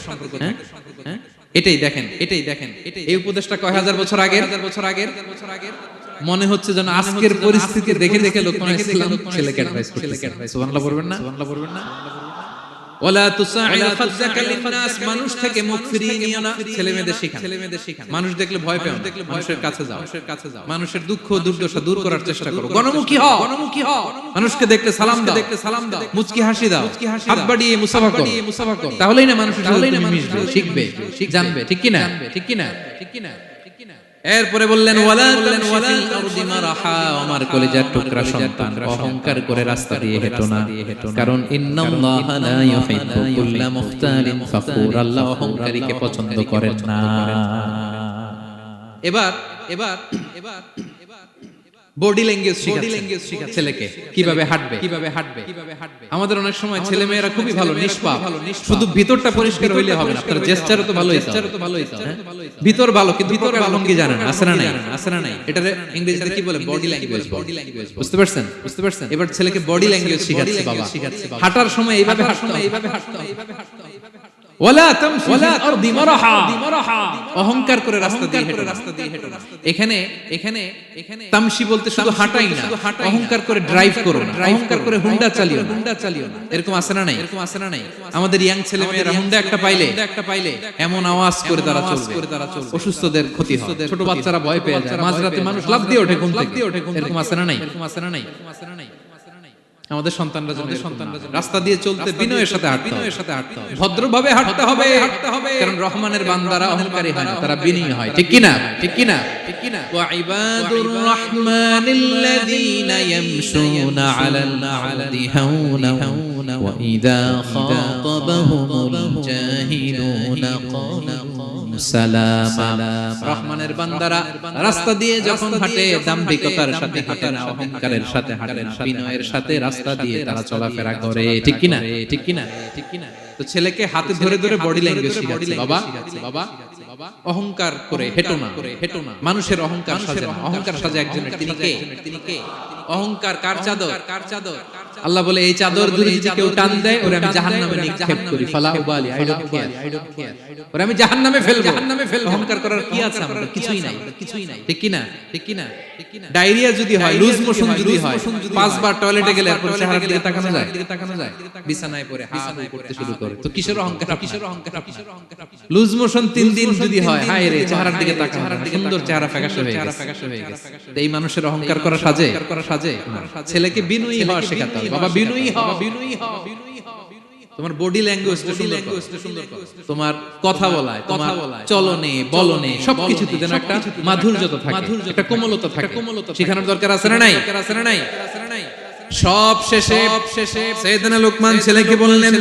এটাই দেখেন। এই উপদেশটা কয় হাজার বছর আগের। মনে হচ্ছে যেন আজকের পরিস্থিতি দেখে লোকমান ইসলাম ছেলেকে অ্যাডভাইস করতেছে। সুবহানাল্লাহ বলবেন না? ওয়ালা তুসাইর খাদ্দাকা লিন্নাস, মানুষ থেকে মুখ ফিরিয়ে নিও না। ছেলেমেয়েদের শিখান। মানুষ দেখলে ভয় পেও না, মানুষের কাছে যাও, মানুষের দুঃখ দুর্দশা দূর করার চেষ্টা করো। গণমুখী হও, মানুষকে দেখলে সালাম দাও, মুচকি হাসি দাও, হাত বাড়িয়ে মুসাফা করো। তাহলেই না মানুষ মিশবে, শিখবে, জানবে। ঠিক কি না? এরপরে বললেন ওয়ালা ফিল আরদি মারাহা, আমার কলিজার টুকরা সন্তান, অহংকার করে রাস্তা দিয়ে হেঁটো না, কারণ ইন্নাল্লাহা লা ইউহিব্বু কুল্লা মুখতালিন ফাখুর, আল্লাহ অহংকারীকে পছন্দ করেন না। এবার বডি ল্যাঙ্গুয়েজ শিখা ছেলেকে কিভাবে হাঁটবে। আমাদের অনেক সময় ছেলে মেয়েরা খুবই ভালো, নিষ্পাপ, শুধু ভিতরটা পরিষ্কার হইলে হবে না, আপনার জেস্টারও তো ভালোই হ্যাঁ? ভিতর ভালো কিন্তু ভিতর ভালঙ্গি জানেন আছে না নাই, এটা ইংরেজিতে কি বলে? Body language. বুঝতে পারছেন? এবার ছেলেকে বডি ল্যাঙ্গুয়েজ শিখাচ্ছে বাবা। হাঁটার সময় এইভাবে হাঁটতে হবে। ওয়ালা তামশি ফিল আরদি মারাহা, অহংকার করে রাস্তা দিয়ে হেঁটো না। এখানে তামশি বলতে শুধু হাঁটাই না, অহংকার করে ড্রাইভ করো না, অহংকার করে হুন্ডা চালিও না। এরকম আছে না নাই? আমাদের ইয়াং ছেলে মেয়েরা হুন্ডা একটা পাইলে এমন আওয়াজ করে তারা চলবে, অসুস্থদের ক্ষতি হয়, ছোট বাচ্চারা ভয় পেয়ে যায়, মাঝরাতে মানুষ লাফ দিয়ে ওঠে ঘুম থেকে। এরকম আছে না নাই? আমাদের সন্তানরা রাস্তা দিয়ে চলতে বিনয়ের সাথে হাঁটতে হবে, ভদ্রভাবে হাঁটতে হবে, কারণ রহমানের বান্দারা অহংকারী হয় না, তারা বিনয়ী হয়। ঠিক কিনা? ওয়া ইবাদুর রাহমানিল্লাযীনা ইয়ামশুনা আলাল আরদি হাওনা ওয়া ইযা খাতাবাহুমুল জাহিলুনা ক্বালু সালামা। রহমানের বান্দারা রাস্তা দিয়ে যখন হাঁটে দাম্ভিকতার সাথে হাঁটে না, অহংকারের সাথে হাঁটে না, বিনয়ের সাথে রাস্তা দিয়ে তারা চলাফেরা করে। ঠিক কিনা? তো ছেলেকে হাতে ধরে বডি ল্যাঙ্গুয়েজ শিখাচ্ছে বাবা। অহংকার করে হেঁটো না, মানুষের অহংকার সাজে না, অহংকার সাজে একজনের। তিনি কে? অহংকার কার চাদর? আল্লাহ বলে এই চাদর যদি কেউ টান দেয় ওরে আমি জাহান্নামে নিক্ষেপ করি, ফালা উবালি, আই ডোন্ট কেয়ার, ওরে আমি জাহান্নামে ফেলবো। অহংকার করার কি আছে? আমাদের কিছুই নাই। ঠিক কিনা? ডায়রিয়া যদি হয়, লুজ মোশন যদি হয়, 5 বার টয়লেটে গেলে এরপর চেহারার দিকে তাকানো যায়, বিছানায় পড়ে হা করতে শুরু করে, তো কিসের অহংকার? লুজ মোশন 3 দিন যদি হয়, হায় রে চেহারার দিকে তাকানো, সুন্দর চেহারা ফ্যাকাশে হয়ে গেছে। এই মানুষের অহংকার করা সাজে? ছেলেকে বিনয়ী হওয়া শেখাতে হবে বাবা। বিনয়ী হও। তোমার বডি ল্যাঙ্গুয়েজটা সুন্দর করো, তোমার কথা বলায়, তোমার চলনে বলনে সবকিছুতে যেন একটা মাধুর্যতা থাকে, একটা কোমলতা থাকে, শেখানোর দরকার আছে না নাই? সব শেষে সাইয়েদনা লোকমান ছেলেকে বললেন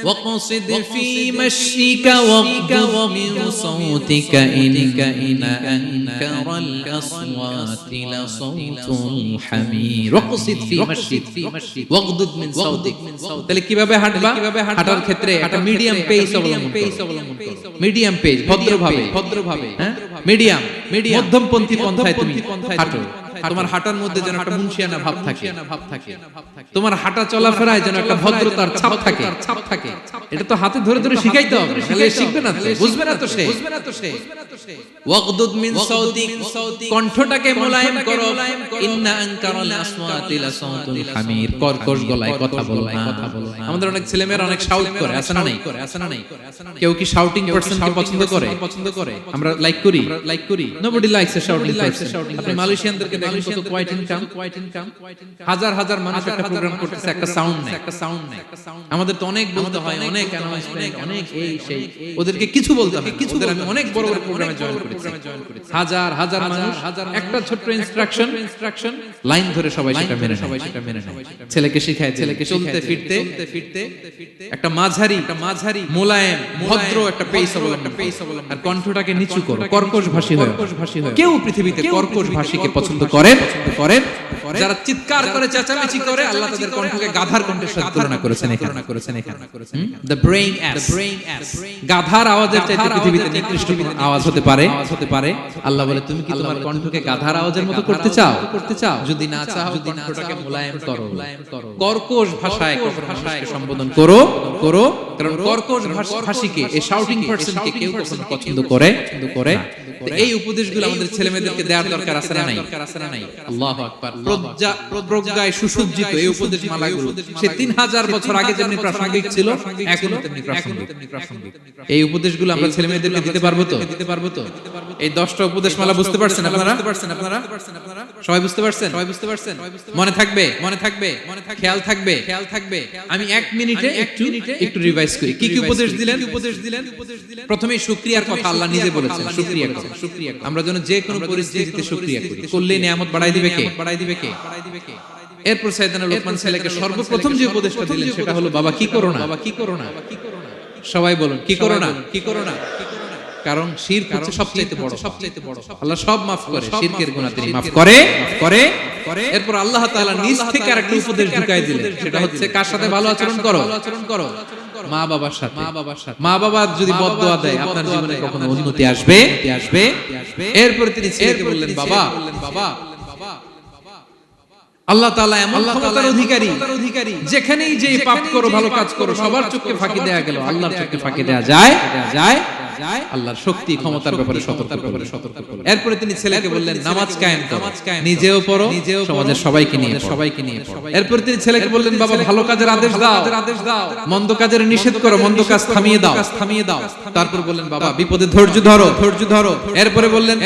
ওয়াকসিদ ফি মাশিকা ওয়াগদুদ মিন সাওতিকা ইন্না আনকারাল আসওয়াতি লা সাওতুল হামির। ওয়াকসিদ ফি মাশিক ওয়াগদুদ মিন সাওতিক। তাহলে কিভাবে হাঁটবা? হাঁটার ক্ষেত্রে একটা মিডিয়াম পেস অবলম্বন করো। মিডিয়াম পেস, ভদ্রভাবে, হ্যাঁ, মিডিয়াম মধ্যমপন্থী পন্থায় তুমি হাঁটো। তোমার হাঁটার মধ্যে যেন একটা মুনশিয়ানা ভাব থাকে, তোমার হাঁটা চলাফেরায় যেন একটা ভদ্রতার ছাপ থাকে। এটা তো হাতে ধরে শিখাইতে হবে, নাহলে শিখবে না, বুঝবে না তো সে। ওয়াগদুদ মিন সাওতিক, কণ্ঠটাকে মোলায়েম করো। ইন্না আনকারাল আসওয়াতি লা সাওতুল হামির, কর্কশ গলায় কথা বলো না। আমাদের অনেক ছেলেমেয়েরা অনেক শাউট করে, আছে না নাই? কেউ কি শাউটিং পারসনকে পছন্দ করে? আমরা লাইক করি। Nobody likes a shouting person. আপনি মালয়েশিয়ানদেরকে দেখেন কত কোয়াইট ইনকাম, হাজার মানুষ একটা প্রোগ্রাম করতেছে, একটা সাউন্ড নেই। আমাদের তো অনেক বলতে হয়, অনেক অ্যানাউন্সমেন্ট, অনেক এই সেই, ওদেরকে কিছু বলতে হয়। ওদের আমি অনেক বড় প্রোগ্রামে জয়েন করেছি, হাজার মানুষ, একটা ছোট্ট ইনস্ট্রাকশন লাইন ধরে সবাই সেটা মেনে নেয়। ছেলেকে শিখায়, ছেলেকে চলতে ফিরতে একটা মাঝারি মোলায়েম ভদ্র একটা পেস অবলম্বন, আর কণ্ঠটাকে নিচু করো, কর্কশ ভাষী হয়। কেউ পৃথিবীতে কর্কশ ভাষীকে পছন্দ করেন? যারা চিৎকার করে চেঁচামেচি করে, আল্লাহ তাদের কণ্ঠকে গাধার কণ্ঠের সাথে তুলনা করেছেন এখানে। দ্য ব্রেইং অ্যাস, গাধার আওয়াজের চাইতে পৃথিবীতে নিকৃষ্ট আওয়াজ হতে পারে? আল্লাহ বলে তুমি কি তোমার কণ্ঠকে গাধার আওয়াজের মতো করতে চাও? যদি না চাও, কণ্ঠটাকে মোলায়েম করো, কর্কশ ভাষায় সম্বোধন করো, কারণ কর্কশ ভাষীকে, এই শাউটিং পারসনকে কেউ কখনো পছন্দ করে? এই উপদেশগুলো আমাদের ছেলেমেয়েদেরকে দেওয়ার দরকার আছে না নাই? আল্লাহু আকবার। প্রজ্ঞায় সুসজ্জিত এই উপদেশ মালাগুলো সে 3000 বছর আগে যেমনি প্রাসঙ্গিক ছিল, এখনো তেমনি প্রাসঙ্গিক। এই উপদেশগুলো আমরা ছেলেমেয়েদেরকে দিতে পারবো তো? এই 10টা উপদেশ মালা বুঝতে পারছেন আপনারা? সবাই বুঝতে পারছেন? মনে থাকবে, খেয়াল থাকবে। আমি 1 মিনিটে একটু রিভাইজ করি। কি উপদেশ দিলেন? প্রথমে শুকরিয়ার কথা আল্লাহ নিজে বলেছেন, শুকরিয়া করো। আমরা যেন যে কোনো পরিস্থিতিতে শুকরিয়া করি, করলে নিয়ামত বাড়াই দিবে কে? এরপর সাইয়েদনা লোকমান ছেলেকে সর্বপ্রথম যে উপদেশটা দিলেন সেটা হলো বাবা কি করো না। সবাই বলুন কি করো না। কারণ শিরক হচ্ছে সবচেয়ে বড়। আল্লাহ সব maaf করে, শিরকের গুনাহ তিনি maaf করে। এরপর আল্লাহ তাআলা নিজ থেকে আরেকটা উপদেশ ঢুকাই দিলেন, সেটা হচ্ছে কার সাথে ভালো আচরণ করো? মা বাবার সাথে। মা বাবা যদি বদদুয়া দেয় আপনার জীবনে কখনো উন্নতি আসবে? এরপর তিনি ছেলেকে বললেন বাবা আল্লাহ তাআলা এমন ক্ষমতার অধিকারী, যেখানেই যে পাপ করো ভালো কাজ করো সবার চোখে ফাঁকি দেয়া গেল, আল্লাহর চোখে ফাঁকি দেয়া যায়। আল্লাহর শক্তি ক্ষমতার ব্যাপারে সতর্ক করলেন। এরপরে তিনি ছেলেকে বললেন নামাজ কায়েম করো, নিজেও পড়ো, সমাজের সবাইকে নিয়ে পড়ো। এরপর তিনি ছেলেকে বললেন বাবা ভালো কাজের আদেশ দাও, মন্দ কাজের নিষেধ করো, মন্দ কাজ থামিয়ে দাও। তারপর বললেন বাবা বিপদে ধৈর্য ধরো। এরপরে বললেন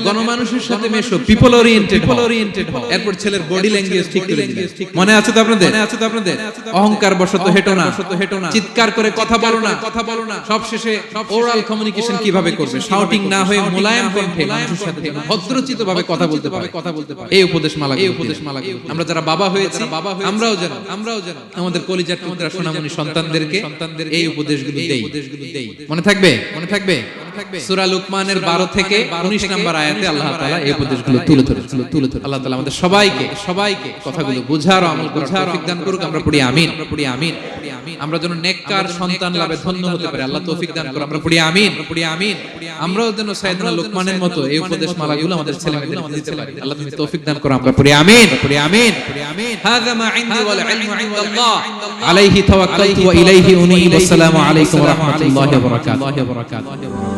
গণমানুষের সাথে মেশো, পিপল ওরিয়েন্টেড হও। এরপর ছেলের বডি ল্যাঙ্গুয়েজ ঠিক করে দিলেন। মনে আছে তো আপনাদের? অহংকার বশত হেঁটো না, চিৎকার করে কথা বলো না। সবশেষে ওরাল কমিউনিকেশন কিভাবে করবে, শাউটিং না হয়ে মোলায়েম কণ্ঠে মানুষের সাথে ভদ্রচিত ভাবে কথা বলতে পারে। এই উপদেশমালা আমরা যারা বাবা হয়েছে আমরাও যেন আমাদের কলিজার টুকরা সোনামণি সন্তানদেরকে এই উপদেশগুলো দেই। মনে থাকবে সূরা লুকমানের 12 থেকে 19 নম্বর আয়াতে আল্লাহ তাআলা এই উপদেশগুলো তুলে ধরে। আল্লাহ তাআলা আমাদের সবাইকে কথাগুলো বুঝার ও আমল করার তৌফিক দান করুক। আমরা পড়ি আমিন। আমরা যেন নেককার সন্তান লাভে ধন্য হতে পারি, আল্লাহ তৌফিক দান করুন। আমরা পড়ি আমিন। আমরাও যেন সাইয়েদনা লোকমানের মতো এই উপদেশমালাগুলো আমাদের ছেলেমেয়েদের দিতে পারি, আল্লাহ তুমি তৌফিক দান করো। আমরা পড়ি আমিন। হাযা মা ইনদি ওয়াল ইলমু ইনদাল্লাহ আলাইহি তাওয়াক্কালতু ওয়া ইলাইহি উনীব। আসসালামু আলাইকুম ওয়া রাহমাতুল্লাহি ওয়া বারাকাতুহু।